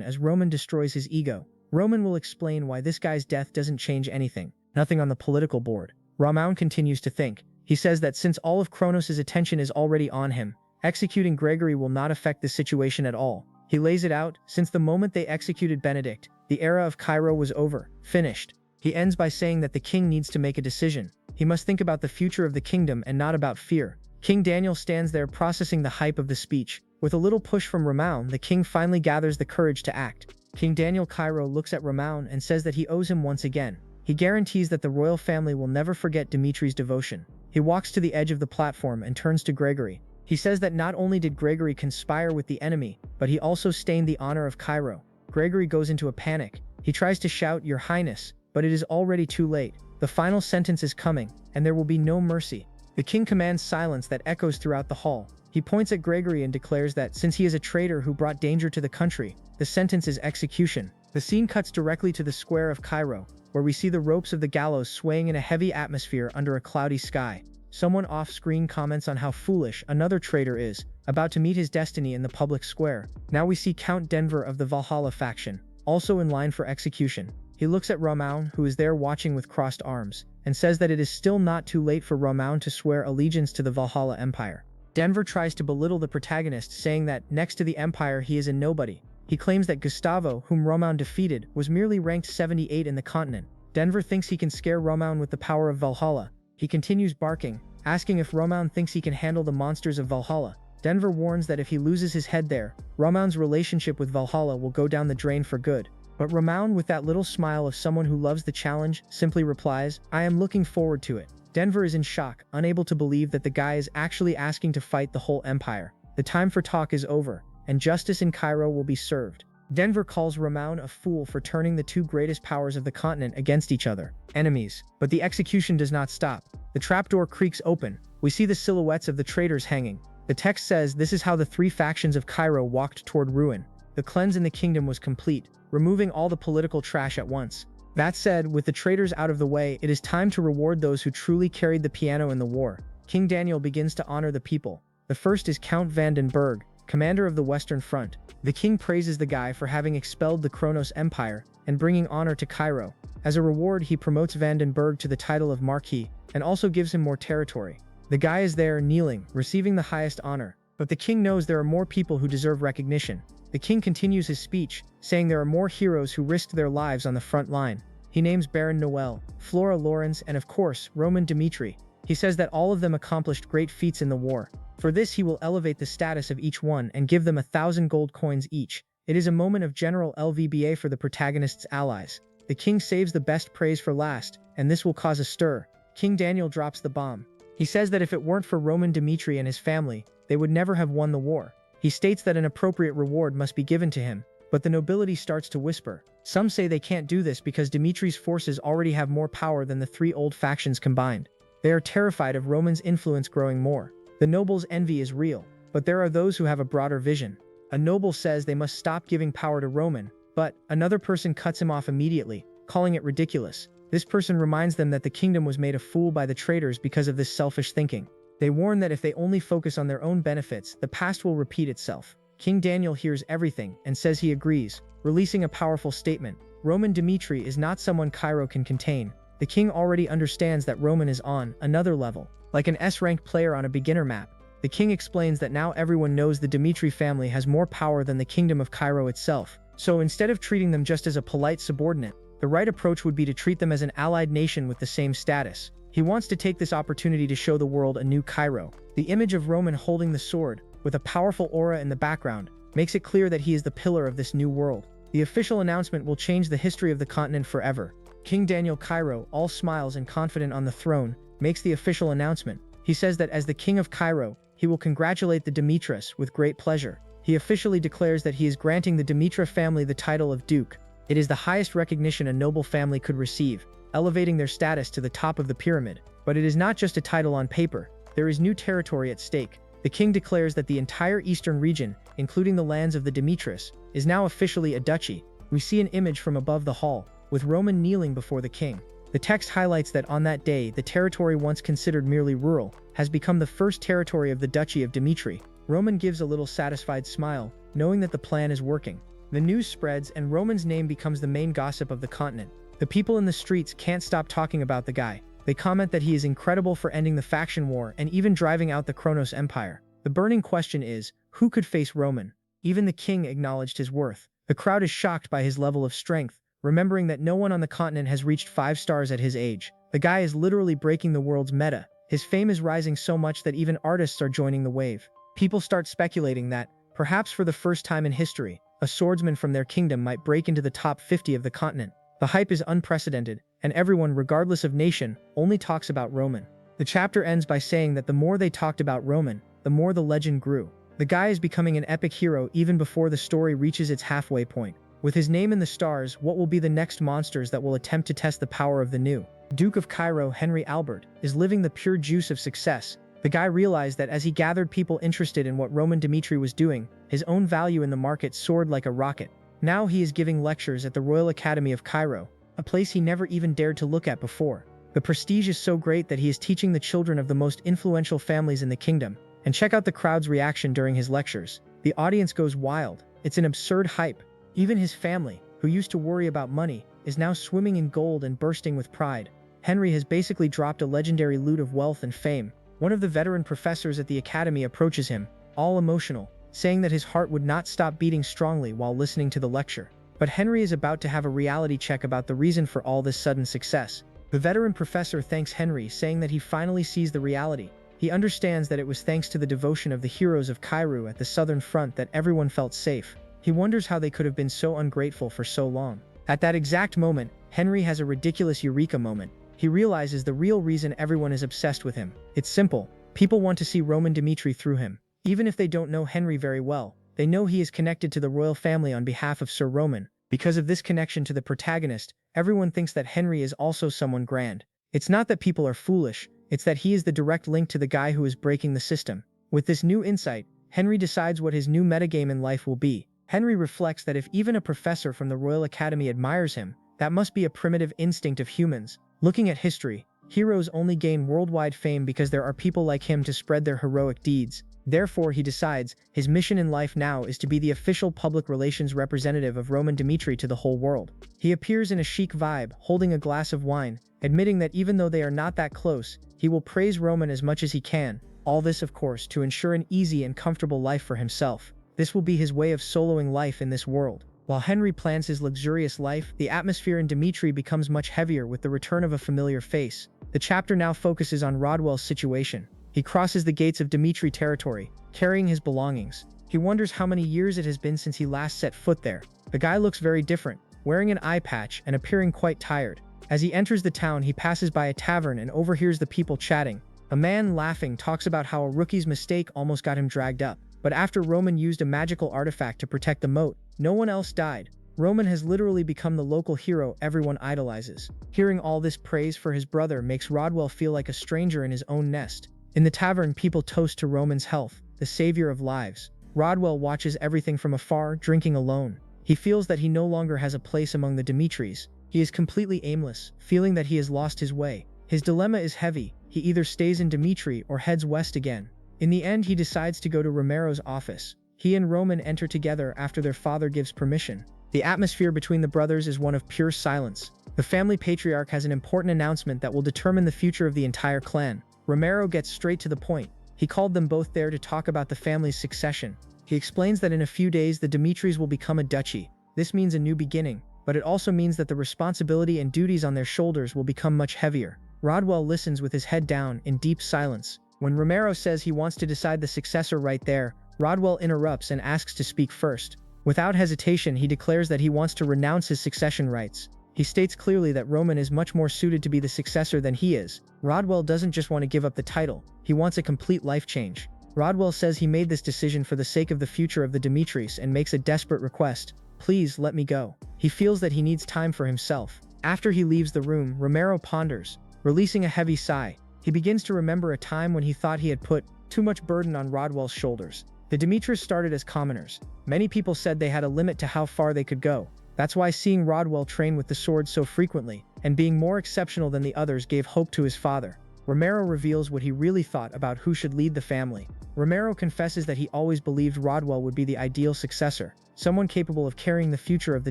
as Roman destroys his ego. Roman will explain why this guy's death doesn't change anything. Nothing on the political board. Ramaun continues to think. He says that since all of Kronos' attention is already on him, executing Gregory will not affect the situation at all. He lays it out: since the moment they executed Benedict, the era of Cairo was over, finished. He ends by saying that the king needs to make a decision. He must think about the future of the kingdom and not about fear. King Daniel stands there processing the hype of the speech. With a little push from Ramaun, the king finally gathers the courage to act. King Daniel Cairo looks at Ramaun and says that he owes him once again. He guarantees that the royal family will never forget Dimitri's devotion. He walks to the edge of the platform and turns to Gregory. He says that not only did Gregory conspire with the enemy, but he also stained the honor of Cairo. Gregory goes into a panic. He tries to shout, "Your Highness," but it is already too late. The final sentence is coming, and there will be no mercy. The king commands silence that echoes throughout the hall. He points at Gregory and declares that, since he is a traitor who brought danger to the country, the sentence is execution. The scene cuts directly to the square of Cairo, where we see the ropes of the gallows swaying in a heavy atmosphere under a cloudy sky. Someone off-screen comments on how foolish another traitor is, about to meet his destiny in the public square. Now we see Count Denver of the Valhalla faction, also in line for execution. He looks at Ramaun, who is there watching with crossed arms, and says that it is still not too late for Ramaun to swear allegiance to the Valhalla Empire. Denver tries to belittle the protagonist, saying that, next to the Empire, he is a nobody. He claims that Gustavo, whom Ramaun defeated, was merely ranked 78 in the continent. Denver thinks he can scare Ramaun with the power of Valhalla. He continues barking, asking if Ramaun thinks he can handle the monsters of Valhalla. Denver warns that if he loses his head there, Ramaun's relationship with Valhalla will go down the drain for good. But Ramaun, with that little smile of someone who loves the challenge, simply replies, "I am looking forward to it." Denver is in shock, unable to believe that the guy is actually asking to fight the whole empire. The time for talk is over, and justice in Cairo will be served. Denver calls Ramaun a fool for turning the two greatest powers of the continent against each other, enemies. But the execution does not stop. The trapdoor creaks open. We see the silhouettes of the traitors hanging. The text says, "This is how the three factions of Cairo walked toward ruin. The cleanse in the kingdom was complete, removing all the political trash at once." That said, with the traitors out of the way, it is time to reward those who truly carried the piano in the war. King Daniel begins to honor the people. The first is Count Vandenberg, commander of the Western Front. The king praises the guy for having expelled the Kronos Empire and bringing honor to Cairo. As a reward, he promotes Vandenberg to the title of Marquis and also gives him more territory. The guy is there, kneeling, receiving the highest honor. But the king knows there are more people who deserve recognition. The king continues his speech, saying there are more heroes who risked their lives on the front line. He names Baron Noel, Flora Lawrence, and of course, Roman Dimitri. He says that all of them accomplished great feats in the war. For this, he will elevate the status of each one and give them 1,000 gold coins each. It is a moment of general LVBA for the protagonist's allies. The king saves the best praise for last, and this will cause a stir. King Daniel drops the bomb. He says that if it weren't for Roman Dimitri and his family, they would never have won the war. He states that an appropriate reward must be given to him, but the nobility starts to whisper. Some say they can't do this because Dimitri's forces already have more power than the three old factions combined. They are terrified of Roman's influence growing more. The nobles' envy is real, but there are those who have a broader vision. A noble says they must stop giving power to Roman, but another person cuts him off immediately, calling it ridiculous. This person reminds them that the kingdom was made a fool by the traitors because of this selfish thinking. They warn that if they only focus on their own benefits, the past will repeat itself. King Daniel hears everything and says he agrees, releasing a powerful statement. Roman Dimitri is not someone Cairo can contain. The king already understands that Roman is on another level, like an S-ranked player on a beginner map. The king explains that now everyone knows the Dimitri family has more power than the kingdom of Cairo itself. So instead of treating them just as a polite subordinate, the right approach would be to treat them as an allied nation with the same status. He wants to take this opportunity to show the world a new Cairo. The image of Roman holding the sword, with a powerful aura in the background, makes it clear that he is the pillar of this new world. The official announcement will change the history of the continent forever. King Daniel Cairo, all smiles and confident on the throne, makes the official announcement. He says that as the king of Cairo, he will congratulate the Demetris with great pleasure. He officially declares that he is granting the Dimitra family the title of Duke. It is the highest recognition a noble family could receive, elevating their status to the top of the pyramid. But it is not just a title on paper. There is new territory at stake. The king declares that the entire eastern region, including the lands of the Dimitris, is now officially a duchy. We see an image from above the hall, with Roman kneeling before the king. The text highlights that on that day, the territory once considered merely rural, has become the first territory of the Duchy of Dimitri. Roman gives a little satisfied smile, knowing that the plan is working. The news spreads and Roman's name becomes the main gossip of the continent. The people in the streets can't stop talking about the guy. They comment that he is incredible for ending the faction war and even driving out the Kronos Empire. The burning question is, who could face Roman? Even the king acknowledged his worth. The crowd is shocked by his level of strength, remembering that no one on the continent has reached 5 stars at his age. The guy is literally breaking the world's meta. His fame is rising so much that even artists are joining the wave. People start speculating that, perhaps for the first time in history, a swordsman from their kingdom might break into the top 50 of the continent. The hype is unprecedented, and everyone, regardless of nation, only talks about Roman. The chapter ends by saying that the more they talked about Roman, the more the legend grew. The guy is becoming an epic hero even before the story reaches its halfway point. With his name in the stars, what will be the next monsters that will attempt to test the power of the new Duke of Cairo, Henry Albert, is living the pure juice of success. The guy realized that as he gathered people interested in what Roman Dimitri was doing, his own value in the market soared like a rocket. Now he is giving lectures at the Royal Academy of Cairo, a place he never even dared to look at before. The prestige is so great that he is teaching the children of the most influential families in the kingdom. And check out the crowd's reaction during his lectures. The audience goes wild. It's an absurd hype. Even his family, who used to worry about money, is now swimming in gold and bursting with pride. Henry has basically dropped a legendary loot of wealth and fame. One of the veteran professors at the academy approaches him, all emotional, saying that his heart would not stop beating strongly while listening to the lecture. But Henry is about to have a reality check about the reason for all this sudden success. The veteran professor thanks Henry, saying that he finally sees the reality. He understands that it was thanks to the devotion of the heroes of Cairo at the southern front that everyone felt safe. He wonders how they could have been so ungrateful for so long. At that exact moment, Henry has a ridiculous eureka moment. He realizes the real reason everyone is obsessed with him. It's simple. People want to see Roman Dimitri through him. Even if they don't know Henry very well, they know he is connected to the royal family on behalf of Sir Roman. Because of this connection to the protagonist, everyone thinks that Henry is also someone grand. It's not that people are foolish, it's that he is the direct link to the guy who is breaking the system. With this new insight, Henry decides what his new metagame in life will be. Henry reflects that if even a professor from the Royal Academy admires him, that must be a primitive instinct of humans. Looking at history, heroes only gain worldwide fame because there are people like him to spread their heroic deeds. Therefore, he decides, his mission in life now is to be the official public relations representative of Roman Dimitri to the whole world. He appears in a chic vibe, holding a glass of wine, admitting that even though they are not that close, he will praise Roman as much as he can. All this, of course, to ensure an easy and comfortable life for himself. This will be his way of soloing life in this world. While Henry plans his luxurious life, the atmosphere in Dimitri becomes much heavier with the return of a familiar face. The chapter now focuses on Rodwell's situation. He crosses the gates of Dimitri territory, carrying his belongings. He wonders how many years it has been since he last set foot there. The guy looks very different, wearing an eye patch and appearing quite tired. As he enters the town, he passes by a tavern and overhears the people chatting. A man, laughing, talks about how a rookie's mistake almost got him dragged up. But after Roman used a magical artifact to protect the moat, no one else died. Roman has literally become the local hero everyone idolizes. Hearing all this praise for his brother makes Rodwell feel like a stranger in his own nest. In the tavern, people toast to Roman's health, the savior of lives. Rodwell watches everything from afar, drinking alone. He feels that he no longer has a place among the Dimitris. He is completely aimless, feeling that he has lost his way. His dilemma is heavy. He either stays in Dimitri or heads west again. In the end, he decides to go to Romero's office. He and Roman enter together after their father gives permission. The atmosphere between the brothers is one of pure silence. The family patriarch has an important announcement that will determine the future of the entire clan. Romero gets straight to the point. He called them both there to talk about the family's succession. He explains that in a few days the Dimitris will become a duchy. This means a new beginning, but it also means that the responsibility and duties on their shoulders will become much heavier. Rodwell listens with his head down in deep silence. When Romero says he wants to decide the successor right there, Rodwell interrupts and asks to speak first. Without hesitation, he declares that he wants to renounce his succession rights. He states clearly that Roman is much more suited to be the successor than he is. Rodwell doesn't just want to give up the title, he wants a complete life change. Rodwell says he made this decision for the sake of the future of the Dimitris and makes a desperate request. Please let me go. He feels that he needs time for himself. After he leaves the room, Romero ponders, releasing a heavy sigh. He begins to remember a time when he thought he had put too much burden on Rodwell's shoulders. The Dimitris started as commoners. Many people said they had a limit to how far they could go. That's why seeing Rodwell train with the sword so frequently, and being more exceptional than the others, gave hope to his father. Romero reveals what he really thought about who should lead the family. Romero confesses that he always believed Rodwell would be the ideal successor, someone capable of carrying the future of the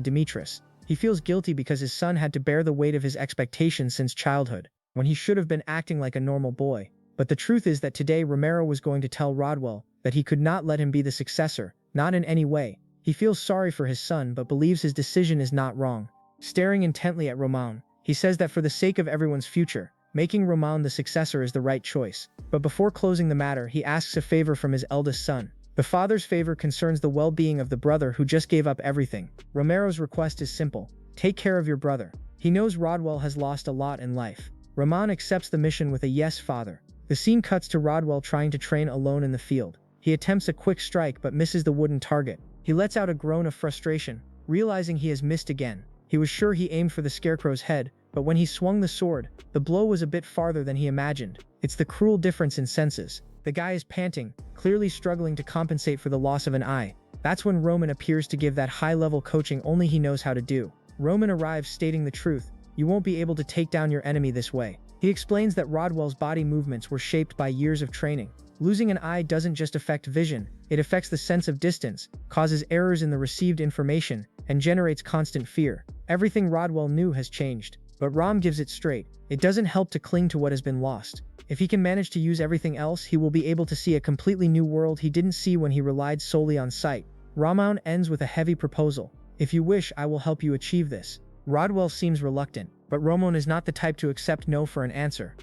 Dimitris. He feels guilty because his son had to bear the weight of his expectations since childhood, when he should have been acting like a normal boy. But the truth is that today Romero was going to tell Rodwell that he could not let him be the successor, not in any way. He feels sorry for his son but believes his decision is not wrong. Staring intently at Roman, he says that for the sake of everyone's future, making Roman the successor is the right choice. But before closing the matter, he asks a favor from his eldest son. The father's favor concerns the well-being of the brother who just gave up everything. Romero's request is simple: take care of your brother. He knows Rodwell has lost a lot in life. Roman accepts the mission with a yes, father. The scene cuts to Rodwell trying to train alone in the field. He attempts a quick strike but misses the wooden target. He lets out a groan of frustration, realizing he has missed again. He was sure he aimed for the scarecrow's head, but when he swung the sword, the blow was a bit farther than he imagined. It's the cruel difference in senses. The guy is panting, clearly struggling to compensate for the loss of an eye. That's when Roman appears to give that high-level coaching only he knows how to do. Roman arrives stating the truth: you won't be able to take down your enemy this way. He explains that Rodwell's body movements were shaped by years of training. Losing an eye doesn't just affect vision, it affects the sense of distance, causes errors in the received information, and generates constant fear. Everything Rodwell knew has changed. But Rom gives it straight: it doesn't help to cling to what has been lost. If he can manage to use everything else, he will be able to see a completely new world he didn't see when he relied solely on sight. Roman ends with a heavy proposal: if you wish, I will help you achieve this. Rodwell seems reluctant, but Roman is not the type to accept no for an answer.